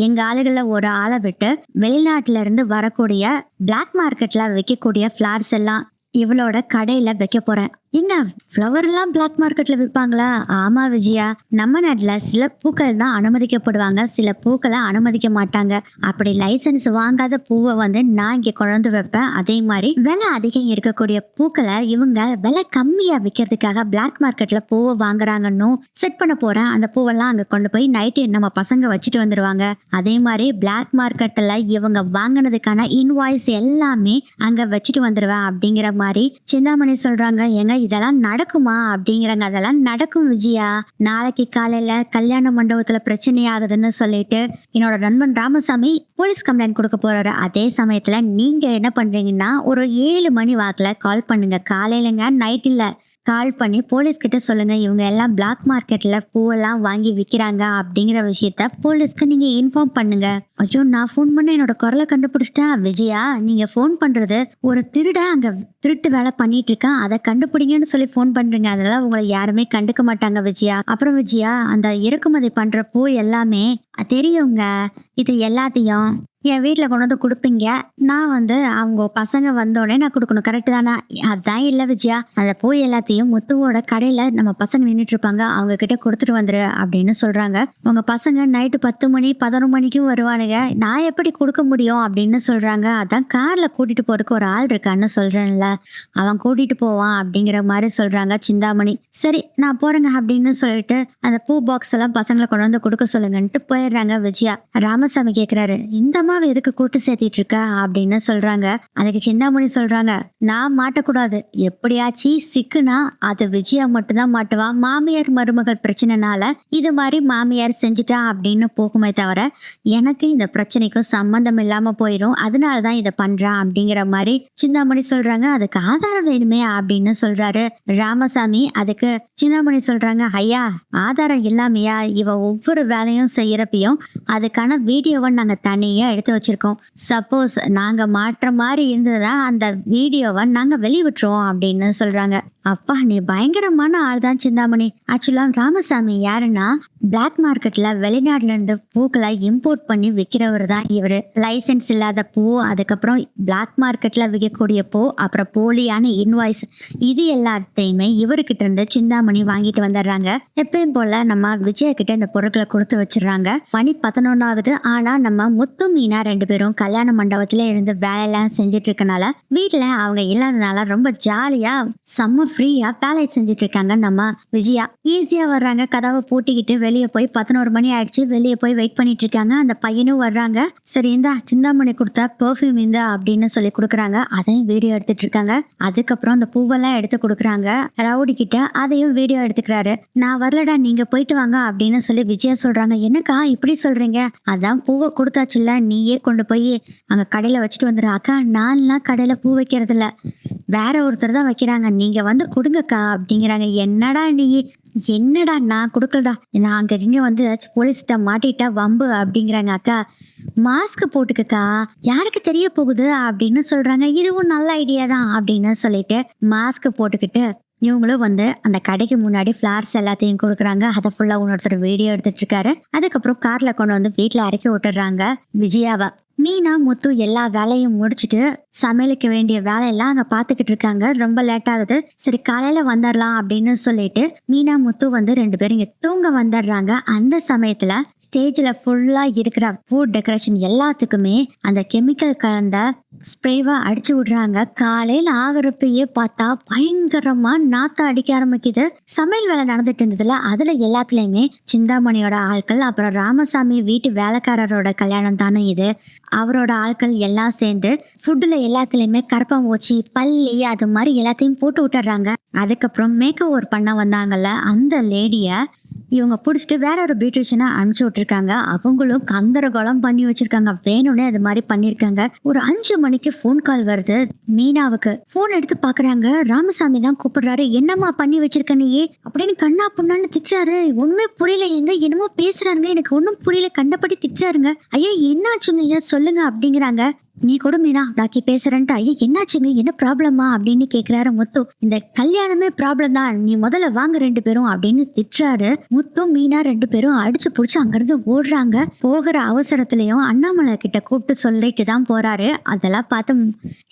எங்க ஆளுகளை ஒரு ஆளை விட்டு வெளிநாட்டுல இருந்து வரக்கூடிய பிளாக் மார்க்கெட்ல வைக்கக்கூடிய ஃபிளவர்ஸ் எல்லாம் இவளோட கடையில வைக்க போறேன். எங்க ஃப்ளவர் எல்லாம் பிளாக் மார்க்கெட்ல விற்பாங்களா? ஆமா விஜயா, நம்ம நாட்டுல சில பூக்கள் தான் அனுமதிக்கப்படுவாங்க, சில பூக்களை அனுமதிக்க மாட்டாங்க. அப்படி லைசன்ஸ் வாங்காத பூவை வந்து நான் இங்க கொண்டு வைப்பேன். அதே மாதிரி விலை அதிகம் இருக்கக்கூடிய பூக்களை இவங்க விலை கம்மியா விற்கிறதுக்காக பிளாக் மார்க்கெட்ல பூவை வாங்குறாங்கன்னு செட் பண்ண போறேன். அந்த பூவெல்லாம் அங்க கொண்டு போய் நைட்டு நம்ம பசங்க வச்சுட்டு வந்துருவாங்க. அதே மாதிரி பிளாக் மார்க்கெட்ல இவங்க வாங்கினதுக்கான இன்வாய்ஸ் எல்லாமே அங்க வச்சுட்டு வந்துருவேன் அப்படிங்கிற மாதிரி சிந்தாமணி சொல்றாங்க. எங்க இதெல்லாம் நடக்குமா அப்படிங்கிறாங்க. அதெல்லாம் நடக்கும் விஜயா. நாளைக்கு காலையில கல்யாண மண்டபத்துல பிரச்சனை ஆகுதுன்னு சொல்லிட்டு என்னோட நண்பன் ராமசாமி போலீஸ் கம்ப்ளைண்ட் கொடுக்க போறாரு. அதே சமயத்துல நீங்க என்ன பண்றீங்கன்னா, ஒரு 7 மணி வாக்குல கால் பண்ணுங்க. காலையிலங்க, நைட் இல்ல. கால் பண்ணி போலீஸ் கிட்ட சொல்லுங்க, இவங்க எல்லாம் பிளாக் மார்க்கெட்ல பூவெல்லாம் வாங்கி விற்கிறாங்க அப்படிங்கிற விஷயத்த போலீஸ்க்கு நீங்க இன்ஃபார்ம் பண்ணுங்க. ஐயோ, நான் ஃபோன் பண்ண என்னோட குரலை கண்டுபிடிச்சிட்டேன். விஜயா, நீங்க ஃபோன் பண்றது ஒரு திருட அங்க திருட்டு வேலை பண்ணிட்டு இருக்கான், அதை கண்டுபிடிங்கன்னு சொல்லி ஃபோன் பண்றீங்க. அதனால உங்களை யாருமே கண்டுக்க மாட்டாங்க விஜயா. அப்புறம் விஜயா, அந்த இறக்குமதி பண்ற பூ எல்லாமே தெரியுங்க. இது எல்லாத்தையும் என் வீட்டில் கொண்டு வந்து கொடுப்பீங்க. நான் வந்து அவங்க பசங்க வந்தோடனே நான் கொடுக்கணும், கரெக்டு தானே? அதான் இல்லை விஜயா, அந்த பூ எல்லாத்தையும் முத்துவோட கடையில் நம்ம பசங்க நின்றுட்டு இருப்பாங்க, அவங்க கிட்ட கொடுத்துட்டு வந்துரு அப்படின்னு சொல்றாங்க. உங்க பசங்க நைட்டு 10 மணி 11 மணிக்கும் வருவானுங்க, நான் எப்படி கொடுக்க முடியும் அப்படின்னு சொல்றாங்க. அதான் கார்ல கூட்டிட்டு போறதுக்கு ஒரு ஆள் இருக்கான்னு சொல்றேன்ல, அவன் கூட்டிட்டு போவான் அப்படிங்கிற மாதிரி சொல்றாங்க சிந்தாமணி. சரி, நான் போறேங்க அப்படின்னு சொல்லிட்டு அந்த பூ பாக்ஸ் எல்லாம் பசங்களை கொண்டு வந்து கொடுக்க சொல்லுங்கன்ட்டு போயிடுறாங்க விஜயா. ராமசாமி கேக்குறாரு, இந்த மாதிரி எதுக்கு கூட்டு சேர்த்திட்டு இருக்க அப்படின்னு சொல்றாங்க. அதுக்கு சிந்தாமணி சொல்றாங்க, நான் மாட்டக்கூடாது, எப்படியாச்சு சிக்குனா அது விஜயா மட்டும்தான் மாட்டுவா. மாமியார் மருமகள் பிரச்சனைனால இது மாதிரி மாமியார் செஞ்சுட்டா அப்படின்னு போகுமே தவிர எனக்கு இந்த பிரச்சனைக்கும் சம்பந்தம் இல்லாம போயிடும், அதனாலதான் இதை பண்றான் அப்படிங்கிற மாதிரி சிந்தாமணி சொல்றாங்க. அதுக்கு ஆதாரம் வேணுமே அப்படின்னு சொல்றாரு ராமசாமி. அதுக்கு சிந்தாமணி சொல்றாங்க, ஐயா, ஆதாரம் இல்லாமையா இவ ஒவ்வொரு வேலையும் செய்யறப்பையும் அதுக்கான வீடியோவை நாங்க தனியா எடுத்து வச்சிருக்கோம். சப்போஸ் நாங்க மாற்ற மாதிரி இருந்ததுன்னா அந்த வீடியோவை நாங்க வெளிவிட்டுருவோம் அப்படின்னு சொல்றாங்க. அப்பா, நீ பயங்கரமான ஆள் தான் சிந்தாமணி. ஆக்சுவலா ராமசாமி யாருன்னா, பிளாக் மார்க்கெட்ல வெளிநாட்டுல இருந்து பூக்களை இம்போர்ட் பண்ணி விற்கிறவர் தான் இவரு. லைசன்ஸ் இல்லாத பூ, அதுக்கப்புறம் பிளாக் மார்க்கெட்ல விற்கக்கூடிய பூ, அப்புறம் போலியான இன்வாய்ஸ், இது எல்லாத்தையுமே இவர்கிட்ட இருந்து சிந்தாமணி வாங்கிட்டு வந்துடுறாங்க. எப்பயும் போல நம்ம விஜய கிட்ட இந்த பொருட்களை கொடுத்து வச்சிடறாங்க. மணி 11 ஆகுது. ஆனா நம்ம முத்து மீனா 2 பேரும் கல்யாண மண்டபத்துல இருந்து வேலையெல்லாம் செஞ்சுட்டு இருக்கனால வீட்டுல அவங்க இல்லாதனால ரொம்ப ஜாலியா செம்ம ஃப்ரீயா வேலை செஞ்சுட்டு இருக்காங்க. நம்ம விஜயா ஈஸியா வர்றாங்க, கதவை பூட்டிக்கிட்டு வெளியே போய் 11 மணி ஆயிடுச்சு, வெளியே போய் வெயிட் பண்ணிட்டு இருக்காங்க. அந்த பையனும் வர்றாங்க. சரி, இந்தா சிந்தாமணி கொடுத்தா பெர்ஃப்யூம் இந்த அப்படின்னு சொல்லி கொடுக்குறாங்க. அதையும் வீடியோ எடுத்துட்டு இருக்காங்க. அதுக்கப்புறம் அந்த பூவெல்லாம் எடுத்து கொடுக்குறாங்க ரவுடி கிட்ட, அதையும் வீடியோ எடுத்துக்கிறாரு. நான் வரலடா, நீங்க போயிட்டு வாங்க அப்படின்னு சொல்லி விஜயா சொல்றாங்க. என்னக்கா இப்படி சொல்றீங்க? அதான் பூவை கொடுத்தாச்சுல்ல, நீயே கொண்டு போய் அங்க கடையில வச்சுட்டு வந்துடு. அக்கா, நான்லாம் கடையில பூ வைக்கிறது இல்ல, வேற ஒருத்தர் தான் வைக்கிறாங்க, நீங்க வந்து கொடுங்கக்கா அப்படிங்கிறாங்க. என்னடா நீ, என்னடா நான் கொடுக்கலடா, நான் அங்க இங்க வந்து ஏதாச்சும் போலீஸ்கிட்ட மாட்டிட்டா வம்பு அப்படிங்கிறாங்க. அக்கா, மாஸ்க் போட்டுக்கக்கா, யாருக்கு தெரிய போகுது அப்படின்னு சொல்றாங்க. இதுவும் நல்ல ஐடியா தான் அப்படின்னு சொல்லிட்டு மாஸ்க் போட்டுக்கிட்டு இவங்களும் வந்து அந்த கடைக்கு முன்னாடி ஃபிளார்ஸ் எல்லாத்தையும் கொடுக்குறாங்க. அதை ஃபுல்லா இன்னொருத்தர் வீடியோ எடுத்துட்டு இருக்காரு. அதுக்கப்புறம் கார்ல கொண்டு வந்து வீட்டுல இறக்கி விட்டுறாங்க விஜயாவை. மீனா முத்து எல்லா வேலையும் முடிச்சுட்டு சமையலுக்கு வேண்டிய வேலையெல்லாம் அங்க பாத்துக்கிட்டு இருக்காங்க. ரொம்ப லேட் ஆகுது. சரி காலையில வந்துடலாம் அப்படின்னு சொல்லிட்டு மீனா முத்து வந்து 2 பேரும் இங்க தூங்க வந்துடுறாங்க. அந்த சமயத்துல ஸ்டேஜ்ல ஃபுல்லா இருக்கிற ஃபுட் டெக்கரேஷன் எல்லாத்துக்குமே அந்த கெமிக்கல் கலந்த ஸ்ப்ரேவா அடிச்சு விடுறாங்க. காலையில ஆகுறப்பயே பார்த்தா பயங்கரமா நாத்தம் அடிக்க ஆரம்பிக்குது. சமையல் வேலை நடந்துட்டு இருந்ததுல அதுல எல்லாத்துலயுமே சிந்தாமணியோட ஆட்கள், அப்புறம் ராமசாமி வீட்டு வேலைக்காரரோட கல்யாணம் தானே இது. அவரோட ஆட்கள் எல்லாம் சேர்ந்து ஃபுட்டுல எல்லாத்துலயுமே கரப்பாம்பூச்சி, பல்லி அது மாதிரி எல்லாத்தையும் போட்டு விட்டுறாங்க. அதுக்கப்புறம் மேக் ஓவர் பண்ண வந்தாங்கல்ல அந்த லேடிய இவங்க பிடிச்சிட்டு வேற ஒரு பியூட்டிஷியனை அனுப்பிச்சு விட்டுருக்காங்க. அவங்களும் கந்தரகோலம் பண்ணி வச்சிருக்காங்க. வேணும்னே அது மாதிரி பண்ணிருக்காங்க. ஒரு 5 மணிக்கு ஃபோன் கால் வருது மீனாவுக்கு. ஃபோன் எடுத்து பாக்குறாங்க. ராமசாமி தான் கூப்பிடுறாரு. என்னம்மா பண்ணி வச்சிருக்க நீ அப்படின்னு கண்ணா புண்ணான்னு திட்டுறாரு. ஒண்ணுமே புரியல, எங்க என்னமோ பேசுறாருங்க, எனக்கு ஒன்னும் புரியல, கண்டபடி திட்டுறாருங்க. ஐயா என்னாச்சுங்க ஐயா சொல்லுங்க அப்படிங்கிறாங்க. நீ கூட மீனா டாக்கி பேசுறேன்ட்டு, ஐயா என்னாச்சுங்க, என்ன ப்ராப்ளமா அப்படின்னு கேக்குறாரு முத்து. இந்த கல்யாணமே ப்ராப்ளம் தான், நீ முதல்ல வாங்க 2 பேரும் அப்படின்னு திட்டுறாரு. முத்து மீனா 2 பேரும் அடிச்சு புடிச்சு அங்கிருந்து ஓடுறாங்க. போகிற அவசரத்திலயும் அண்ணாமலை கிட்ட கூப்பிட்டு சொல்லிட்டு தான் போறாரு. அதெல்லாம் பார்த்து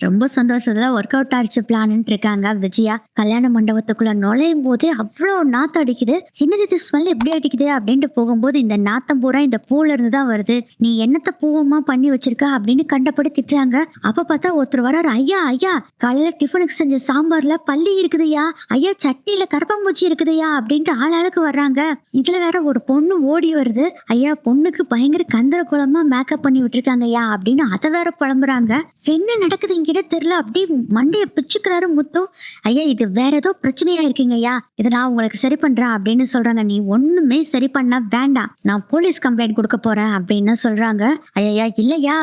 ரொம்ப சந்தோஷத்துல ஒர்க் அவுட் ஆயிடுச்சு பிளான் இருக்காங்க விஜயா. கல்யாண மண்டபத்துக்குள்ள நுழையும் போது அவ்வளவு நாத்தம் அடிக்குது. என்னது இது ஸ்மெல் எப்படி அடிக்குது அப்படின்ட்டு போகும்போது இந்த நாத்தம் பூரா இந்த பூல இருந்து தான் வருது. நீ என்னத்த பூவமா பண்ணி வச்சிருக்க அப்படின்னு கண்டபடி திட்டுறாங்க. அப்ப பார்த்தா ஒருத்தர் வராரு. ஐயா ஐயா காலையில டிஃபனுக்கு செஞ்ச சாம்பார்ல பல்லி இருக்குதுயா, ஐயா சட்னியில கரப்பாம்பூச்சி இருக்குதுயா அப்படின்ட்டு ஆளாளுக்கு வர்றாங்க. இதுல வேற ஒரு பொண்ணு ஓடி வருது. ஐயா பொண்ணுக்கு பயங்கர கந்தரகோலமா மேக்கப் பண்ணி விட்டுருக்காங்க ஐயா அப்படின்னு அதை வேற புலம்புறாங்க. என்ன நடக்குது இங்கிட்ட தெரியல, அப்படி மண்டைய பிச்சுக்கிறாரு முத்து. ஐயா இது வேற ஏதோ பிரச்சனையா இருக்குங்க ஐயா, இதை நான் உங்களுக்கு சரி பண்றேன் அப்படின்னு சொல்றாங்க. நீ ஒண்ணுமே சரி பண்ண வேண்டாம், நான் போலீஸ் கம்ப்ளைண்ட் கொடுக்க போறேன் அப்படின்னு சொல்றாங்க. ஐயா இல்லையா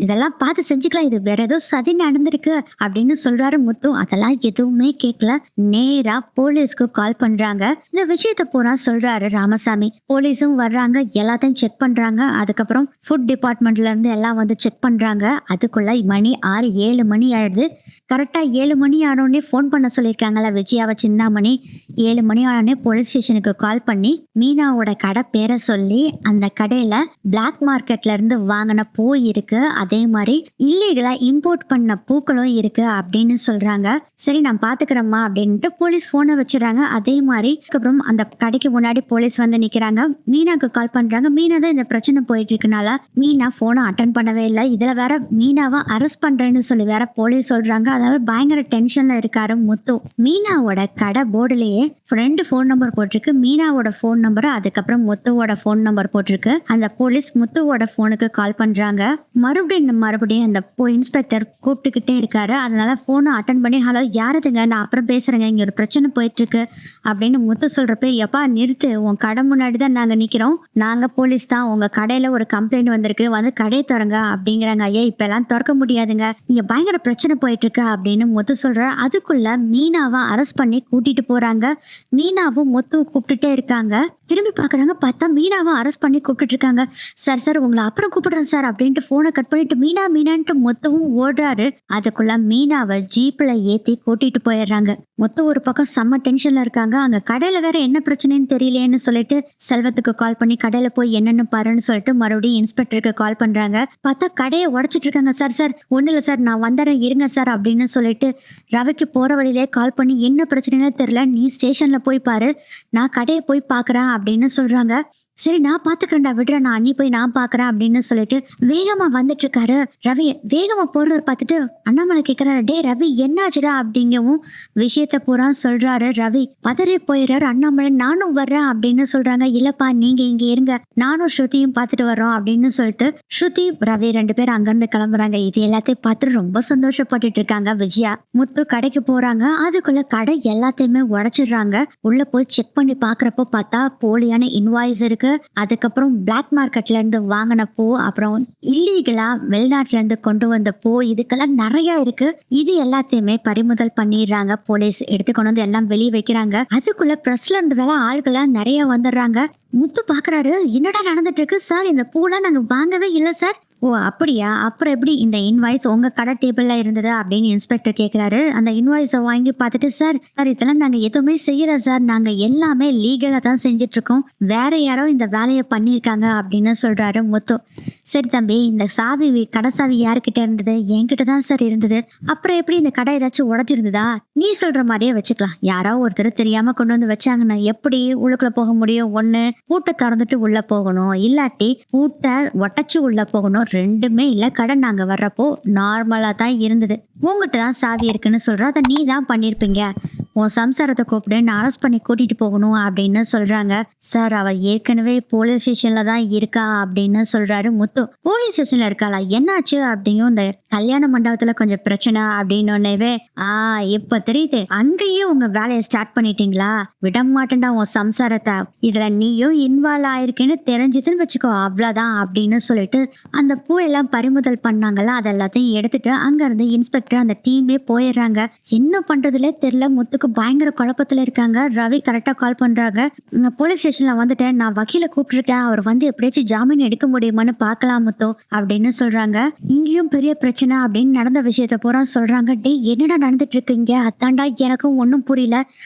இதெல்லாம் பார்த்து செஞ்சுக்கலாம், இது வேற ஏதோ சதி நடந்திருக்கு அப்படின்னு சொல்றாரு முத்து. அதெல்லாம் எதுவுமே கேட்கல. நேரா போலீஸ்க்கு கால் பண்றாங்க. இந்த விஷயத்த பூரா சொல்றாரு ராமசாமி. போலீஸும் வர்றாங்க, எல்லாத்தையும் செக் பண்றாங்க. அதுக்கப்புறம் ஃபுட் டிபார்ட்மெண்ட்ல இருந்து எல்லாம் வந்து செக் பண்றாங்க. அதுக்குள்ள மணி 6-7 மணி ஆயிடுது. கரெக்டா 7 மணி ஆனோடனே ஃபோன் பண்ண சொல்லியிருக்காங்கல்ல விஜயாவை சிந்தாமணி. 7 மணி ஆனோடனே போலீஸ் ஸ்டேஷனுக்கு கால் பண்ணி மீனாவோட கடை பேரை சொல்லி அந்த கடையில பிளாக் மார்க்கெட்ல இருந்து வாங்கின பூ இருக்கு, அதே மாதிரி இல்லீகலா இம்போர்ட் பண்ண பூக்களும் இருக்கு அப்படின்னு சொல்றாங்க. சரி நான் பாத்துக்கிறேம்மா அப்படின்ட்டு போலீஸ் போனை வச்சிடறாங்க. அதே மாதிரி அப்புறம் அந்த கடைக்கு முன்னாடி போலீஸ் வந்து நிக்கிறாங்க. மீனாக்கு கால் பண்றாங்க. மீனா தான் இந்த பிரச்சனை போயிட்டு இருக்கனால மீனா போனை அட்டன் பண்ணவே இல்லை. இதுல வேற மீனாவை அரெஸ்ட் பண்றேன்னு சொல்லி வேற போலீஸ் சொல்றாங்க. அதனால பயங்கர டென்ஷன்ல இருக்காரு முத்து. மீனாவோட கடை போர்டுலயே ஃப்ரெண்டு போன் நம்பர் போட்டிருக்கு, மீனாவோட போன் நம்பர், அதுக்கப்புறம் முத்துவோட போன் நம்பர் போட்டிருக்கு. அந்த போலீஸ் முத்துவோட போனுக்கு கால் பண்றாங்க. மறுபடியும் அந்த இன்ஸ்பெக்டர் கூப்பிட்டுக்கிட்டே இருக்காரு. அதனால போனை அட்டன் பண்ணி ஹலோ யாருதுங்க, நான் அப்புறம் பேசுறேங்க, இங்க ஒரு பிரச்சனை போயிட்டு இருக்கு அப்படின்னு முத்து சொல்றப்ப, எப்பா நிறுத்து, உன் கடை முன்னாடி தான் நாங்க நிக்கிறோம், நாங்க போலீஸ் தான், உங்க கடையில ஒரு கம்ப்ளைண்ட் வந்திருக்கு, வந்து கடை திறங்க அப்படிங்கிறாங்க. ஐயா இப்ப எல்லாம் திறக்க முடியாதுங்க, இங்க பயங்கர பிரச்சனை போயிட்டு இருக்கு அப்படின்னு முத்து சொல்ற. அதுக்குள்ள மீனாவை அரெஸ்ட் பண்ணி கூட்டிட்டு போறாங்க. மீனாவும் முத்து கூப்பிட்டுட்டே இருக்காங்க. திரும்பி பாக்குறாங்க, பார்த்தா மீனாவை அரெஸ்ட் பண்ணி கூப்பிட்டு இருக்காங்க. சார் சார் உங்களை அப்புறம் கூப்பிடுறேன் சார் அப்படின்ட்டு போனை கட் பண்ணிட்டு மீனான்ட்டு முத்துவும் ஓடுறாரு. அதுக்குள்ள மீனாவை ஜீப்ல ஏத்தி கூட்டிட்டு போயிடுறாங்க. முத்து ஒரு பக்கம் செம்ம டென்ஷன்ல இருக்காங்க. அங்க கடையில வேற என்ன பிரச்சனைன்னு தெரியலையேன்னு சொல்லிட்டு செல்வத்துக்கு கால் பண்ணி கடையில போய் என்னன்னு பாருன்னு சொல்லிட்டு மறுபடியும் இன்ஸ்பெக்டருக்கு கால் பண்றாங்க. பார்த்தா கடையை உடைச்சிட்டு இருக்காங்க. சார் சார் ஒண்ணு இல்ல சார், நான் வந்துடுறேன் இருங்க சார் அப்படின்னு சொல்லிட்டு ரவிக்கு போற வழியிலே கால் பண்ணி என்ன பிரச்சனைன்னு தெரியல, நீ ஸ்டேஷன்ல போய் பாரு, நான் கடையை போய் பாக்குறேன் அப்படின்னு சொல்றாங்க. சரி நான் பாத்துக்கிறேன்டா விடுற, நான் அண்ணி போய் நான் பாக்குறேன் அப்படின்னு சொல்லிட்டு வேகமா வந்துட்டு இருக்காரு. ரவி வேகமா போறத பார்த்துட்டு அண்ணாமலை கேக்குறாரு, டே ரவி என்னாச்சுடா அப்படிங்கவும் விஷயத்த பூரா சொல்றாரு. ரவி பதறி போயிடுறாரு. அண்ணாமலை நானும் வர்றேன் அப்படின்னு சொல்றாங்க. இல்லப்பா நீங்க இங்க இருங்க, நானும் ஸ்ருதியும் பார்த்துட்டு வர்றோம் அப்படின்னு சொல்லிட்டு ஸ்ருதி ரவி 2 பேரும் அங்கிருந்து கிளம்புறாங்க. இது எல்லாத்தையும் பார்த்து ரொம்ப சந்தோஷப்பட்டுட்டு இருக்காங்க விஜயா. முத்து கடைக்கு போறாங்க. அதுக்குள்ள கடை எல்லாத்தையுமே உடைச்சிடுறாங்க. உள்ள போய் செக் பண்ணி பாக்குறப்போ பார்த்தா போலியான இன்வாய்ஸ் இருக்கு. அதுக்கப்புறம் பிளாக் மார்க்கெட்ல இருந்து வாங்கின பூ, அப்புறம் இல்லீகலா வெளிநாட்டுல இருந்து கொண்டு வந்த பூ, இதுக்கெல்லாம் நிறைய இருக்கு. இது எல்லாத்தையுமே பறிமுதல் பண்ணிடுறாங்க. போலீஸ் எடுத்து கொண்டு வந்து எல்லாம் வெளியே வைக்கிறாங்க. அதுக்குள்ள பிரஸ்ல இருந்து வேலை ஆள்களா நிறைய வந்துடுறாங்க. முத்து பாக்குறாரு, என்னடா நடந்துட்டு இருக்கு சார், இந்த பூலாம் நாங்க வாங்கவே இல்லை சார், ஓ அப்படியா? அப்புறம் எப்படி இந்த இன்வாய்ஸ் உங்க கடை டேபிள்ல இருந்தது அப்படின்னு இன்ஸ்பெக்டர் கேட்குறாரு. அந்த இன்வாய்ஸ வாங்கி பார்த்துட்டு, சார் சார் இதெல்லாம் நாங்க எதுவுமே செய்யல சார். நாங்க எல்லாமே லீகலா தான் செஞ்சுட்ருக்கோம். வேற யாரோ இந்த வேலைய பண்ணியிருக்காங்க அப்படின்னு சொல்றாரு முத்து. சரி தம்பி, இந்த சாவி கடை சாவி யார்கிட்ட இருந்தது? என்கிட்ட தான் சார் இருந்தது. அப்புறம் எப்படி இந்த கடை ஏதாச்சும் உடைஞ்சிருந்ததா? நீ சொல்ற மாதிரியே வச்சுக்கலாம். யாரோ ஒருத்தர் தெரியாம கொண்டு வந்து வச்சாங்கன்னா எப்படி உள்ளுக்குள்ள போக முடியும்? ஒண்ணு பூட்டை திறந்துட்டு உள்ள போகணும், இல்லாட்டி பூட்டை ஒட்டச்சு உள்ள போகணும். ரெண்டுமே இல்ல. கடை நாங்க வர்றப்போ நார்மலா தான் இருந்தது. உங்ககிட்ட தான் சாவி இருக்குன்னு சொல்ற. அதை நீ தான் பண்ணிருப்பீங்க. உன் சம்சாரத்தை கூப்பிட்டு நான் அரெஸ்ட் பண்ணி கூட்டிட்டு போகணும் அப்படின்னு சொல்றாங்க. சார் அவ ஏற்கனவே போலீஸ் ஸ்டேஷன்ல தான் இருக்கா அப்படின்னு சொல்றாரு முத்து. போலீஸ் ஸ்டேஷன்ல இருக்காளா? என்னாச்சு அப்படியும் இந்த கல்யாண மண்டபத்துல கொஞ்சம் பிரச்சனை அப்படின்னு இப்ப தெரியுது. அங்கேயே உங்க வேலையை ஸ்டார்ட் பண்ணிட்டீங்களா? விட மாட்டேன்டா உன் சம்சாரத்தை. இதுல நீயும் இன்வால்வ் ஆயிருக்கேன்னு தெரிஞ்சதுன்னு வச்சுக்கோ, அவ்வளவுதான் அப்படின்னு சொல்லிட்டு அந்த பூ எல்லாம் பறிமுதல் பண்ணாங்கல்ல, அது எல்லாத்தையும் எடுத்துட்டு அங்க இருந்து இன்ஸ்பெக்டர் அந்த டீமே போயிடுறாங்க. என்ன பண்றதுலே தெரியல. முத்துக்கு பயங்கர குழப்பத்துல இருக்காங்க. ரவி கரெக்டா கால் பண்றாங்க. போலீஸ் ஸ்டேஷன்ல வந்துட்டேன், நான் வக்கீல கூப்பிட்டுருக்கேன், அவர் வந்து எப்படியாச்சும் ஜாமீன் எடுக்க முடியுமான்னு பாக்கலாம் முத்தோ அப்படின்னு சொல்றாங்க. இங்கேயும் பெரிய பிரச்சனை அப்படின்னு நடந்த விஷயத்த பூரா சொல்றாங்க. டே என்னடா நடந்துட்டு இருக்கீங்க? அதாண்டா எனக்கும் ஒன்னும் புரியல.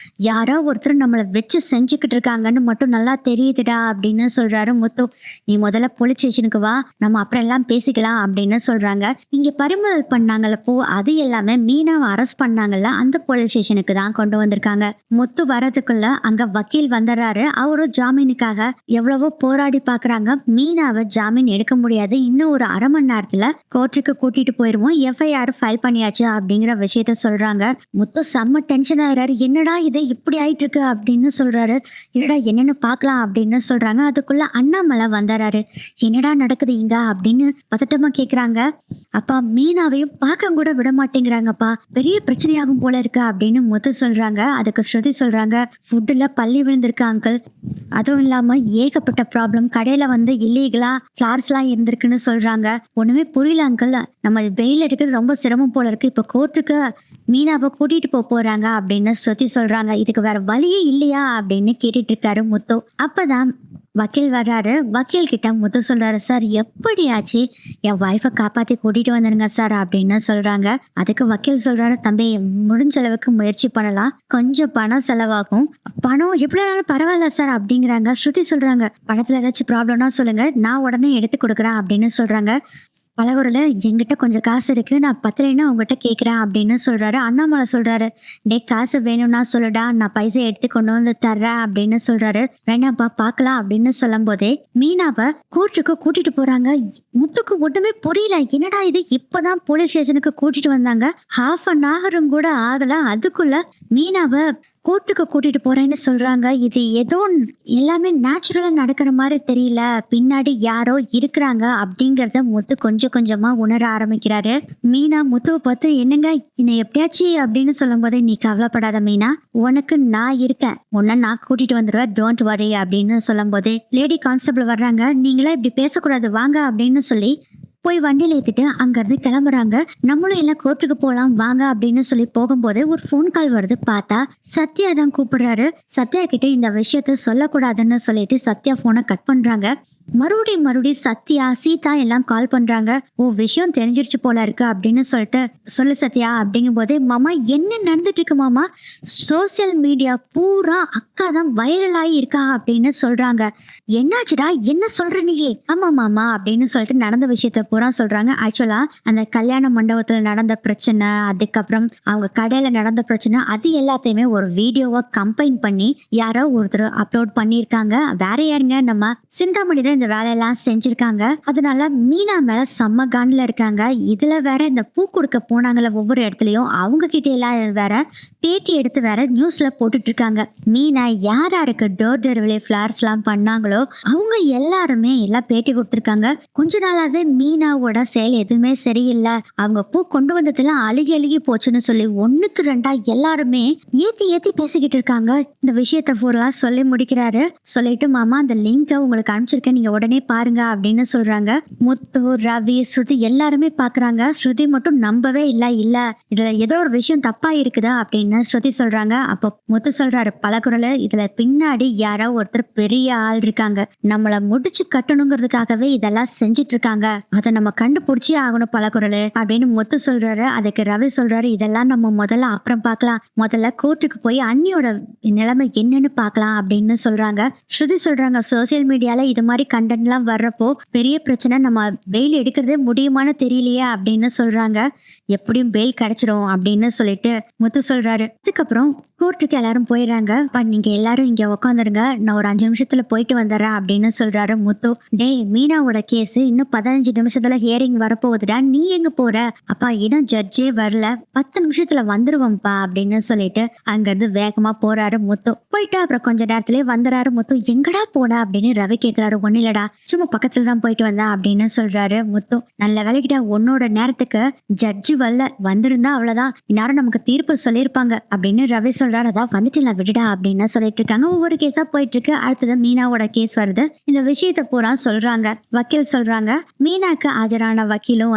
யாரோ ஒருத்தர் நம்மளை வச்சு செஞ்சுக்கிட்டு இருக்காங்கன்னு மட்டும் நல்லா தெரியுதுடா அப்படின்னு சொல்றாரு முத்து. நீ முதல்ல போலீஸ் ஸ்டேஷனுக்கு வா, நம்ம அப்புறம் எல்லாம் பேசிக்கலாம் அப்படின்னு சொல்றாங்க. இங்க பறிமுதல் பண்ணாங்கல்ல பூ, அது எல்லாமே மீனாவை அரெஸ்ட் பண்ணாங்கல்ல, அந்த போலீஸ் ஸ்டேஷனுக்கு தான் கொண்டு வந்திருக்காங்க. முத்து வரதுக்குள்ள அங்க வக்கீல் வந்துடுறாரு. அவரும் ஜாமீனுக்காக எவ்வளவோ போராடி பாக்குறாங்க. மீனாவை ஜாமீன் எடுக்க முடியாது, இன்னும் ஒரு அரை மணி நேரத்துல கோர்ட்டுக்கு கூட்டிட்டு போயிருவோம், எஃப்ஐஆர் ஃபைல் பண்ணியாச்சு அப்படிங்கிற விஷயத்த சொல்றாங்க. முத்து செம்ம டென்ஷன் ஆகிறாரு. என்னடா இது இப்படி ஆயிட்டு இருக்கு அப்படின்னு சொல்றாரு. என்னடா என்னன்னு பாக்கலாம் அப்படின்னு சொல்றாங்க. அதுக்குள்ள அண்ணாமலை வந்துறாரு. என்னடா நடக்குது இங்க அப்படின்னு பதட்டமா கேக்குறாங்க. அப்பா மீனாவையும் பார்க்க கூட விட மாட்டேங்கிறாங்கப்பா, பெரிய பிரச்சனையாகும் போல இருக்கு அப்படின்னு முத்து சொல்றாங்க. அதுக்கு ஸ்ருதி சொல்றாங்க, ஃபுட்டுல பள்ளி விழுந்திருக்கு அங்கிள், அதுவும் இல்லாம ஏகப்பட்ட ப்ராப்ளம், கடையில வந்து இல்லீகலா ஃபிளார்ஸ் எல்லாம் இருந்திருக்குன்னு சொல்றாங்க. ஒண்ணுமே புரியல அங்கிள், நம்ம பெயில் எடுக்கிறது ரொம்ப சிரமம் போல இருக்கு. இப்ப கோர்ட்டுக்கு மீனாவை கூட்டிட்டு போறாங்க அப்படின்னு ஸ்ருதி சொல்றாங்க. இதுக்கு வேற வழியே இல்லையா அப்படின்னு கேட்டுட்டு இருக்காரு முத்து. அப்பதான் வக்கீல் வர்றாரு. வக்கீல் கிட்ட முத்து சொல்றாரு, சார் எப்படியாச்சு என் ஒய்ஃபை காப்பாத்தி கூட்டிட்டு வந்துருங்க சார் அப்படின்னு சொல்றாங்க. அதுக்கு வக்கீல் சொல்றாரு, தம்பி முடிஞ்ச அளவுக்கு முயற்சி பண்ணலாம், கொஞ்சம் பணம் செலவாகும், பணம் எப்படினாலும் பரவாயில்ல சார் அப்படிங்கிறாங்க. ஸ்ருதி சொல்றாங்க, பணத்துல ஏதாச்சும் ப்ராப்ளம்னா சொல்லுங்க, நான் உடனே எடுத்து கொடுக்குறேன் அப்படின்னு சொல்றாங்க. பலகுரல என்கிட்ட கொஞ்சம் காசு இருக்கு, நான் பத்தலைன்னா உங்ககிட்ட கேட்குறேன் அப்படின்னு சொல்றாரு. அண்ணாமலை சொல்றாரு, டே காசு வேணும்னா சொல்லுடா, நான் பைசா எடுத்து கொண்டு வந்து தர்றேன் அப்படின்னு சொல்றாரு. வேணாப்பா பார்க்கலாம் அப்படின்னு சொல்லும் போதே மீனாவை கோர்ட்டுக்கு கூட்டிட்டு போறாங்க. முத்துக்கு ஒண்ணுமே புரியல. என்னடா இது, இப்பதான் போலீஸ் ஸ்டேஷனுக்கு கூட்டிட்டு வந்தாங்க, ஹாஃப் அன் ஹவரும் கூட ஆகல, அதுக்குள்ள மீனாவை கோர்ட்டுக்கு கூட்டிட்டு போறேன்னு சொல்றாங்க. இது ஏதோ எல்லாமே நேச்சுரலா நடக்கிற மாதிரி தெரியல, பின்னாடி யாரோ இருக்கிறாங்க அப்படிங்கறத முத்து கொஞ்சம் கொஞ்சமா உணர ஆரம்பிக்கிறாரு. மீனா முத்துவை பார்த்து, என்னங்க என்னை எப்படியாச்சு அப்படின்னு சொல்லும் போதே, நீ கவலைப்படாத மீனா, உனக்கு நான் இருக்கேன், உன்னை நான் கூட்டிட்டு வந்துடுவேன், டோன்ட் வரி அப்படின்னு சொல்லும் போதே லேடி கான்ஸ்டபிள் வர்றாங்க. நீங்களா இப்படி பேசக்கூடாது வாங்க அப்படின்னு சொல்லி போய் வண்டியில ஏத்திட்டு அங்க இருந்து கிளம்புறாங்க. நம்மளும் எல்லாம் கோர்ட்டுக்கு போலாம் வாங்க அப்படின்னு சொல்லி போகும்போது ஒரு ஃபோன் கால் வருது. பார்த்தா சத்யா தான் கூப்பிடுறாரு. சத்யா கிட்ட இந்த விஷயத்த சொல்லக்கூடாதுன்னு சொல்லிட்டு சத்யா போனை கட் பண்றாங்க. மறுபடியும் சத்யா சீதா எல்லாம் கால் பண்றாங்க. ஓ விஷயம் தெரிஞ்சிருச்சு போல இருக்கு அப்படின்னு சொல்லிட்டு, சொல்லு சத்யா அப்படிங்கும் போதே, மாமா என்ன நடந்துட்டு இருக்கு மாமா, சோசியல் மீடியா பூரா அக்கா தான் வைரல் ஆகி இருக்கா அப்படின்னு சொல்றாங்க. என்னாச்சுடா, என்ன சொல்ற நீயே? ஆமா மாமா அப்படின்னு சொல்லிட்டு நடந்த விஷயத்த பூரா சொல்றாங்க. ஆக்சுவலா அந்த கல்யாண மண்டபத்துல நடந்த பிரச்சனை, அதுக்கப்புறம் அவங்க கடையில நடந்த பிரச்சனை, அது எல்லாத்தையுமே ஒரு வீடியோவா கம்பைன் பண்ணி யாரோ ஒருத்தர் அப்லோட் பண்ணியிருக்காங்க. வேற யாருங்க, நம்ம சிந்தாமணி தான் இந்த வேலையெல்லாம் செஞ்சிருக்காங்க. அதனால மீனா மேல செம்ம கான்ல இருக்காங்க. இதுல வேற இந்த பூ கொடுக்க போனாங்கல்ல ஒவ்வொரு இடத்துலயும், அவங்க கிட்ட எல்லாம் வேற பேட்டி எடுத்து வேற நியூஸ்ல போட்டுட்டு இருக்காங்க. மீனா யார் யாருக்கு டோர் டெலிவரி ஃபிளார்ஸ் எல்லாம் பண்ணாங்களோ அவங்க எல்லாருமே எல்லாம் பேட்டி கொடுத்துருக்காங்க. கொஞ்ச நாளாவே மீனாவோட செயல் எதுவுமே சரியில்லை, அவங்க பூ கொண்டு வந்ததுல அழுகி போச்சுன்னு சொல்லி ஒண்ணுக்கு ரெண்டா எல்லாருமே ஏத்தி பேசிக்கிட்டு இருக்காங்க. இந்த விஷயத்த பூரா சொல்லி முடிக்கிறாரு. சொல்லிட்டு, மாமா அந்த லிங்கை உங்களுக்கு அனுப்பிச்சிருக்கேன், நீங்க உடனே பாருங்க அப்படின்னு சொல்றாங்க. முத்து, ரவி, ஸ்ருதி எல்லாருமே பாக்குறாங்க. ஸ்ருதி மட்டும் நம்பவே இல்ல இதுல ஏதோ ஒரு விஷயம் தப்பா இருக்குதா அப்படின்னு ஸ்ருதி சொல்றாங்க. அப்ப முத்து சொல்றாரு பலகுரல, இதுல பின்னாடி யாரோ ஒருத்தர் பெரிய ஆள் இருக்காங்க, நம்மள முடிச்சு கட்டணுங்கிறதுக்காகவே இதெல்லாம் செஞ்சிட்டு இருக்காங்க, அதனால அதை நம்ம கண்டுபிடிச்சே ஆகணும் பலகுரல் அப்படின்னு முத்து சொல்றாரு. அதுக்கு ரவி சொல்றாரு, இதெல்லாம் நம்ம முதல்ல அப்புறம் பார்க்கலாம், முதல்ல கோர்ட்டுக்கு போய் அண்ணியோட நிலைமை என்னன்னு பார்க்கலாம் அப்படின்னு சொல்றாங்க. ஸ்ருதி சொல்றாங்க, சோசியல் மீடியால இது மாதிரி கண்டென்ட் எல்லாம் வர்றப்போ பெரிய பிரச்சனை, நம்ம பெயில் எடுக்கிறதே முடியுமான்னு தெரியலையே அப்படின்னு சொல்றாங்க. எப்படியும் பெயில் கிடைச்சிரும் அப்படின்னு சொல்லிட்டு முத்து சொல்றாரு. அதுக்கப்புறம் கோர்ட்டுக்கு எல்லாரும் போயிடுறாங்க. பட் நீங்க எல்லாரும் இங்க உட்காந்துருங்க, நான் ஒரு 5 நிமிஷத்துல போயிட்டு வந்துடுறேன் அப்படின்னு சொல்றாரு முத்து. டேய், மீனாவோட கேஸ் இன்னும் 15 நிமிஷத்துல ஹியரிங் வரப்போகுதுடா, நீ எங்க போற? அப்பா இன்னும் ஜட்ஜே வரல, 10 நிமிஷத்துல வந்துருவோம்ப்பா அப்படின்னு சொல்லிட்டு அங்க இருந்து வேகமா போறாரு முத்து. போயிட்டு அப்புறம் கொஞ்ச நேரத்திலேயே வந்துறாரு முத்து. எங்கடா போன அப்படின்னு ரவி கேக்குறாரு. ஒண்ணு இல்லடா, சும்மா பக்கத்துல தான் போயிட்டு வந்தேன் அப்படின்னு சொல்றாரு முத்து. நல்ல வேலைக்கிட்ட உன்னோட நேரத்துக்கு ஜட்ஜி வரல, வந்திருந்தா அவ்வளவுதான், இந்நேரம் நமக்கு தீர்ப்பு சொல்லியிருப்பாங்க அப்படின்னு ரவி சொல்றாரு. அதான் வந்துட்டு விடுடா அப்படின்னு சொல்லிட்டு இருக்காங்க. ஒவ்வொரு கேஸா போயிட்டு இருக்கு. அடுத்தது மீனாவோட கேஸ் வருது. இந்த விஷயத்த பூரா சொல்றாங்க. வக்கீல் சொல்றாங்க, மீனாக்கு ஆஜரான வக்கீலும்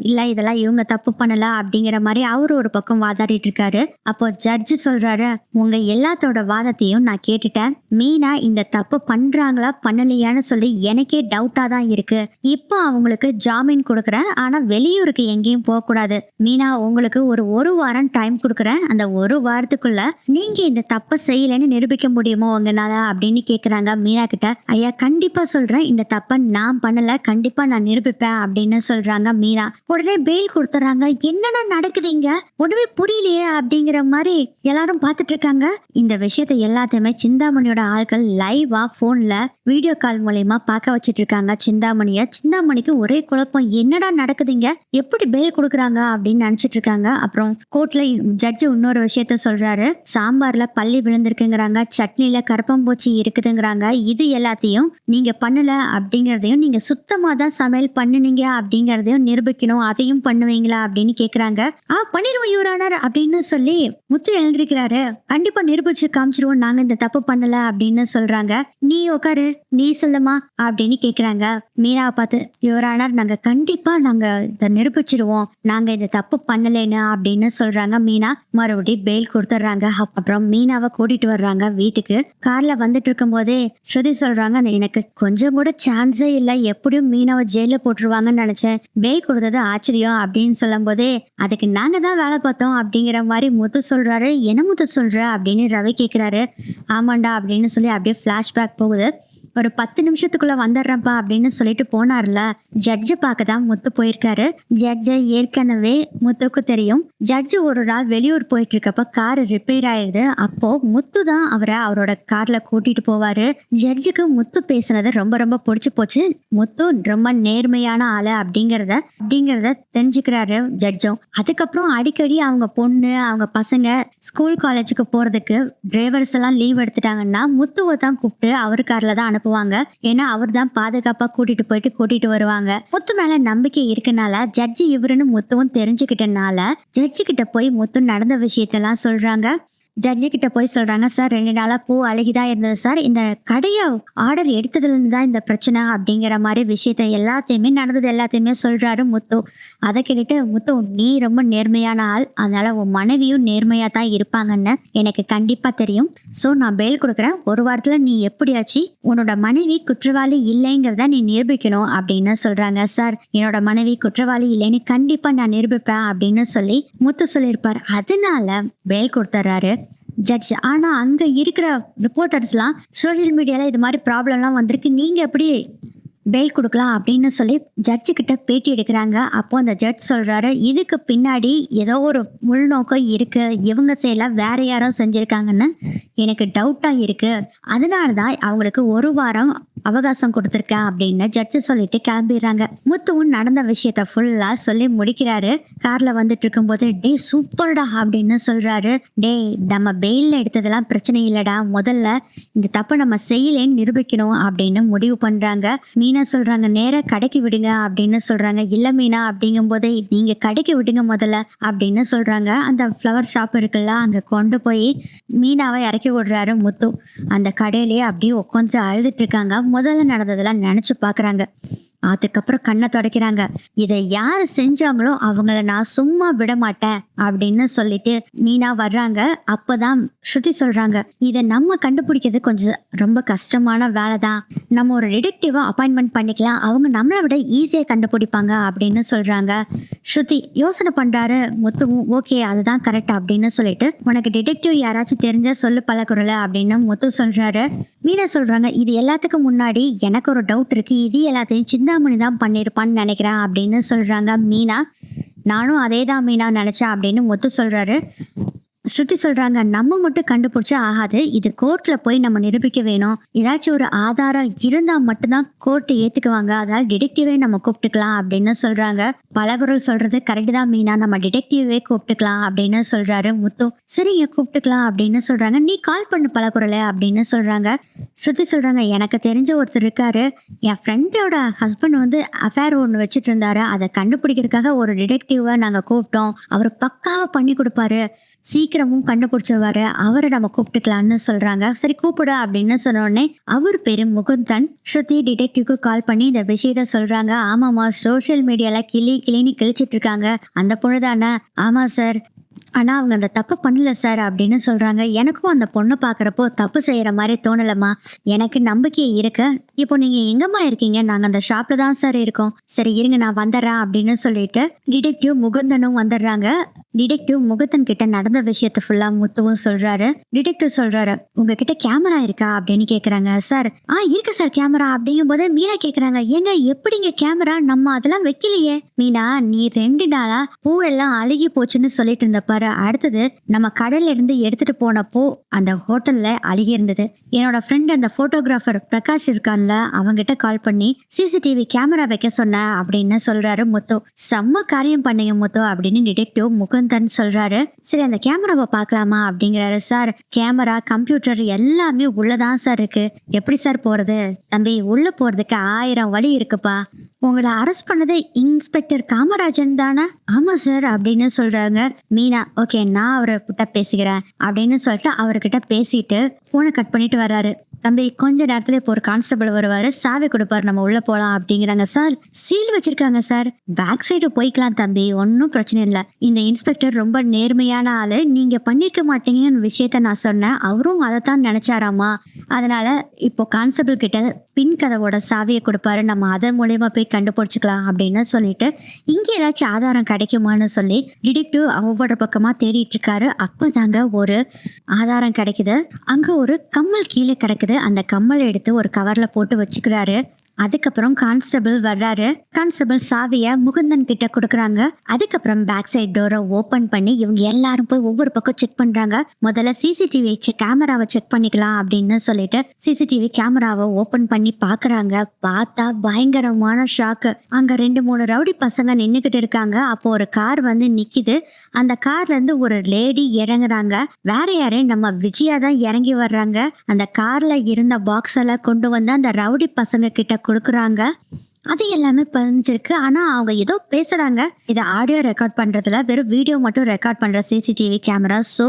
இல்ல இதெல்லாம் இவங்க தப்பு பண்ணல அப்படிங்கிற மாதிரி அவரு ஒரு பக்கம் வாதாடிட்டு இருக்காரு. அப்போ ஜட்ஜி சொல்றாரு, உங்க எல்லாத்தோட வாதத்தையும் நான் கேட்டுட்டேன், மீனா இந்த தப்பு பண்றாங்களா பண்ணலையான்னு சொல்லி எனக்கே டவுட்டா தான் இருக்கு. இப்போ அவங்களுக்கு ஜாமீன் கொடுக்குறேன், ஆனா வெளியூருக்கு எங்கேயும் போக கூடாது. மீனா உங்களுக்கு ஒரு வாரம் டைம் கொடுக்குறேன், அந்த ஒரு வாரத்துக்குள்ள நீங்க இந்த தப்ப செய்யலன்னு நிரூபிக்க முடியுமோ உங்களால அப்படின்னு கேக்குறாங்க மீனா கிட்ட. ஐயா கண்டிப்பா சொல்றேன், இந்த தப்ப நான் பண்ணல, கண்டிப்பா நான் நிரூபிப்பேன் அப்படின்னு சொல்றாங்க மீனா. உடனே பெயில் கொடுத்துறாங்க. என்னன்னா நடக்குதுங்க, ஒண்ணுமே புரியலையே அப்படிங்கிற மாதிரி எல்லாரும் பாத்துட்டு இருக்காங்க. இந்த விஷயத்த எல்லாத்தையுமே சிந்தாமணியோட ஆட்கள் லைவா போன்ல வீடியோ கால் மூலமா பார்க்க வச்சிட்டு இருக்காங்க சிந்தாமணிய. சிந்தாமணிக்கு ஒரே குழப்பம், என்னடா நடக்குதுங்க, எப்படி பெயில் கொடுக்குறாங்க அப்படின்னு நினைச்சிட்டு இருக்காங்க. அப்புறம் கோர்ட்ல ஜட்ஜி இன்னொரு விஷயத்த சொல்றாரு, சாம்பார்ல பள்ளி விழுந்திருக்குங்கிறாங்க, சட்னில கரப்பம்பூச்சி இருக்குதுங்கிறாங்க. இது எல்லாத்தையும் நீங்க பண்ணல அப்படிங்கறதையும், நீங்க சுத்தமா தான் சமையல் பண்ணுனீங்க அப்படிங்கறதையும் நிரூபிக்கணும், அதையும் பண்ணுவீங்களா அப்படின்னு கேக்குறாங்க. பண்ணிடுவோம் யுவர் ஆனர் அப்படின்னு சொல்லி முத்து எழுந்திருக்கிறாரு. கண்டிப்பா நிரூபிச்சு காமிச்சிருவோம், நாங்க இந்த தப்பு பண்ணல அப்படின்னு சொல்றாங்க. நீ உட்காரு, நீ சொல்லுமா அப்படின்னு கேக்குறாங்க. மீனாவை பார்த்து, யுவர் ஆனர் நாங்க கண்டிப்பா இதை நிரூபிச்சிருவோம், நாங்க இந்த தப்பு பண்ணலைன்னு அப்படின்னு சொல்றாங்க மீனா. மறுபடியும் பெயில் கொடுத்துட்றாங்க. அப்புறம் மீனாவை கூட்டிட்டு வர்றாங்க வீட்டுக்கு. கார்ல வந்துட்டு இருக்கும் போதே ஸ்ருதி சொல்றாங்க, எனக்கு கொஞ்சம் கூட சான்ஸே இல்லை, எப்படியும் மீனாவை ஜெயில போட்டுருவாங்கன்னு நினைச்சேன், பெயில் கொடுத்தது ஆச்சரியம் அப்படின்னு சொல்லும் போதே அதுக்கு நாங்க தான் வேலை பார்த்தோம் அப்படிங்கிற மாதிரி முத்து சொல்றாரு. என்ன முத்து சொல்ற அப்படின்னு ரவி கேக்குறாரு. ஆமாண்டா அப்படின்னு சொல்லி அப்படியே பிளாஷ்பேக் போகுது. ஒரு 10 நிமிஷத்துக்குள்ள வந்துடுறப்பா அப்படின்னு சொல்லிட்டு போனார்ல, ஜட்ஜை பார்க்க தான் முத்து போயிருக்காரு. ஜட்ஜை ஏற்கனவே முத்துக்கு தெரியும். ஜட்ஜு ஒரு நாள் வெளியூர் போயிட்டு இருக்கப்ப கார் ரிப்பேர் ஆயிடுது. அப்போ முத்து தான் அவரோட கார்ல கூட்டிட்டு போவாரு. ஜட்ஜுக்கு முத்து பேசுனது ரொம்ப ரொம்ப பிடிச்சு போச்சு. முத்து ரொம்ப நேர்மையான ஆளு அப்படிங்கறத தெரிஞ்சுக்கிறாரு ஜட்ஜும். அதுக்கப்புறம் அடிக்கடி அவங்க பொண்ணு அவங்க பசங்க ஸ்கூல் காலேஜுக்கு போறதுக்கு டிரைவர்ஸ் எல்லாம் லீவ் எடுத்துட்டாங்கன்னா முத்துவை தான் கூப்பிட்டு அவர் கார்ல தான் அனுப்புவாங்க. ஏன்னா அவர் தான் பாதுகாப்பா கூட்டிட்டு வருவாங்க. முத்து மேல நம்பிக்கை இருக்கனால ஜட்ஜி இவருன்னு முத்துவும் தெரிஞ்சுக்கிட்டனால ஜட்ஜி கிட்ட போய் முத்து நடந்த விஷயத்தெல்லாம் சொல்றாங்க. ஜட்ஜி கிட்ட போய் சொல்றாங்க, சார் 2 நாளா பூ அழகிதான் இருந்தது சார், இந்த கடைய ஆர்டர் எடுத்ததுல இருந்து தான் இந்த பிரச்சனை அப்படிங்கிற மாதிரி விஷயத்த நடந்தது எல்லாத்தையுமே சொல்றாரு முத்து. அதை கேட்டுட்டு முத்து, நீ ரொம்ப நேர்மையான ஆள், அதனால உன் மனைவியும் நேர்மையா தான் இருப்பாங்கன்னு எனக்கு கண்டிப்பா தெரியும். சோ நான் பெயில் கொடுக்குறேன், ஒரு வாரத்துல நீ எப்படியாச்சு உன்னோட மனைவி குற்றவாளி இல்லைங்கிறத நீ நிரூபிக்கணும் அப்படின்னு சொல்றாங்க. சார் என்னோட மனைவி குற்றவாளி இல்லைன்னு கண்டிப்பா நான் நிரூபிப்பேன் அப்படின்னு சொல்லி முத்து சொல்லியிருப்பார். அதனால பெயில் கொடுத்துறாரு ஜட்ஜ். ஆனா அங்க இருக்கிற ரிப்போர்ட்டர்ஸ்லாம் சோசியல் மீடியால இது மாதிரி ப்ராப்ளம்லாம் வந்திருக்கு, நீங்க எப்படி பெயில் கொடுக்கலாம் அப்படின்னு சொல்லி ஜட்ஜு கிட்ட பேட்டி எடுக்கிறாங்க. அப்போ அந்த ஜட்ஜ் சொல்றாரு, இதுக்கு பின்னாடி ஏதோ ஒரு உள்நோக்கம் இருக்கு, இவங்க செயல வேற யாரோ செஞ்சிருக்காங்கன்னு எனக்கு டவுட்டா இருக்கு, அதனாலதான் அவங்களுக்கு ஒரு வாரம் அவகாசம் கொடுத்துருக்கேன் அப்படின்னு ஜட்ஜு சொல்லிட்டு கிளம்பிடுறாங்க. முத்துவும் நடந்த விஷயத்த ஃபுல்லா சொல்லி முடிக்கிறாரு. கார்ல வந்துட்டு இருக்கும் போது, டே சூப்பர்டா அப்படின்னு சொல்றாரு. டே நம்ம பெயில்ல எடுத்ததெல்லாம் பிரச்சனை இல்லடா, முதல்ல இந்த தப்பை நம்ம செய்யலேன்னு நிரூபிக்கணும் அப்படின்னு முடிவு பண்றாங்க. மீனா சொல்றாங்க, நேரா கடைக்கு விடுங்க அப்படின்னு சொல்றாங்க. இல்ல மீனா அப்படிங்கும் போதே, நீங்க கடைக்கு விடுங்க முதல்ல அப்படின்னு சொல்றாங்க. அந்த ஃப்ளவர் ஷாப் இருக்குல்ல, அங்க கொண்டு போய் மீனாவை இறக்கி விடுறாரு முத்து. அந்த கடையிலேயே அப்படியே உட்காந்து அழுதுட்டு இருக்காங்க. முதல்ல நடந்ததெல்லாம் நினைச்சு பாக்குறாங்க. அதுக்கப்புறம் கண்ணை துடைக்கிறாங்க. இதை யாரு செஞ்சாங்களோ அவங்கள நான் சும்மா விட மாட்டேன் அப்படின்னு சொல்லிட்டு மீனா வர்றாங்க. அப்பதான் ஸ்ருதி சொல்றாங்க, இதை நம்ம கண்டுபிடிக்கிறது கொஞ்சம் ரொம்ப கஷ்டமான வேலை தான். நம்ம ஒரு டிடெக்டிவா அப்பாயின்மெண்ட் பண்ணிக்கலாம், அவங்க நம்மளை விட ஈஸியா கண்டுபிடிப்பாங்க அப்படின்னு சொல்றாங்க. ஸ்ருதி யோசனை பண்றாரு. முத்துவும் ஓகே அதுதான் கரெக்ட் அப்படின்னு சொல்லிட்டு, உனக்கு டிடெக்டிவ் யாராச்சும் தெரிஞ்சா சொல்லு பழகுறல அப்படின்னு முத்து சொல்றாரு. மீனா சொல்றாங்க, இது எல்லாத்துக்கும் முன்னாடி எனக்கு ஒரு டவுட் இருக்கு, இது எல்லாத்தையும் சிந்தாமணி தான் பண்ணிருப்பான்னு நினைக்கிறேன் அப்படின்னு சொல்றாங்க மீனா. நானும் அதே தான் மீனா நினைச்சேன் அப்படின்னு முத்து சொல்றாரு. ஸ்ருதி சொல்றாங்க, நம்ம மட்டும் கண்டுபிடிச்சா ஆகாது, இது கோர்ட்ல போய் நம்ம நிரூபிக்க வேணும், ஏதாச்சும் ஒரு ஆதாரம் இருந்தா மட்டும்தான் கோர்ட் ஏத்துக்குவாங்க, அதனால டிடெக்டிவே நம்ம கூப்பிட்டுக்கலாம் அப்படின்னு சொல்றாங்க. பலகுரல் சொல்றது கரெக்ட் தான் மீனா, நம்ம டிடெக்டிவே கூப்பிட்டுக்கலாம் அப்படின்னு சொல்றாரு முத்து. சரிங்க கூப்பிட்டுக்கலாம் அப்படின்னு சொல்றாங்க. நீ கால் பண்ணு பலகுரல அப்படின்னு சொல்றாங்க. ஸ்ருதி சொல்றாங்க, எனக்கு தெரிஞ்ச ஒருத்தர் இருக்காரு, என் ஃப்ரெண்டோட ஹஸ்பண்ட் வந்து அஃபேர் ஒன்று வச்சுட்டு இருந்தாரு, அதை கண்டுபிடிக்கிறதுக்காக ஒரு டிடெக்டிவை நாங்க கூப்பிட்டோம், அவர் பக்காவா பண்ணி கொடுப்பாரு, சீக்கிரமும் கண்டுபிடிச்சிருவாரு, அவரை நம்ம கூப்பிட்டுக்கலாம்னு சொல்றாங்க. சரி கூப்பிடு அப்படின்னு சொன்ன உடனே அவர் பேரு முகுந்தன். ஸ்ருதி டிடெக்டிவ்க்கு கால் பண்ணி இந்த விஷயத்த சொல்றாங்க. ஆமாமா, சோசியல் மீடியால கிளின்னு கிழிச்சிட்டு இருக்காங்க, அந்த பொண்ணுதானே? ஆமா சார், ஆனா அவங்க அந்த தப்பு பண்ணல சார் அப்படின்னு சொல்றாங்க. எனக்கும் அந்த பொண்ணை பாக்குறப்போ தப்பு செய்யற மாதிரி தோணலம்மா, எனக்கு நம்பிக்கை இருக்கு. இப்போ நீங்க எங்கம்மா இருக்கீங்க? நாங்க அந்த ஷாப்ல தான் சார் இருக்கோம். சரி இருங்க நான் வந்துடுறேன் அப்படின்னு சொல்லிட்டு டிடெக்டிவ் முகுந்தனும் வந்துடுறாங்க. டிடெக்டிவ் முகுந்தன் கிட்ட நடந்த விஷயத்த ஃபுல்லா முத்துவும் சொல்றாரு. டிடெக்டிவ் சொல்றாரு, உங்ககிட்ட கேமரா இருக்கா அப்படின்னு கேக்குறாங்க. சார் இருக்கு சார் கேமரா அப்படிங்கும் போது மீனா கேக்குறாங்க, ஏங்க எப்படிங்க கேமரா, நம்ம அதெல்லாம் வைக்கலையே. மீனா, நீ 2 நாளா பூவெல்லாம் அழுகி போச்சுன்னு சொல்லிட்டு இருந்த பாரு, அடுத்தது நம்ம கடல்ல இருந்து எடுத்துட்டு போனப்போ அந்த ஹோட்டல்ல அழுகி இருந்தது. என்னோட ஃப்ரெண்ட் அந்த போட்டோகிராஃபர் பிரகாஷ் இருக்கான்ல, அவங்கிட்ட கால் பண்ணி சிசிடிவி கேமரா வைக்க சொன்ன அப்படின்னு சொல்றாரு முத்து. செம்ம காரியம் பண்ணீங்க முத்து அப்படின்னு டிடெக்டிவ் முகுந்தன் சொல்றாரு. சரி அந்த கேமராவை பார்க்கலாமா அப்படிங்கிறாரு. சார் கேமரா கம்ப்யூட்டர் எல்லாமே உள்ளதான் சார் இருக்கு, எப்படி சார் போறது? தம்பி உள்ள போறதுக்கு 1000 வழி இருக்குப்பா. உங்களை அரெஸ்ட் பண்ணது இன்ஸ்பெக்டர் காமராஜன் தானே? ஆமா சார் அப்படின்னு சொல்றாங்க. மீனா, ஓகே நான் அவரை கிட்ட பேசிக்கிறேன் அப்படின்னு சொல்லிட்டு அவர்கிட்ட பேசிட்டு போனை கட் பண்ணிட்டு வர்றாரு. தம்பி கொஞ்ச நேரத்துல இப்போ ஒரு கான்ஸ்டபிள் வருவாரு, சாவி கொடுப்பாரு, நம்ம உள்ள போலாம் அப்படிங்கிறாங்க. சார் சீல் வச்சிருக்காங்க சார், பேக் சைடு போய்க்கலாம் தம்பி, ஒன்னும் பிரச்சனை இல்லை. இந்த இன்ஸ்பெக்டர் ரொம்ப நேர்மையான ஆளு, நீங்க பண்ணிருக்க மாட்டீங்கன்னு விஷயத்த நான் சொன்னேன், அவரும் அதைத்தான் நினைச்சாராமா, அதனால இப்போ கான்ஸ்டபிள் கிட்ட பின் கதவோட சாவியை கொடுப்பாரு, நம்ம அதன் மூலியமா போய் கண்டுபிடிச்சுக்கலாம் அப்படின்னு சொல்லிட்டு, இங்க ஏதாச்சும் ஆதாரம் கிடைக்குமான்னு சொல்லி டிடெக்டிவ் ஒவ்வொரு பக்கமா தேடிட்டு இருக்காரு. அப்பதாங்க ஒரு ஆதாரம் கிடைக்குது. அங்க ஒரு கம்மல் கீழே கிடக்குது. அந்த கம்மல் எடுத்து ஒரு கவர்ல போட்டு வச்சுக்கிறாரு. அதுக்கப்புறம் கான்ஸ்டபிள் வர்றாரு. கான்ஸ்டபிள் சாவிய முகுந்தன் கிட்ட கொடுக்குறாங்க. அதுக்கப்புறம் பேக் சைட் டோரை ஓபன் பண்ணி இவங்க எல்லாரும் போய் ஒவ்வொரு பக்கம் செக் பண்றாங்க. முதல்ல சிசிடிவி கேமராவை செக் பண்ணிக்கலாம் அப்படின்னு சொல்லிட்டு சிசிடிவி கேமராவை ஓபன் பண்ணி பாக்குறாங்க. பார்த்தா பயங்கரமான ஷாக்கு. அங்க 2-3 ரவுடி பசங்க நின்னுகிட்டு இருக்காங்க. அப்போ ஒரு கார் வந்து நிக்குது. அந்த கார்ல இருந்து ஒரு லேடி இறங்குறாங்க. வேற யாரே நம்ம விஜயா தான் இறங்கி வர்றாங்க. அந்த கார்ல இருந்த பாக்ஸ் எல்லாம் கொண்டு வந்து அந்த ரவுடி பசங்க கிட்ட கொடுக்குறாங்க. அது எல்லாமே பதிஞ்சிருக்கு. ஆனா அவங்க ஏதோ பேசுறாங்க. இதை ஆடியோ ரெக்கார்ட் பண்றதுல வெறும் வீடியோ மட்டும் ரெக்கார்ட் பண்ற சிசிடிவி கேமரா. சோ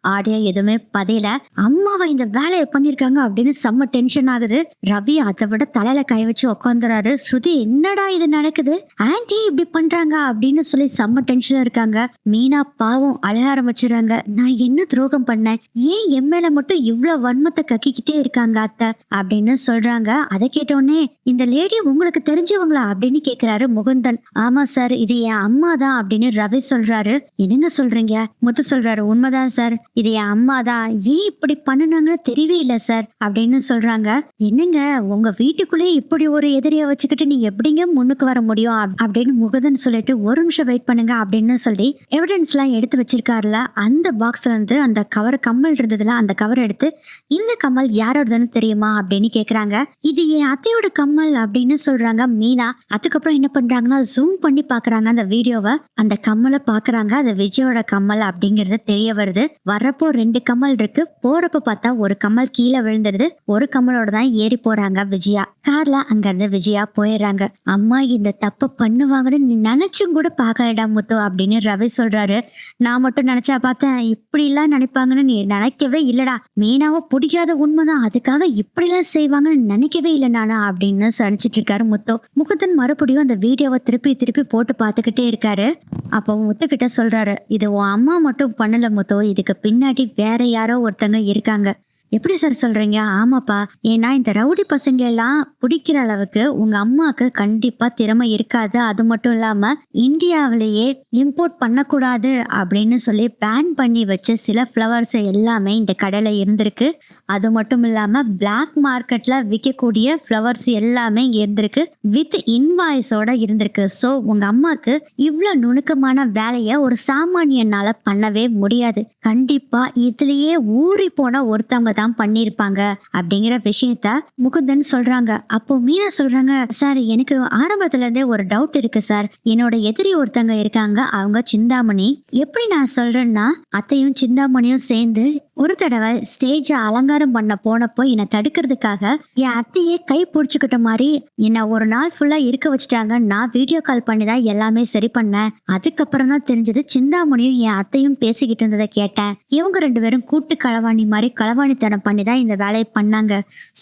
ஆடியோ எதுவுமே பதில. அம்மாவை இந்த வேலையை பண்ணிருக்காங்க அப்படின்னு செம்ம டென்ஷன் ஆகுது. ரவி அதை விட தலையில கை வச்சு உட்காந்துறாரு. ஸ்ருதி என்னடா இது நடக்குது, ஆன்டி இப்படி பண்றாங்க அப்படின்னு சொல்லி செம்ம டென்ஷனா இருக்காங்க. மீனா பாவம் அழக ஆரம்பிச்சுறாங்க. நான் என்ன துரோகம் பண்ணேன், ஏன் என் மேல மட்டும் இவ்வளவு வன்மத்தை கக்கிக்கிட்டே இருக்காங்க அத்தை அப்படின்னு சொல்றாங்க. அதை கேட்டோடனே இந்த லேடி உங்களுக்கு தெரிஞ்சவங்களா அப்படின்னு கேக்குறாரு முகுந்தன். ஆமா சார், இது என் அம்மா தான் அப்படின்னு ரவி சொல்றாரு. என்னங்க சொல்றீங்க? முத்து சொல்றாரு, உண்மைதான் சார், இது என் அம்மா தான், ஏன் இப்படி பண்ணுனாங்கன்னு தெரியவே இல்லை சார் அப்படின்னு சொல்றாங்க. என்னங்க உங்க வீட்டுக்குள்ளே இப்படி ஒரு எதிரியை வச்சுக்கிட்டு நீங்க எப்படிங்க முன்னுக்கு வர முடியும் அப்படின்னு முகுந்தன் சொல்லிட்டு, ஒரு நிமிஷம் வெயிட் பண்ணுங்க அப்படின்னு சொல்லி எவிடன்ஸ் எல்லாம் எடுத்து வச்சிருக்காருல, அந்த பாக்ஸ்ல இருந்து அந்த கவர் கம்மல் இருந்ததுல அந்த கவர் எடுத்து, இந்த கம்மல் யாரோடதுன்னு தெரியுமா அப்படின்னு கேக்குறாங்க. இது என் அத்தையோட கம்மல் அப்படின்னு சொல்றாங்க மீனா. அதுக்கப்புறம் என்ன பண்றாங்கன்னா ஜூம் பண்ணி பாக்குறாங்க அந்த வீடியோவை. அந்த கம்மலை பாக்குறாங்க, அது விஜயோட கம்மல் அப்படிங்கறது தெரிய வருது. வர வரப்போ 2 கம்மல் இருக்கு, போறப்ப பார்த்தா ஒரு கம்மல் கீழே விழுந்துருது. ஒரு கம்மலோட தான் ஏறி போறாங்க விஜயா. கார்ல அங்க இருந்து விஜயா போயிடுறாங்க. அம்மா இந்த தப்ப பண்ணுவாங்கன்னு நீ நினைச்சும் கூட பார்க்கலடா முத்து அப்படின்னு ரவி சொல்றாரு. நான் மட்டும் நினைச்சா பார்த்தேன், இப்படி எல்லாம் நினைப்பாங்கன்னு நீ நினைக்கவே இல்லடா. மீனாவை பிடிக்காத உண்மைதான், அதுக்காக இப்படி எல்லாம் செய்வாங்கன்னு நினைக்கவே இல்லை நானா அப்படின்னு சடிச்சிட்டு இருக்காரு முத்து. முகுந்தன் மறுபடியும் அந்த வீடியோவை திருப்பி திருப்பி போட்டு பார்த்துக்கிட்டே இருக்காரு. அப்போ முத்துக்கிட்ட சொல்றாரு, இது உன் அம்மா மட்டும் பண்ணல முத்து, இதுக்கு பின்னாடி வேற யாரோ ஒருத்தங்க இருக்காங்க. எப்படி சார் சொல்றீங்க? ஆமாப்பா, ஏன்னா இந்த ரவுடி பசங்க எல்லாம் பிடிக்கிற அளவுக்கு உங்க அம்மாக்கு கண்டிப்பா திறமை இருக்காது. அது மட்டும் இல்லாம இந்தியாவிலேயே இம்போர்ட் பண்ணக்கூடாது அப்படின்னு சொல்லி பேன் பண்ணி வச்ச சில ஃப்ளவர்ஸ் எல்லாமே இந்த கடையில இருந்திருக்கு. அது மட்டும் இல்லாம பிளாக் மார்க்கெட்ல விற்கக்கூடிய ஃப்ளவர்ஸ் எல்லாமே இங்க இருந்திருக்கு, வித் இன்வாய்ஸோட இருந்திருக்கு. ஸோ உங்க அம்மாக்கு இவ்வளவு நுணுக்கமான வேலையை ஒரு சாமானியனால பண்ணவே முடியாது. கண்டிப்பா இதுலயே ஊறி போன ஒருத்தவங்க தான் பண்ணிருப்பாங்க அப்படிங்கிற விஷயத்த முகுந்தன் சொல்றாங்க. அப்போ மீனா சொல்றாங்க, சார் எனக்கு ஆரம்பத்துல இருந்தே ஒரு டவுட் இருக்கு சார். என்னோட எதிரி ஒருத்தங்க இருக்காங்க, அவங்க சிந்தாமணி. எப்படி நான் சொல்றேன்னா, அத்தையும் சிந்தாமணியும் சேர்ந்து ஒரு தடவை ஸ்டேஜ அலங்காரம் பண்ண போனப்போ என்னை தடுக்கிறதுக்காக என் அத்தையே கை பிடிச்சுக்கிட்ட மாதிரி என்ன ஒரு நாள் ஃபுல்லா இருக்க வச்சுட்டாங்க. நான் வீடியோ கால் பண்ணி தான் எல்லாமே சரி பண்ணேன். அதுக்கப்புறம் தான் தெரிஞ்சது சிந்தாமணியும் என் அத்தையும் பேசிக்கிட்டு இருந்ததை கேட்டேன். இவங்க 2 பேரும் கூட்டு களவாணி மாதிரி களவாணித்தனம் பண்ணி தான் இந்த வேலையை பண்ணாங்க.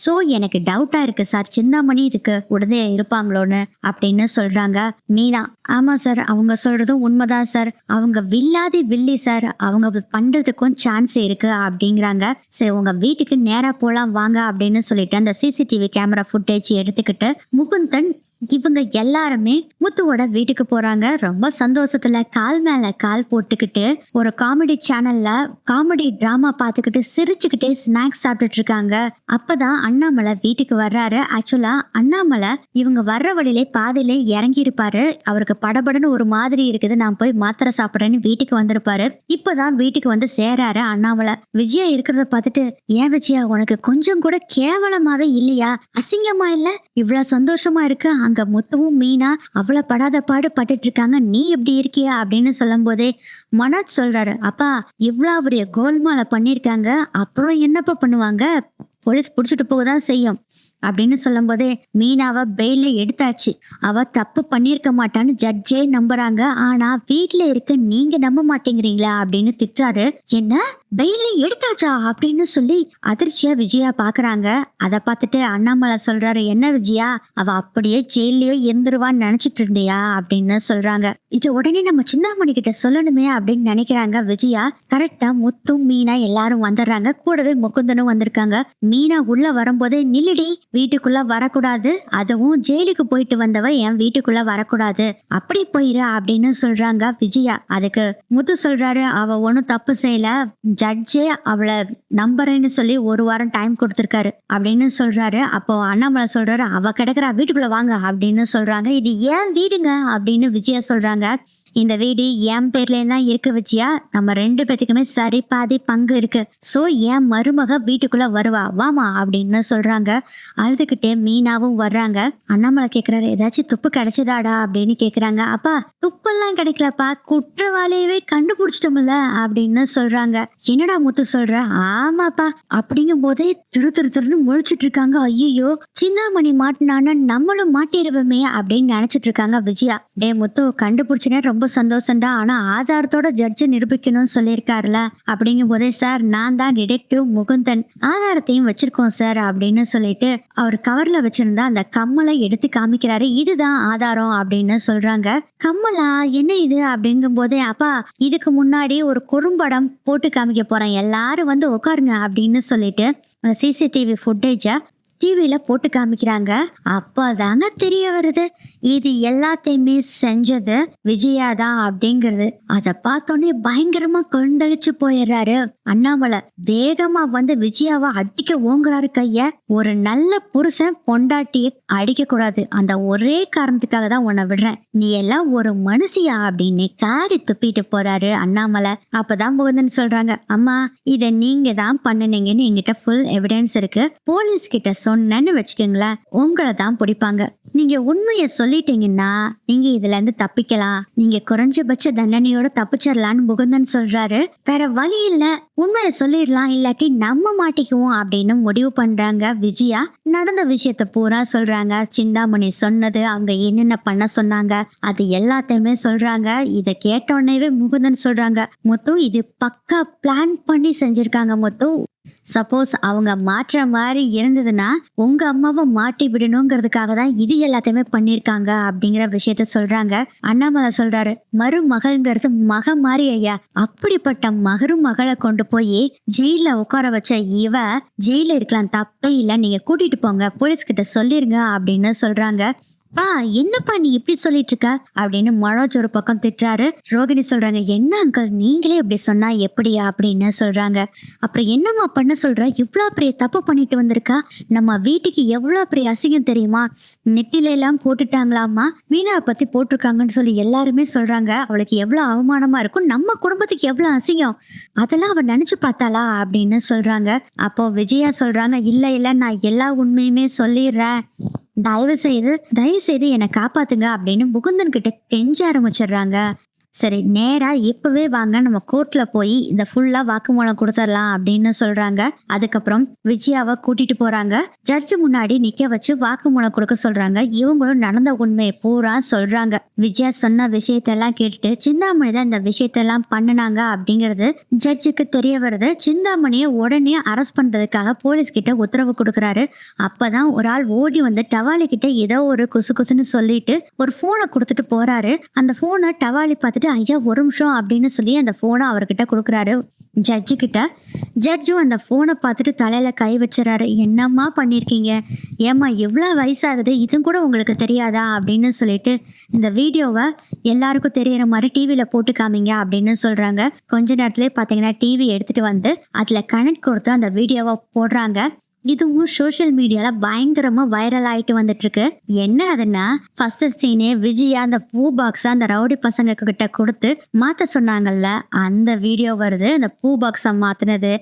ஸோ எனக்கு டவுட்டா இருக்கு சார், சிந்தாமணி இதுக்கு உடனே இருப்பாங்களோன்னு அப்படின்னு சொல்றாங்க மீனா. ஆமா சார், அவங்க சொல்றதும் உண்மைதான் சார். அவங்க வில்லாதி வில்லி சார், அவங்க பண்றதுக்கும் சான்ஸ் இருக்கு அப்படிங்கிறாங்க. சரி உங்க வீட்டுக்கு நேரா போலாம் வாங்க அப்படின்னு சொல்லிட்டு அந்த சிசிடிவி கேமரா ஃபுட்டேஜ் எடுத்துக்கிட்டு முகுந்தன் இவங்க எல்லாருமே முத்துவோட வீட்டுக்கு போறாங்க. ரொம்ப சந்தோஷத்துல கால் மேல கால் போட்டுக்கிட்டு ஒரு காமெடி சேனல்ல காமெடி டிராமா பார்த்துக்கிட்டு சிரிச்சுக்கிட்டே ஸ்நாக்ஸ் சாப்பிட்டுட்டு இருக்காங்க. அப்பதான் அண்ணாமலை வீட்டுக்கு வர்றாரு. ஆக்சுவலா அண்ணாமலை இவங்க வர்ற வழியிலே பாதையிலே இறங்கி இருப்பாரு. அவருக்கு படபடன்னு ஒரு மாதிரி இருக்குது, நான் போய் மாத்திரை சாப்பிட்றேன்னு வீட்டுக்கு வந்திருப்பாரு. இப்பதான் வீட்டுக்கு வந்து சேராரு அண்ணாமலை. விஜயா இருக்கிறத பார்த்துட்டு, ஏன் விஜயா உனக்கு கொஞ்சம் கூட கேவலமாவே இல்லையா, அசிங்கமா இல்ல, இவ்வளவு சந்தோஷமா இருக்கு, அங்க முத்துவும் மீனா அவ்வளவு படாத பாடு பட்டுட்டு இருக்காங்க, நீ எப்படி இருக்கியா அப்படின்னு சொல்லும் போதே மனோஜ் சொல்றாரு, அப்பா இவ்வளவு பெரிய கோல்மாலை பண்ணிருக்காங்க, அப்புறம் என்னப்பா பண்ணுவாங்க, போலீஸ் புடிச்சிட்டு போகதான் செய்யும் அப்படின்னு சொல்லும் போதே மீனாவை பெயில எடுத்தாச்சு. அவ தப்பு பண்ணிருக்க மாட்டான்னு ஜட்ஜே நம்புறாங்க. ஆனா வீட்டுல இருக்க நீங்க நம்ப மாட்டேங்கிறீங்களா அப்படின்னு திட்டாரு. என்ன பெயில எடுத்தாச்சா அப்படின்னு சொல்லி அதிர்ச்சியா விஜயா பாக்குறாங்க. அதை பார்த்துட்டு அண்ணாமலை சொல்றாரு, என்ன விஜயா அவ அப்படியே ஜெயிலே இருந்துருவான்னு நினைச்சிட்டு இருந்தியா அப்படின்னு சொல்றாங்க. இது உடனே நம்ம சிந்தாமணி கிட்ட சொல்லணுமே அப்படின்னு நினைக்கிறாங்க விஜயா. கரெக்டா முத்தும் மீனா எல்லாரும் வந்துடுறாங்க. கூடவே முகுந்தனும் வந்திருக்காங்க. மீனா உள்ள வரும்போதே, நில்லுடி, வீட்டுக்குள்ள வரக்கூடாது, அதுவும் ஜெயிலுக்கு போயிட்டு வந்தவ என் வீட்டுக்குள்ள வரக்கூடாது, அப்படி போயிரு அப்படின்னு சொல்றாங்க விஜயா. அதுக்கு முத்து சொல்றாரு, அவ ஒன்னும் தப்பு செய்யல, ஜட்ஜே அவளை நம்புறேன்னு சொல்லி 1 வாரம் டைம் கொடுத்திருக்காரு அப்படின்னு சொல்றாரு. அப்போ அண்ணாமலை சொல்றாரு, அவ கிடக்குறா, வீட்டுக்குள்ள வாங்க அப்படின்னு சொல்றாங்க. இது ஏன் வீடுங்க அப்படின்னு விஜயா சொல்றாங்க. இந்த வீடு என் பேர்லயே தான் இருக்கு விஜயா, நம்ம 2 பேத்துக்குமே சரி பாதி பங்கு இருக்கு. சோ என் மருமக வீட்டுக்குள்ள வருவா, வாமா அப்படின்னு சொல்றாங்க. அழுதுகிட்டே மீனாவும் வர்றாங்க. அண்ணாமலை கேக்குறாரு, ஏதாச்சும் துப்பு கிடைச்சதாடா அப்படின்னு கேக்குறாங்க. அப்பா துப்பெல்லாம் கிடைக்கலப்பா, குற்றவாளியவே கண்டுபிடிச்சிட்டோம்ல அப்படின்னு சொல்றாங்க. என்னடா முத்து சொல்ற? ஆமாப்பா அப்படிங்கும் போதே திருன்னு முழிச்சிட்டு இருக்காங்க. ஐயோ சிந்தாமணி மாட்டினானா நம்மளும் மாட்டிடுவோமே அப்படின்னு நினைச்சிட்டு இருக்காங்க விஜயா. டே முத்து, கண்டுபிடிச்சனே ரொம்ப சந்தோஷம்டா, ஆனா ஆதாரத்தோட ஜட்ஜ் நிரூபிக்கணும்னு சொல்லியிருக்காருல அப்படிங்கும் போதே, சார் நான் தான் டிடெக்டிவ் முகுந்தன், ஆதாரத்தையும் வச்சிருக்கோம் சார் அப்படின்னு சொல்லிட்டு அவர் கவர்ல வச்சிருந்த அந்த கம்மலை எடுத்து காமிக்கிறாரு. இதுதான் ஆதாரம் அப்படின்னு சொல்றாங்க. கம்மலா, என்ன இது அப்படிங்கும் போதே, அப்பா இதுக்கு முன்னாடி ஒரு குறும்படம் போட்டு காமிக்க போறேன், எல்லாரும் வந்து உட்காருங்க அப்படின்னு சொல்லிட்டு சிசிடிவி ஃபுட்டேஜ டிவியில போட்டு காமிக்கிறாங்க. அப்பதாங்க தெரிய வருது, இது எல்லாத்தையுமே செஞ்சது விஜயா தான் அப்படிங்கிறது. அத பார்த்தோன்னே பயங்கரமா கொந்தளிச்சு போயிடுறாரு அண்ணாமலை. வேகமா வந்து விஜயாவை அடிக்க ஓங்குறாரு கைய. ஒரு நல்ல புருஷன் பொண்டாட்டிய அடிக்க கூடாது, அந்த ஒரே காரணத்துக்காக தான் உன்னை விடுறேன், நீ எல்லாம் ஒரு மனுஷியா அப்படின்னு காரி துப்பிட்டு போறாரு அண்ணாமலை. அப்பதான் முகுந்தன் சொல்றாங்க, அம்மா இத நீங்க தான் பண்ணுனீங்கன்னு என்கிட்ட ஃபுல் எவிடன்ஸ் இருக்கு, போலீஸ் கிட்ட சொன்னேன்னு வச்சுக்கோங்களேன், உங்களை தான் பிடிப்பாங்க, நீங்க உண்மைய சொல்லிட்டீங்கன்னா நீங்க இதுல இருந்து தப்பிக்கலாம், நீங்க குறைஞ்சபட்ச தண்டனையோட தப்பிச்சிடலான்னு முகுந்தன் சொல்றாரு. வேற வழி இல்ல, உண்மையை சொல்லிடலாம், இல்லாட்டி நம்ம மாட்டிக்குவோம் அப்படின்னு முடிவு பண்றாங்க விஜயா. நடந்த விஷயத்த பூரா சொல்றாங்க. சிந்தாமணி சொன்னது, அவங்க என்னென்ன பண்ண சொன்னாங்க, அது எல்லாத்தையுமே சொல்றாங்க. இதை கேட்டோடனேவே முகுந்தன் சொல்றாங்க, முத்து இது பக்கா பிளான் பண்ணி செஞ்சிருக்காங்க முத்து. சப்போஸ் அவங்க மாற்ற மாதிரி இருந்ததுன்னா உங்க அம்மாவை மாட்டி விடணுங்கிறதுக்காக தான் இது எல்லாத்தையுமே பண்ணிருக்காங்க அப்படிங்கிற விஷயத்த சொல்றாங்க. அண்ணாமலை சொல்றாரு, மருமகள்ங்கிறது மக மாதிரி ஐயா, அப்படிப்பட்ட மருமகளை கொண்டு போய் ஜெயில உட்கார வச்ச இவ ஜெயில இருக்கலாம், தப்பே இல்லை, நீங்க கூட்டிட்டு போங்க, போலீஸ் கிட்ட சொல்லிருங்க அப்படின்னு சொல்றாங்க. பா என்னப்பா நீ இப்படி சொல்லிட்டு இருக்க அப்படின்னு மனோஜ் ஒரு பக்கம் திட்டுறாரு. ரோகிணி சொல்றாங்க, என்ன அங்கிள் நீங்களே இப்படி சொன்னா எப்படியா அப்படின்னு சொல்றாங்க. அப்புறம் என்னம்மா பண்ண சொல்ற, இவ்வளவு பெரிய தப்பு பண்ணிட்டு வந்திருக்கா, நம்ம வீட்டுக்கு எவ்வளவு பெரிய அசிங்கம் தெரியுமா, நெட்டில எல்லாம் போட்டுட்டாங்களாமா, மீனாவை பத்தி போட்டிருக்காங்கன்னு சொல்லி எல்லாருமே சொல்றாங்க. அவளுக்கு எவ்வளவு அவமானமா இருக்கும், நம்ம குடும்பத்துக்கு எவ்வளவு அசிங்கம், அதெல்லாம் அவ நினைச்சு பார்த்தாளா அப்படின்னு சொல்றாங்க. அப்போ விஜயா சொல்றாங்க, இல்ல இல்ல நான் எல்லா உண்மையுமே சொல்லிடுறேன், தயவு செய்து என்னை காப்பாத்துங்க அப்படின்னு முகுந்தன் கிட்ட கெஞ்ச ஆரம்பிச்சிடுறாங்க. சரி நேரா இப்பவே வாங்க, நம்ம கோர்ட்ல போய் இந்த ஃபுல்லா வாக்குமூலம் கொடுத்துடலாம் அப்படின்னு சொல்றாங்க. அதுக்கப்புறம் விஜயாவை கூட்டிட்டு போறாங்க. ஜட்ஜு முன்னாடி நிக்க வச்சு வாக்குமூலம் கொடுக்க சொல்றாங்க. இவங்களும் நடந்த உண்மையை பூரா சொல்றாங்க. விஜயா சொன்ன விஷயத்தெல்லாம் கேட்டுட்டு சிந்தாமணி தான் இந்த விஷயத்தெல்லாம் பண்ணுனாங்க அப்படிங்கிறது ஜட்ஜுக்கு தெரிய வருது. சிந்தாமணியை உடனே அரெஸ்ட் பண்றதுக்காக போலீஸ் கிட்ட உத்தரவு கொடுக்குறாரு. அப்பதான் ஒரு ஆள் ஓடி வந்து டவாலி கிட்ட ஏதோ ஒரு குசு குசுன்னு சொல்லிட்டு ஒரு போனை கொடுத்துட்டு போறாரு. அந்த போனை டவாலி பார்த்துட்டு, ஐயா ஒரு நிமிஷம் அப்படின்னு சொல்லி அந்த போனை அவர்கிட்ட கொடுக்குறாரு ஜட்ஜு கிட்ட. ஜட்ஜும் அந்த போனை பார்த்துட்டு தலையில கை வச்சுறாரு. என்னம்மா பண்ணிருக்கீங்க, ஏம்மா எவ்வளவு வயசாகுது, இது கூட உங்களுக்கு தெரியாதா அப்படின்னு சொல்லிட்டு இந்த வீடியோவை எல்லாருக்கும் தெரியற மாதிரி டிவியில போட்டு காமிங்க அப்படின்னு சொல்றாங்க. கொஞ்ச நேரத்திலே பாத்தீங்கன்னா டிவி எடுத்துட்டு வந்து அதுல கனெக்ட் கொடுத்து அந்த வீடியோவை போடுறாங்க. இதுவும் சோசியல் மீடியால பயங்கரமா வைரல் ஆயிட்டு வந்துட்டு இருக்கு. என்ன அதுன்னா, ஃபர்ஸ்ட் சீனே விஜயா அந்த பூ பாக்ஸ் அந்த ரவுடி பசங்க கிட்ட கொடுத்து மாத்த சொன்னாங்கல்ல, அந்த வீடியோ வருது. அந்த பூ பாக்ஸ மாத்தினது,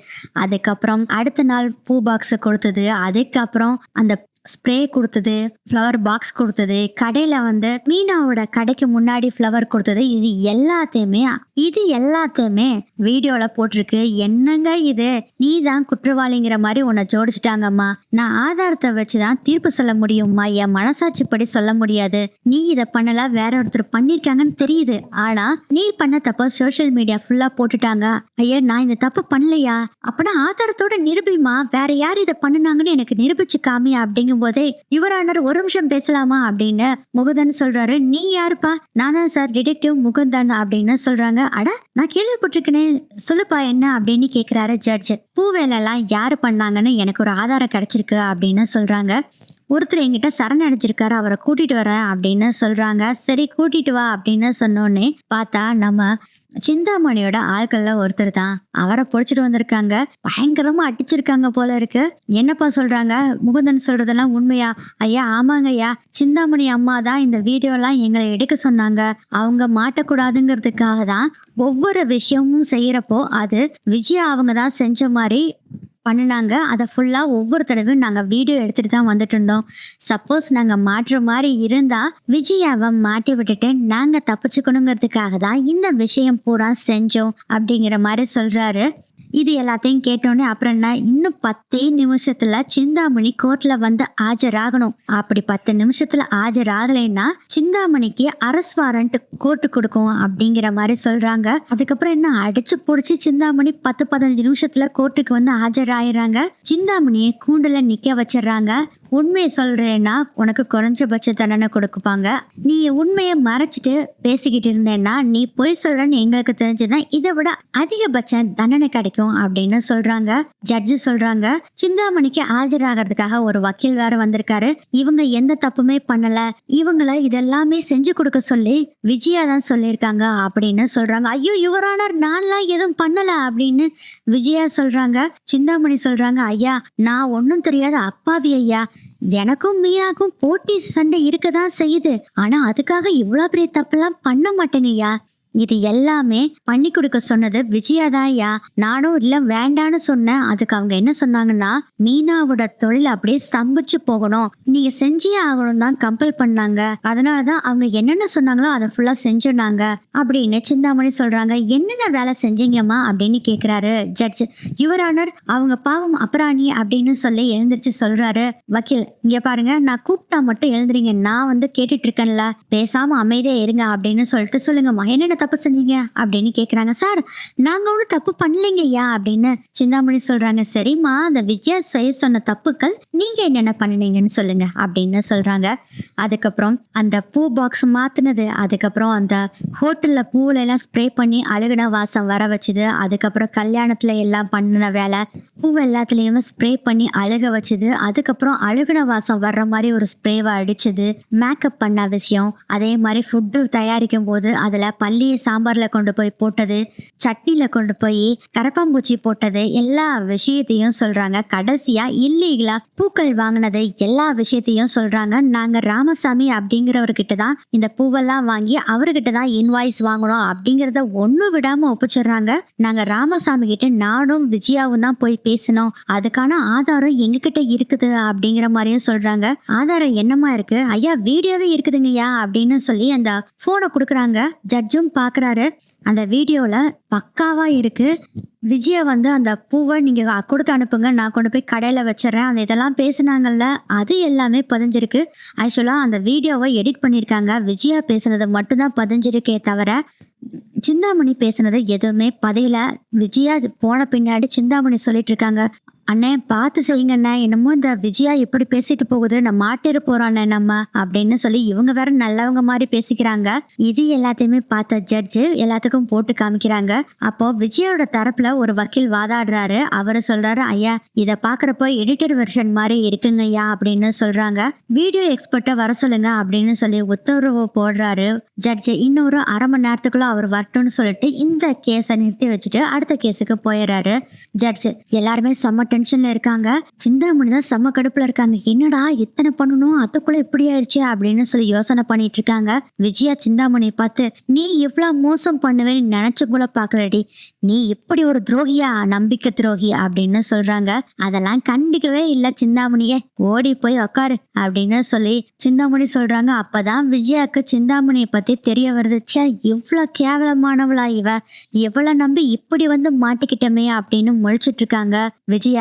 அதுக்கப்புறம் அடுத்த நாள் பூ பாக்ஸ் கொடுத்தது, அதுக்கப்புறம் அந்த ஸ்ப்ரே கொடுத்தது, ஃப்ளவர் பாக்ஸ் கொடுத்தது, கடையில வந்து மீனாவோட கடைக்கு முன்னாடி ஃப்ளவர் கொடுத்தது, இது எல்லாத்தையுமே வீடியோல போட்டிருக்கு. என்னங்க இது, நீ தான் குற்றவாளிங்கிற மாதிரி உன்னை ஜோடிச்சிட்டாங்கம்மா, நான் ஆதாரத்தை வச்சுதான் தீர்ப்பு சொல்ல முடியும்மா, என் மனசாட்சிப்படி சொல்ல முடியாது, நீ இதை பண்ணல, வேற ஒருத்தர் பண்ணிருக்காங்கன்னு தெரியுது, ஆனா நீ பண்ண தப்ப சோசியல் மீடியா ஃபுல்லா போட்டுட்டாங்க, ஐயா நான் இந்த தப்பு பண்ணலையா, அப்பனா ஆதாரத்தோட நிரூபிமா, வேற யார் இதை பண்ணுனாங்கன்னு எனக்கு நிரூபிச்சு காமி அப்படிங்க போதே யுவரானர் ஒரு நிமிஷம் பேசலாமா அப்படின்னு முகுந்தன் சொல்றாரு. நீ யாருப்பா, நான் தான் சார் டிடெக்டிவ் முகுந்தன் அப்படின்னு சொல்றாங்க. அட நான் கேள்விப்பட்டிருக்கேனே, சொல்லுப்பா என்ன அப்படின்னு கேக்குறாரு ஜட்ஜ். பூவேலெல்லாம் யாரு பண்ணாங்கன்னு எனக்கு ஒரு ஆதாரம் கிடைச்சிருக்கு அப்படின்னு சொல்றாங்க. ஒருத்தர் என்கிட்ட சரணடைஞ்சிருக்காரு, அவரை கூட்டிட்டு வரேன் அப்படின்னு சொல்றாங்க. சரி கூட்டிட்டு வா அப்படின்னு சொன்னோன்னே பார்த்தா நம்ம சிந்தாமணியோட ஆட்கள்ல ஒருத்தர் தான். அவரை பொடிச்சிட்டு வந்திருக்காங்க. பயங்கரமா அடிச்சிருக்காங்க போல இருக்கு. என்னப்பா சொல்றாங்க, முகுந்தன் சொல்றதெல்லாம் உண்மையா? ஐயா ஆமாங்க ஐயா, சிந்தாமணி அம்மா தான் இந்த வீடியோ எல்லாம் எங்களை எடுக்க சொன்னாங்க, அவங்க மாட்டக்கூடாதுங்கிறதுக்காக தான் ஒவ்வொரு விஷயமும் செய்யறப்போ அது விஜயா அவங்க தான் செஞ்ச மாதிரி பண்ணினாங்க. அதை ஃபுல்லா ஒவ்வொரு தடவையும் நாங்க வீடியோ எடுத்துட்டு தான் வந்துட்டு இருந்தோம். சப்போஸ் நாங்க மாற்ற மாதிரி இருந்தா விஜயாவை மாட்டி விட்டுட்டு நாங்க தப்பிச்சுக்கணுங்கிறதுக்காக தான் இந்த விஷயம் பூரா செஞ்சோம் அப்படிங்கிற மாதிரி சொல்றாரு. இது எல்லாத்தையும் கேட்டோன்னே அப்புறம் என்ன, இன்னும் 10 நிமிஷத்துல சிந்தாமணி கோர்ட்ல வந்து ஆஜராகணும். அப்படி 10 நிமிஷத்துல ஆஜராகலைன்னா சிந்தாமணிக்கு அரஸ்ட் வாரண்ட் கோர்ட்டு கொடுக்கும் அப்படிங்கிற மாதிரி சொல்றாங்க. அதுக்கப்புறம் என்ன, அடிச்சு பொடிச்சு சிந்தாமணி 10-15 நிமிஷத்துல கோர்ட்டுக்கு வந்து ஆஜராயிறாங்க. சிந்தாமணியை கூண்டுல நிக்க வச்சிடறாங்க. உண்மையை சொல்றேன்னா உனக்கு குறைஞ்சபட்ச தண்டனை கொடுப்பாங்க, நீ உண்மையை மறைச்சிட்டு பேசிக்கிட்டு இருந்தேன்னா, நீ பொய் சொல்றன்னு எங்களுக்கு தெரிஞ்சுதான் இதை விட அதிகபட்ச தண்டனை கிடைக்கும் அப்படின்னு சொல்றாங்க. ஜட்ஜு சொல்றாங்க, சிந்தாமணிக்கு ஆஜராகிறதுக்காக ஒரு வக்கீல் வேற வந்திருக்காரு, இவங்க எந்த தப்புமே பண்ணல, இவங்கள இதெல்லாமே செஞ்சு கொடுக்க சொல்லி விஜயா தான் சொல்லியிருக்காங்க அப்படின்னு சொல்றாங்க. ஐயோ யுவரானர், நான்லாம் எதுவும் பண்ணல அப்படின்னு விஜயா சொல்றாங்க. சிந்தாமணி சொல்றாங்க, ஐயா நான் ஒன்னும் தெரியாத அப்பாவி ஐயா, எனக்கும் மீனாக்கும் போட்டி சண்டை இருக்கதான் செய்யுது, ஆனா அதுக்காக இவ்வளவு பெரிய தப்பெல்லாம் பண்ண மாட்டேங்கய்யா, இது எல்லாமே பண்ணி கொடுக்க சொன்னது விஜயா தான் ஐயா. நானும் இல்ல வேண்டான்னு சொன்னேன். அதுக்கு அவங்க என்ன சொன்னாங்கன்னா, மீனாவோட தொழில் அப்படியே ஸ்தம்பிச்சு போகணும், நீங்க செஞ்சே ஆகணும் தான் கம்பல் பண்ணாங்க. அதனாலதான் அவங்க என்னென்ன சொன்னாங்களோ அதை ஃபுல்லா செஞ்சுனாங்க அப்படின்னு சிந்தாமணி சொல்றாங்க. என்னென்ன வேலை செஞ்சீங்கம்மா அப்படின்னு கேக்குறாரு ஜட்ஜ். யுவர் ஆனர், அவங்க பாவம் அபராணி அப்படின்னு சொல்லி எழுந்திருச்சு சொல்றாரு வக்கீல். இங்க பாருங்க, நான் கூப்பிட்டா மட்டும் எழுந்துறீங்க, நான் கேட்டுட்டு இருக்கேன்ல, பேசாம அமைதியா இருங்க அப்படின்னு சொல்லிட்டு சொல்லுங்கம்மா, என்னென்ன தப்பு செஞ்சீங்க அப்படின்னு கேக்குறாங்க. சார், நாங்க ஒன்றும் தப்பு பண்ணலைங்க ஐயா அப்படின்னு சிந்தாமணி சொல்றாங்க. சரிம்மா, அந்த விஜயா செய்ய சொன்ன தப்புக்கள் நீங்க என்னென்ன பண்ணினீங்கன்னு சொல்லுங்க அப்படின்னு சொல்றாங்க. அதுக்கப்புறம் அந்த பூ பாக்ஸ் மாத்தினது, அதுக்கப்புறம் அந்த ஹோட்டல்ல பூல எல்லாம் ஸ்ப்ரே பண்ணி அழுகுன வாசம் வர வச்சுது, அதுக்கப்புறம் கல்யாணத்துல எல்லாம் பண்ணின வேலை, பூ எல்லாத்துலயுமே ஸ்ப்ரே பண்ணி அழுக வச்சுது, அதுக்கப்புறம் அழுகுன வாசம் வர்ற மாதிரி ஒரு ஸ்ப்ரேவை அடிச்சது, மேக்கப் பண்ண விஷயம், அதே மாதிரி ஃபுட்டு தயாரிக்கும் போது அதுல பள்ளியை சாம்பார்ல கொண்டு போய் போட்டது, சட்னில கொண்டு போய் கரப்பாம்பூச்சி போட்டது, எல்லா விஷயத்தையும் சொல்றாங்க. கடைசியா இல்லீகலா பூக்கள் வாங்கினது எல்லா விஷயத்தையும் சொல்றாங்க. நாங்க ராமசாமி அப்படிங்கிறவர்கிட்ட தான் இந்த பூவெல்லாம் வாங்கி அவர்கிட்ட தான் இன்வாய்ஸ் வாங்கணும் அப்படிங்கறத ஒண்ணு விடாம ஒப்பிச்சிடுறாங்க. நாங்க ராமசாமி கிட்ட நானும் விஜயாவும் தான் போய் பேசணும், அதுக்கான ஆதாரம் எங்ககிட்ட இருக்குது அப்படிங்கிற மாதிரியும் சொல்றாங்க. ஆதாரம் என்னமா இருக்கு ஐயா? வீடியோவே இருக்குதுங்கய்யா அப்படின்னு சொல்லி அந்த போனை கொடுக்குறாங்க. ஜட்ஜும் பாக்குறாரு. அந்த வீடியோல பக்காவா இருக்கு. விஜயா அந்த பூவை நீங்க கொடுத்து அனுப்புங்க, நான் கொண்டு போய் கடையில வச்சிடறேன், அந்த இதெல்லாம் பேசினாங்கல்ல அது எல்லாமே பதிஞ்சிருக்கு. ஆக்சுவலா அந்த வீடியோவை எடிட் பண்ணியிருக்காங்க. விஜயா பேசுனது மட்டும்தான் பதிஞ்சிருக்கே தவிர சிந்தாமணி பேசுனது எதுவுமே பதில. விஜயா போன பின்னாடி சிந்தாமணி சொல்லிட்டு இருக்காங்க, அண்ணே பார்த்து செய்யுங்க அண்ணே, என்னமோ இந்த விஜயா இப்படி பேசிட்டு போகுது, நம்ம மாட்டிரு போறானே நம்ம அப்படின்னு சொல்லி இவங்க வேற நல்லவங்க மாதிரி பேசிக்கிறாங்க. இது எல்லாத்தையுமே பார்த்த ஜட்ஜு எல்லாத்துக்கும் போட்டு காமிக்கிறாங்க. அப்போ விஜயோட தரப்புல ஒரு வக்கீல் வாதாடுறாரு. அவரு சொல்றாரு, ஐயா இத பாக்குறப்போ எடிட்டர் வெர்ஷன் மாதிரி இருக்குங்க ஐயா அப்படின்னு சொல்றாங்க. வீடியோ எக்ஸ்பர்ட்டை வர சொல்லுங்க அப்படின்னு சொல்லி உத்தரவு போடுறாரு ஜட்ஜு. இன்னொரு அரை மணி நேரத்துக்குள்ள அவர் வரட்டும்னு சொல்லிட்டு இந்த கேஸை நிறுத்தி வச்சுட்டு அடுத்த கேஸுக்கு போயிடுறாரு ஜட்ஜு. எல்லாருமே செம்ம டென்ஷன்ல இருக்காங்க. சிந்தாமணி தான் செம்ம கடுப்புல இருக்காங்க. என்னடா இத்தனை பண்ணணும், அதுக்குள்ள இப்படி ஆயிடுச்சு அப்படின்னு சொல்லி யோசனை பண்ணிட்டு இருக்காங்க. விஜயா சிந்தாமணி பார்த்து, நீ இவ்வளவு மோசம் பண்ணுவேன்னு நினைச்சு கூட பாக்கலடி, நீ இப்படி ஒரு துரோகியா, நம்பிக்கை துரோகி அப்படின்னு சொல்றாங்க. அதெல்லாம் கண்டிக்கவே இல்ல சிந்தாமணியே, ஓடி போய் உக்காரு அப்படின்னு சொல்லி சிந்தாமணி சொல்றாங்க. அப்பதான் விஜயாக்கு சிந்தாமணியை பத்தி தெரிய வருது. ச்சே, இவ்வளவு கேவலமானவளா இவ, இவளை நம்பி இப்படி மாட்டிக்கிட்டமே அப்படின்னு முழிச்சிட்டு இருக்காங்க விஜயா.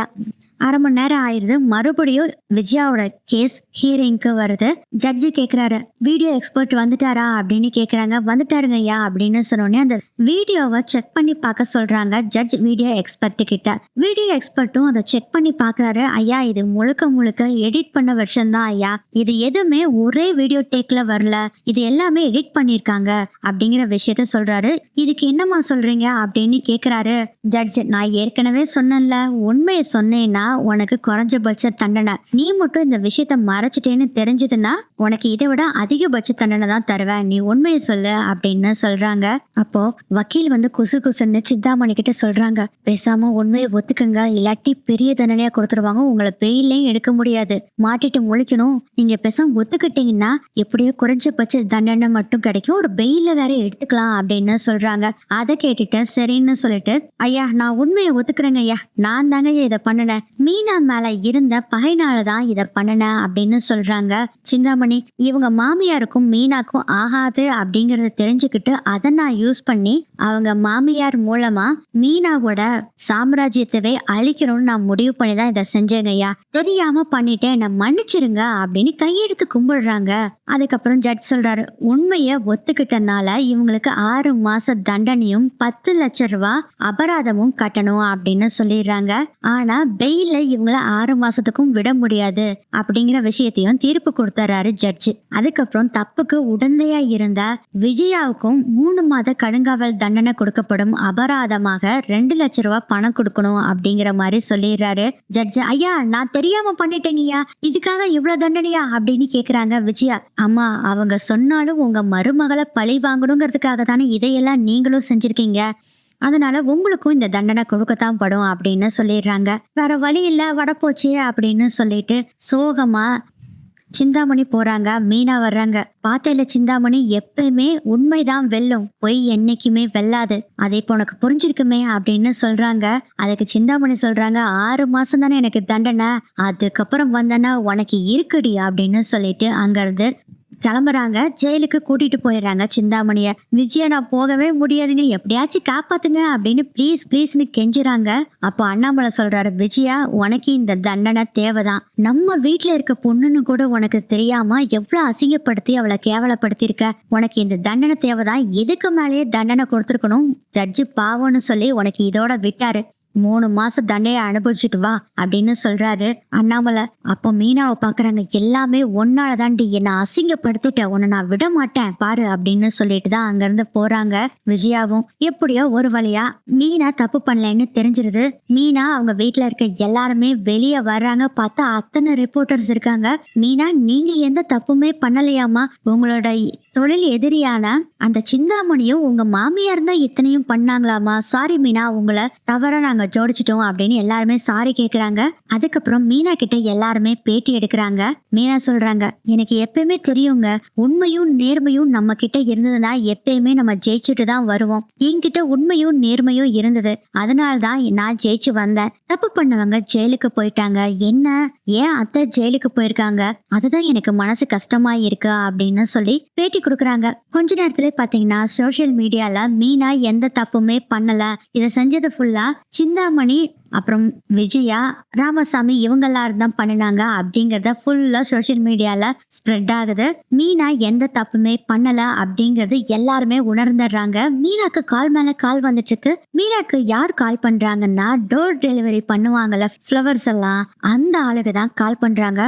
அரை மணி நேரம் ஆயிருது. மறுபடியும் விஜயாவோட கேஸ் ஹியரிங்க்கு வருது. ஜட்ஜி கேக்குறாரு, வீடியோ எக்ஸ்பர்ட் வந்துட்டாரா அப்படின்னு கேக்குறாங்க. வந்துட்டாருங்க ஐயா அப்படின்னு சொன்னோடனே அந்த வீடியோவை செக் பண்ணி பார்க்க சொல்றாங்க ஜட்ஜ் வீடியோ எக்ஸ்பர்ட் கிட்ட. வீடியோ எக்ஸ்பர்ட்டும் அதை செக் பண்ணி பாக்குறாரு. ஐயா இது முழுக்க முழுக்க எடிட் பண்ண வெர்ஷன் தான் ஐயா, இது எதுவுமே ஒரே வீடியோ டேக்ல வரல, இது எல்லாமே எடிட் பண்ணிருக்காங்க அப்படிங்கிற விஷயத்த சொல்றாரு. இதுக்கு என்னமா சொல்றீங்க அப்படின்னு கேக்குறாரு ஜட்ஜ். நான் ஏற்கனவே சொன்னேன்ல, உண்மையை சொன்னேன்னா உனக்கு குறைஞ்சபட்ச தண்டனை, நீ மட்டும் இந்த விஷயத்த மறைச்சிட்டேன்னு தெரிஞ்சதுன்னா உனக்கு இதை விட அதிகபட்ச தண்டனை தான் தருவேன், நீ உண்மையை சொல்லு அப்படின்னு சொல்றாங்க. அப்போ வக்கீல் குசு குசுன்னு சிந்தாமணி கிட்ட சொல்றாங்க, பேசாம உண்மையை ஒத்துக்குங்க, இல்லாட்டி பெரிய தண்டனையா கொடுத்துருவாங்க, உங்களை பெயிலையும் எடுக்க முடியாது, மாட்டிட்டு முழிக்கணும், நீங்க பேசாம ஒத்துக்கிட்டீங்கன்னா எப்படியோ குறைஞ்சபட்ச தண்டனை மட்டும் கிடைக்கும், ஒரு பெயில வேற எடுத்துக்கலாம் அப்படின்னு சொல்றாங்க. அதை கேட்டுட்டு சரின்னு சொல்லிட்டு, ஐயா நான் உண்மையை ஒத்துக்கிறேங்க ஐயா, நான் தாங்க இதை பண்ணினேன், மீனா மேல இருந்த பகைனாலதான் இத பண்ணினேன் அப்படின்னு சொல்றாங்க சிந்தாமணி. இவங்க மாமியாருக்கும் மீனாக்கும் ஆகாது அப்படிங்கறத தெரிஞ்சுக்கிட்டு அதை நான் யூஸ் பண்ணி அவங்க மாமியார் மூலமா மீனாவோட சாம்ராஜ்யத்தவே அழிக்கணும்னு நான் முடிவு பண்ணி தான் இதை செஞ்சேங்க ஐயா, தெரியாம பண்ணிட்டேன், என்ன மன்னிச்சிருங்க அப்படின்னு கையெடுத்து கும்பிடுறாங்க. அதுக்கப்புறம் ஜட்ஜ் சொல்றாரு, உண்மைய ஒத்துக்கிட்டனால இவங்களுக்கு 6 மாச தண்டனையும் 10 லட்சம் ரூபாய் அபராதமும் கட்டணும் அப்படின்னு சொல்லிடுறாங்க. ஆனா பெயில இவங்கள 6 மாசத்துக்கும் விட முடியாது அப்படிங்கிற விஷயத்தையும் தீர்ப்பு கொடுத்தாரு ஜட்ஜ். அதுக்கப்புறம் தப்புக்கு உடந்தையா இருந்த விஜயாவுக்கும் 3 மாத கடுங்காவல் தண்டனை கொடுக்கப்படும், அபராதமாக 2 லட்சம் ரூபாய் பணம் கொடுக்கணும் அப்படிங்கிற மாதிரி சொல்லிடுறாரு ஜட்ஜ். ஐயா நான் தெரியாம பண்ணிட்டேங்கய்யா, இதுக்காக இவ்வளவு தண்டனையா அப்படின்னு கேக்குறாங்க விஜயா. அம்மா அவங்க சொன்னாலும் உங்க மருமகளை பழி வாங்கணுங்கிறதுக்காக தானே இதையெல்லாம் நீங்களும் செஞ்சிருக்கீங்க, அதனால உங்களுக்கும் இந்த தண்டனை கொடுக்கத்தான் படும் அப்படின்னு சொல்லிடுறாங்க. வேற வழி இல்ல, வடப்போச்சு அப்படின்னு சொல்லிட்டு சோகமா சிந்தாமணி போறாங்க, மீனா வர்றாங்க. பாத்தையில சிந்தாமணி எப்பயுமே உண்மைதான் வெல்லும், பொய் என்னைக்குமே வெல்லாது, அதை இப்போ உனக்கு புரிஞ்சிருக்குமே அப்படின்னு சொல்றாங்க. அதுக்கு சிந்தாமணி சொல்றாங்க, 6 மாசம் தானே எனக்கு தண்டனை, அதுக்கப்புறம் வந்தனா உனக்கு இருக்குடி அப்படின்னு சொல்லிட்டு அங்க இருந்து கிளம்புறாங்க. ஜெயிலுக்கு கூட்டிட்டு போயிடுறாங்க சிந்தாமணிய. விஜயா நான் போகவே முடியாதுங்க, எப்படியாச்சும் காப்பாத்துங்க அப்படின்னு ப்ளீஸ் ப்ளீஸ்னு கெஞ்சுறாங்க. அப்போ அண்ணாமலை சொல்றாரு, விஜயா உனக்கு இந்த தண்டனை தேவைதான். நம்ம வீட்டுல இருக்க பொண்ணுன்னு கூட உனக்கு தெரியாம எவ்வளவு அசிங்கப்படுத்தி அவளை கேவலப்படுத்திருக்க. உனக்கு இந்த தண்டனை தேவைதான், இதுக்கு மேலேயே தண்டனை கொடுத்துருக்கணும். ஜட்ஜு பாவம்னு சொல்லி உனக்கு இதோட விட்டாரு. 3 மாசம் தண்டையை அனுபவிச்சுட்டு வா அப்படின்னு சொல்றாரு அண்ணாமலை. அப்போ மீனாவை பாக்குறாங்க, எல்லாமே ஒன்னால தாண்டி, என்னை அசிங்கப்படுத்திட்ட, உன்னை நான் விட மாட்டேன் பாரு அப்படின்னு சொல்லிட்டு தான் அங்க இருந்து போறாங்க. விஜயாவும் எப்படியோ ஒரு வழியா மீனா தப்பு பண்ணலன்னு தெரிஞ்சிருது. மீனா அவங்க வீட்டுல இருக்க எல்லாருமே வெளியே வர்றாங்க. பார்த்தா அத்தனை ரிப்போர்ட்டர்ஸ் இருக்காங்க. மீனா நீங்க எந்த தப்புமே பண்ணலையாமா, உங்களோட தொழில் எதிரியான அந்த சிந்தாமணியும் உங்க மாமியார் தான் இத்தனையும் பண்ணாங்களாமா, சாரி மீனா, உங்களை தவறா நாங்க ஜோடிச்சிட்டோம் அப்படின்னு எல்லாருமே சாரி கேக்குறாங்க. அதுக்கப்புறம் மீனா கிட்ட எல்லாருமே பேட்டி எடுக்கிறாங்க. மீனா சொல்றாங்க, எனக்கு எப்பயுமே தெரியுங்க, உண்மையும் நேர்மையும் நம்ம கிட்ட இருந்ததுன்னா எப்பயுமே நம்ம ஜெயிச்சுட்டு தான் வருவோம். என்கிட்ட உண்மையும் நேர்மையும் இருந்தது, அதனால்தான் நான் ஜெயிச்சு வந்தேன். தப்பு பண்ணவங்க ஜெயிலுக்கு போயிட்டாங்க, என்ன ஏன் அத்தை ஜெயிலுக்கு போயிருக்காங்க, அதுதான் எனக்கு மனசு கஷ்டமா இருக்கு அப்படின்னு சொல்லி பேட்டி கொடுக்குறாங்க. கொஞ்ச நேரத்துல பாத்தீங்கன்னா சோசியல் மீடியால மீனா எந்த தப்புமே பண்ணல, இதை செஞ்சது ஃபுல்லா சிந்தாமணி அப்புறம் விஜயா ராமசாமி இவங்க எல்லாரும் தான் பண்ணினாங்க அப்படிங்கறத ஃபுல்லா சோசியல் மீடியால ஸ்ப்ரெட் ஆகுது. மீனா எந்த தப்புமே பண்ணல அப்படிங்கறது எல்லாருமே உணர்ந்துடுறாங்க. மீனாக்கு கால் மேல கால் வந்துட்டு இருக்கு. மீனாக்கு யார் கால் பண்றாங்கன்னா, டோர் டெலிவரி பண்ணுவாங்கல்ல ஃப்ளவர்ஸ் எல்லாம், அந்த ஆளுக்கு தான் கால் பண்றாங்க.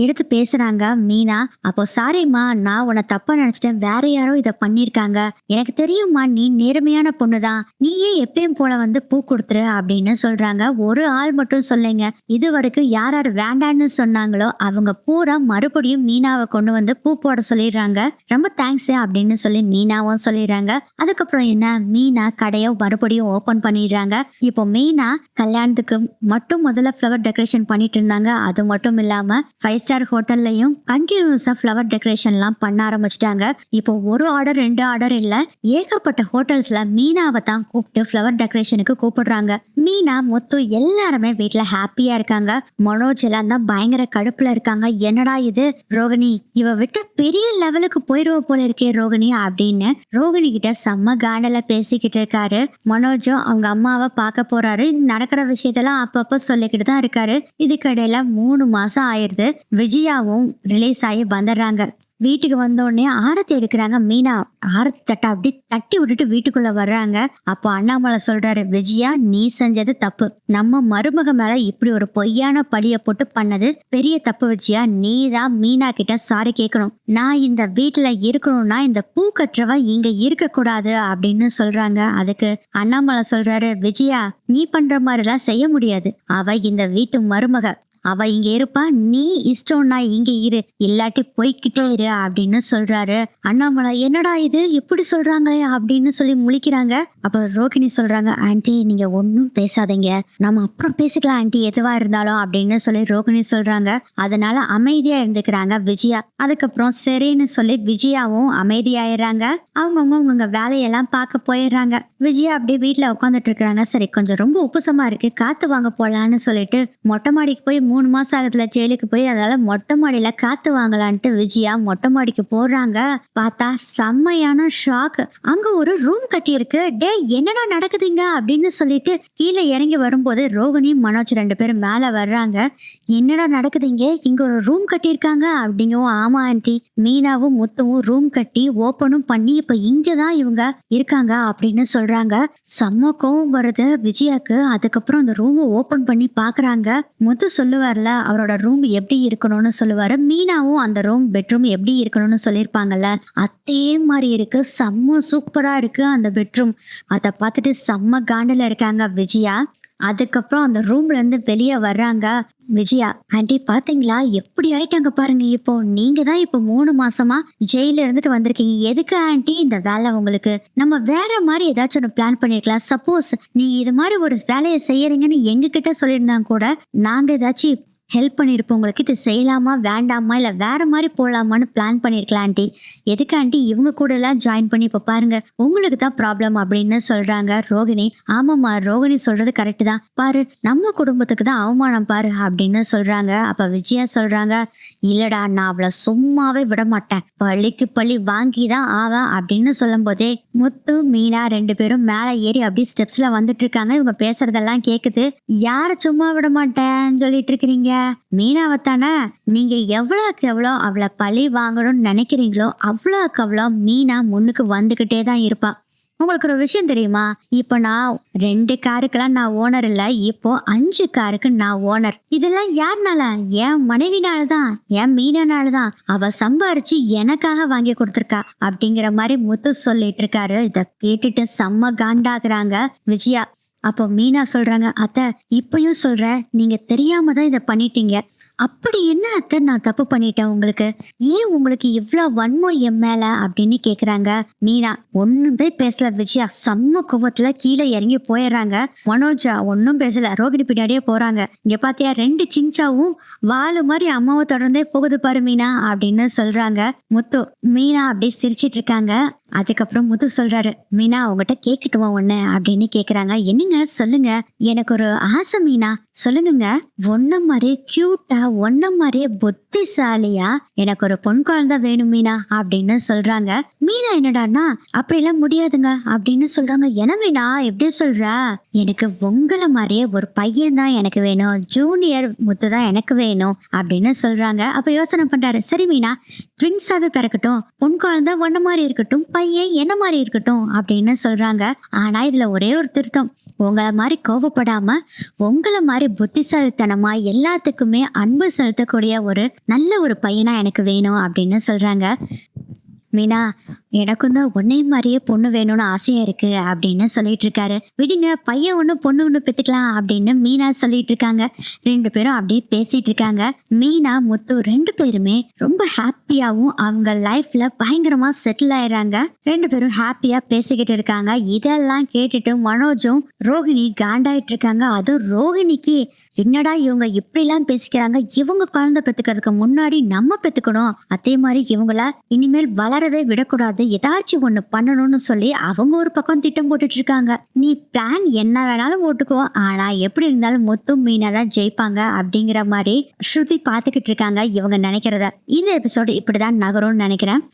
எடுத்து பேசுறாங்க மீனா. அப்போ சாரிம்மா, நான் உன்னை தப்பா நினைச்சிட்டேன், வேற யாரோ இதை பண்ணிருக்காங்க, எனக்கு தெரியுமா நீ நேர்மையான பொண்ணுதான், நீயே எப்பயும் போல வந்து பூ கொடுத்துரு அப்படின்னு சொல்றாங்க. ஒரு ஆள் மட்டும் சொல்லுங்க, இது வரைக்கும் யார் யார் வேண்டான்னு சொன்னாங்களோ அவங்க பூரா மறுபடியும் மீனாவை கொண்டு வந்து பூ போட சொல்லிடுறாங்க. ரொம்ப தேங்க்ஸ் அப்படின்னு சொல்லி மீனாவும் சொல்லிடுறாங்க. அதுக்கப்புறம் என்ன, மீனா கடையை மறுபடியும் ஓபன் பண்ணிடுறாங்க. இப்போ மீனா கல்யாணத்துக்கு மட்டும் முதல்ல ஃப்ளவர் டெக்கரேஷன் பண்ணிட்டு இருந்தாங்க. அது மட்டும் இல்லாம 5 ஸ்டார் ஹோட்டல்லையும் கண்டினியூஸா ஃப்ளவர் டெக்கரேஷன் எல்லாம் பண்ண ஆரம்பிச்சிட்டாங்க. இப்போ ஒரு ஆர்டர் 2 ஆர்டர் இல்ல, ஏகப்பட்ட ஹோட்டல்ஸ்ல மீனாவை தான் கூப்பிட்டு ஃப்ளவர் டெக்கரேஷனுக்கு கூப்பிடுறாங்க. மீனா மொத்தம் எல்லாருமே வீட்டுல ஹாப்பியா இருக்காங்க. மனோஜ் எல்லாம் தான் பயங்கர கடுப்புல இருக்காங்க. என்னடா இது ரோகிணி, இவ விட்ட பெரிய லெவலுக்கு போயிருவ போல இருக்கே ரோகிணி அப்படின்னு ரோகிணி கிட்ட செம்ம காண்டல பேசிக்கிட்டு இருக்காரு. மனோஜும் அவங்க அம்மாவை பார்க்க போறாரு. நடக்கிற விஷயத்தெல்லாம் அப்பப்ப சொல்லிக்கிட்டு தான் இருக்காரு. இதுக்கடையில 3 மாசம் ஆயிருது. விஜயாவும் ரிலீஸ் ஆகி வந்துடுறாங்க. வீட்டுக்கு வந்தோடனே ஆரத்தி எடுக்கிறாங்க மீனா. ஆரத்தி தட்டை அப்படி தட்டி விட்டுட்டு வீட்டுக்குள்ள வர்றாங்க. அப்போ அண்ணாமலை சொல்றாரு, விஜயா நீ செஞ்சது தப்பு, நம்ம மருமக மேல இப்படி ஒரு பொய்யான பழிய போட்டு பண்ணது பெரிய தப்பு விஜயா, நீ தான் மீனா கிட்ட சாரி கேட்கணும். நான் இந்த வீட்டுல இருக்கணும்னா இந்த பூ கட்டுறவ இங்க இருக்க கூடாது அப்படின்னு சொல்றாங்க. அதுக்கு அண்ணாமலை சொல்றாரு, விஜயா நீ பண்ற மாதிரி எல்லாம் செய்ய முடியாது, அவ இந்த வீட்டு மருமக, அவ இங்க இருப்பா, நீ இஷ்டம்னா இங்க இரு, இல்லாட்டி போய்கிட்டே இரு அப்படின்னு சொல்றாரு. அண்ணாமலை என்னடா இது இப்படி சொல்றாங்களே அப்படின்னு சொல்லி முழிக்கிறாங்க. அப்ப ரோகிணி சொல்றாங்க, ஆன்ட்டி நீங்க ஒன்னும் பேசாதீங்க, நம்ம அப்புறம் பேசிக்கலாம் ஆன்ட்டி எதுவா இருந்தாலும் அப்படின்னு சொல்லி ரோகிணி சொல்றாங்க. அதனால அமைதியா இருந்துக்கிறாங்க விஜயா. அதுக்கப்புறம் சரின்னு சொல்லி விஜயாவும் அமைதியாயிடுறாங்க. அவங்கவுங்க வேலையெல்லாம் பார்க்க போயிடுறாங்க. விஜயா அப்படியே வீட்டுல உட்காந்துட்டு இருக்கிறாங்க. சரி கொஞ்சம் ரொம்ப உப்புசமா இருக்கு, காத்து வாங்க போலான்னு சொல்லிட்டு மொட்டை மாடிக்கு போய் 3 மாசம் ஆகுதுல ஜெயிலுக்கு போய், அதனால மொட்டை மாடியில காத்து வாங்கலான்ட்டு விஜயா மொட்டை மாடிக்கு போறாங்க. பார்த்தா செம்மையான ஷாக், அங்க ஒரு ரூம் கட்டி இருக்கு. டே என்னடா நடக்குதுங்க அப்படின்னு சொல்லிட்டு கீழே இறங்கி வரும்போது ரோகிணி மனோஜ் 2 பேரும் மேல வர்றாங்க. என்னடா நடக்குதுங்க, இங்க ஒரு ரூம் கட்டி இருக்காங்க அப்படிங்கவும், ஆமா ஆன்ட்டி, மீனாவும் முத்துவும் ரூம் கட்டி ஓப்பனும் பண்ணி இப்ப இங்கதான் இவங்க இருக்காங்க அப்படின்னு சொல்றாங்க. செம்ம கோவம் வருது விஜயாக்கு. அதுக்கப்புறம் அந்த ரூமை ஓபன் பண்ணி பாக்குறாங்க. முத்து சொல்லுவார்ல அவரோட ரூம் எப்படி இருக்கணும்னு சொல்லுவாரு. மீனாவும் அந்த ரூம் பெட்ரூம் எப்படி இருக்கணும்னு சொல்லியிருப்பாங்கல்ல, அதே மாதிரி இருக்கு. செம்ம சூப்பரா இருக்கு அந்த பெட்ரூம். அதை பார்த்துட்டு செம்ம காண்டில் இருக்காங்க விஜயா. அதுக்கப்புறம் அந்த ரூம்ல இருந்து வெளியே வர்றாங்க விஜயா. ஆண்டி பாத்தீங்களா எப்படி ஆயிட்டாங்க பாருங்க, இப்போ நீங்க தான் இப்போ 3 மாசமா ஜெயில இருந்துட்டு வந்திருக்கீங்க, எதுக்கு ஆண்டி இந்த வேலை உங்களுக்கு, நம்ம வேற மாதிரி ஏதாச்சும் ஒன்று பிளான் பண்ணிருக்கலாம். சப்போஸ் நீங்க இது மாதிரி ஒரு வேலையை செய்யறீங்கன்னு எங்க கிட்ட சொல்லியிருந்தாங்க கூட நாங்க ஏதாச்சும் ஹெல்ப் பண்ணியிருப்போம் உங்களுக்கு. இது செய்யலாமா வேண்டாமா இல்லை வேற மாதிரி போகலாமான்னு பிளான் பண்ணியிருக்கலாம் ஆண்டி. எதுக்கு ஆண்டி இவங்க கூட எல்லாம் ஜாயின் பண்ணி இப்போ பாருங்க உங்களுக்கு தான் ப்ராப்ளம் அப்படின்னு சொல்றாங்க ரோகிணி. ஆமாம்மா, ரோகிணி சொல்றது கரெக்டு தான். பாரு நம்ம குடும்பத்துக்கு தான் அவமானம் பாரு அப்படின்னு சொல்றாங்க. அப்ப விஜயா சொல்றாங்க, இல்லடா நான் அவளை சும்மாவே விட மாட்டேன், பழிக்கு பழி வாங்கி தான் ஆவா அப்படின்னு சொல்லும் போதே முத்து மீனா 2 பேரும் மேல ஏறி அப்படியே ஸ்டெப்ஸ்ல வந்துட்டு இருக்காங்க. இவங்க பேசுறதெல்லாம் கேக்குது. யார சும்மா விட மாட்டேன்னு சொல்லிட்டு இருக்கிறீங்க? மீனாவைத்தானே? நீங்க எவ்வளவுக்கு எவ்வளோ அவளை பழி வாங்கணும்னு நினைக்கிறீங்களோ அவ்வளோக்கு அவ்வளோ மீனா முன்னுக்கு வந்துகிட்டே தான் இருப்பா. உங்களுக்கு ஒரு விஷயம் தெரியுமா? இப்போ நான் 2 காருக்கெல்லாம் நான் ஓனர் இல்லை, இப்போ 5 காருக்கு நான் ஓனர். இதெல்லாம் யாருனால? என் மனைவினால தான், என் மீனானால தான். அவ சம்பாரிச்சு எனக்காக வாங்கி கொடுத்துருக்கா அப்படிங்கிற மாதிரி முத்து சொல்லிட்டு இருக்காரு. இதை கேட்டுட்டு செம்ம காண்டாக்குறாங்க விஜயா. அப்போ மீனா சொல்றாங்க, அத்தை இப்பயும் சொல்ற, நீங்க தெரியாம தான் இதை பண்ணிட்டீங்க. அப்படி என்ன அத்தை நான் தப்பு பண்ணிட்டேன் உங்களுக்கு? ஏன் உங்களுக்கு இவ்வளோ வன்மம் என் மேல அப்படின்னு கேக்குறாங்க மீனா. ஒண்ணுமே பேசல விஜயா. செம்ம கோபத்துல கீழே இறங்கி போயிடுறாங்க. மனோஜா ஒன்னும் பேசல, ரோகிணி பின்னாடியே போறாங்க. இங்க பாத்தியா 2 சிங்சாவும் வாழு மாதிரி அம்மாவை தொடர்ந்தே போகுது பாரு மீனா அப்படின்னு சொல்றாங்க முத்து. மீனா அப்படியே சிரிச்சிட்டு இருக்காங்க. அதுக்கப்புறம் முத்து சொல்றாரு, மீனா உங்ககிட்ட கேட்கட்டுமா ஒண்ணு அப்படின்னு கேக்குறாங்க. என்னங்க சொல்லுங்க. எனக்கு ஒரு ஆசை மீனா, சொல்லுங்க. ஒன்ன மாதிரியே கியூட்டா, ஒன்ன மாதிரியே புத்திசாலியா எனக்கு ஒரு பொன் குழந்தை வேணும் மீனா அப்படின்னு சொல்றாங்க. மீனா என்னடான்னா அப்படிலாம் முடியாதுங்க அப்படின்னு சொல்றாங்க. என்ன மீனா எப்படி சொல்ற? எனக்கு உங்களை மாதிரியே ஒரு பையன் தான் எனக்கு வேணும், ஜூனியர் முத்து தான் எனக்கு வேணும் அப்படின்னு சொல்றாங்க. அப்ப யோசனை பண்றாரு, சரி மீனா ட்வின்ஸாவே பிறக்கட்டும், பொன் குழந்தை ஒன்ன மாதிரி இருக்கட்டும், பையன் என்ன மாதிரி இருக்கட்டும் அப்படின்னு சொல்றாங்க. ஆனா இதுல ஒரே ஒரு திருத்தம், உங்களை மாதிரி கோபப்படாம உங்களை மாதிரி புத்திசாலித்தனமா எல்லாத்துக்குமே அன்பு செலுத்தக்கூடிய ஒரு நல்ல ஒரு பையனா எனக்கு வேணும் அப்படின்னு சொல்றாங்க. மீனா எனக்கும் தான் உன்னை மாதிரியே பொண்ணு வேணும்னு ஆசையா இருக்கு அப்படின்னு சொல்லிட்டு இருக்காரு. விடுங்க, பையன் ஒண்ணு பொண்ணு ஒண்ணு பெத்துக்கலாம் அப்படின்னு மீனா சொல்லிட்டு இருக்காங்க. 2 பேரும் அப்படியே பேசிட்டு இருக்காங்க. மீனா முத்து 2 பேருமே ரொம்ப ஹாப்பியாவும் அவங்க லைஃப்ல பயங்கரமா செட்டில் ஆயிடுறாங்க. 2 பேரும் ஹாப்பியா பேசிக்கிட்டு இருக்காங்க. இதெல்லாம் கேட்டுட்டு மனோஜும் ரோஹிணி காண்டாயிட்டு இருக்காங்க. அதுவும் ரோஹிணிக்கு என்னடா இவங்க இப்படி எல்லாம் பேசிக்கிறாங்க, இவங்க குழந்தை பெத்துக்கிறதுக்கு முன்னாடி நம்ம பெத்துக்கணும், அதே மாதிரி இவங்கள இனிமேல் வளரவே விடக்கூடாது, ஏதாச்சும் ஒண்ணு பண்ணணும்னு சொல்லி அவங்க ஒரு பக்கம் திட்டம் போட்டுட்டு இருக்காங்க. நீ பிளான் என்ன வேணாலும் போட்டுக்கோ, ஆனா எப்படி இருந்தாலும் முத்து மீனா தான் ஜெயிப்பாங்க அப்படிங்கிற மாதிரி ஸ்ருதி பாத்துக்கிட்டு இருக்காங்க இவங்க நினைக்கிறத. இந்த எபிசோடு இப்படிதான் நகரும்னு நினைக்கிறேன்.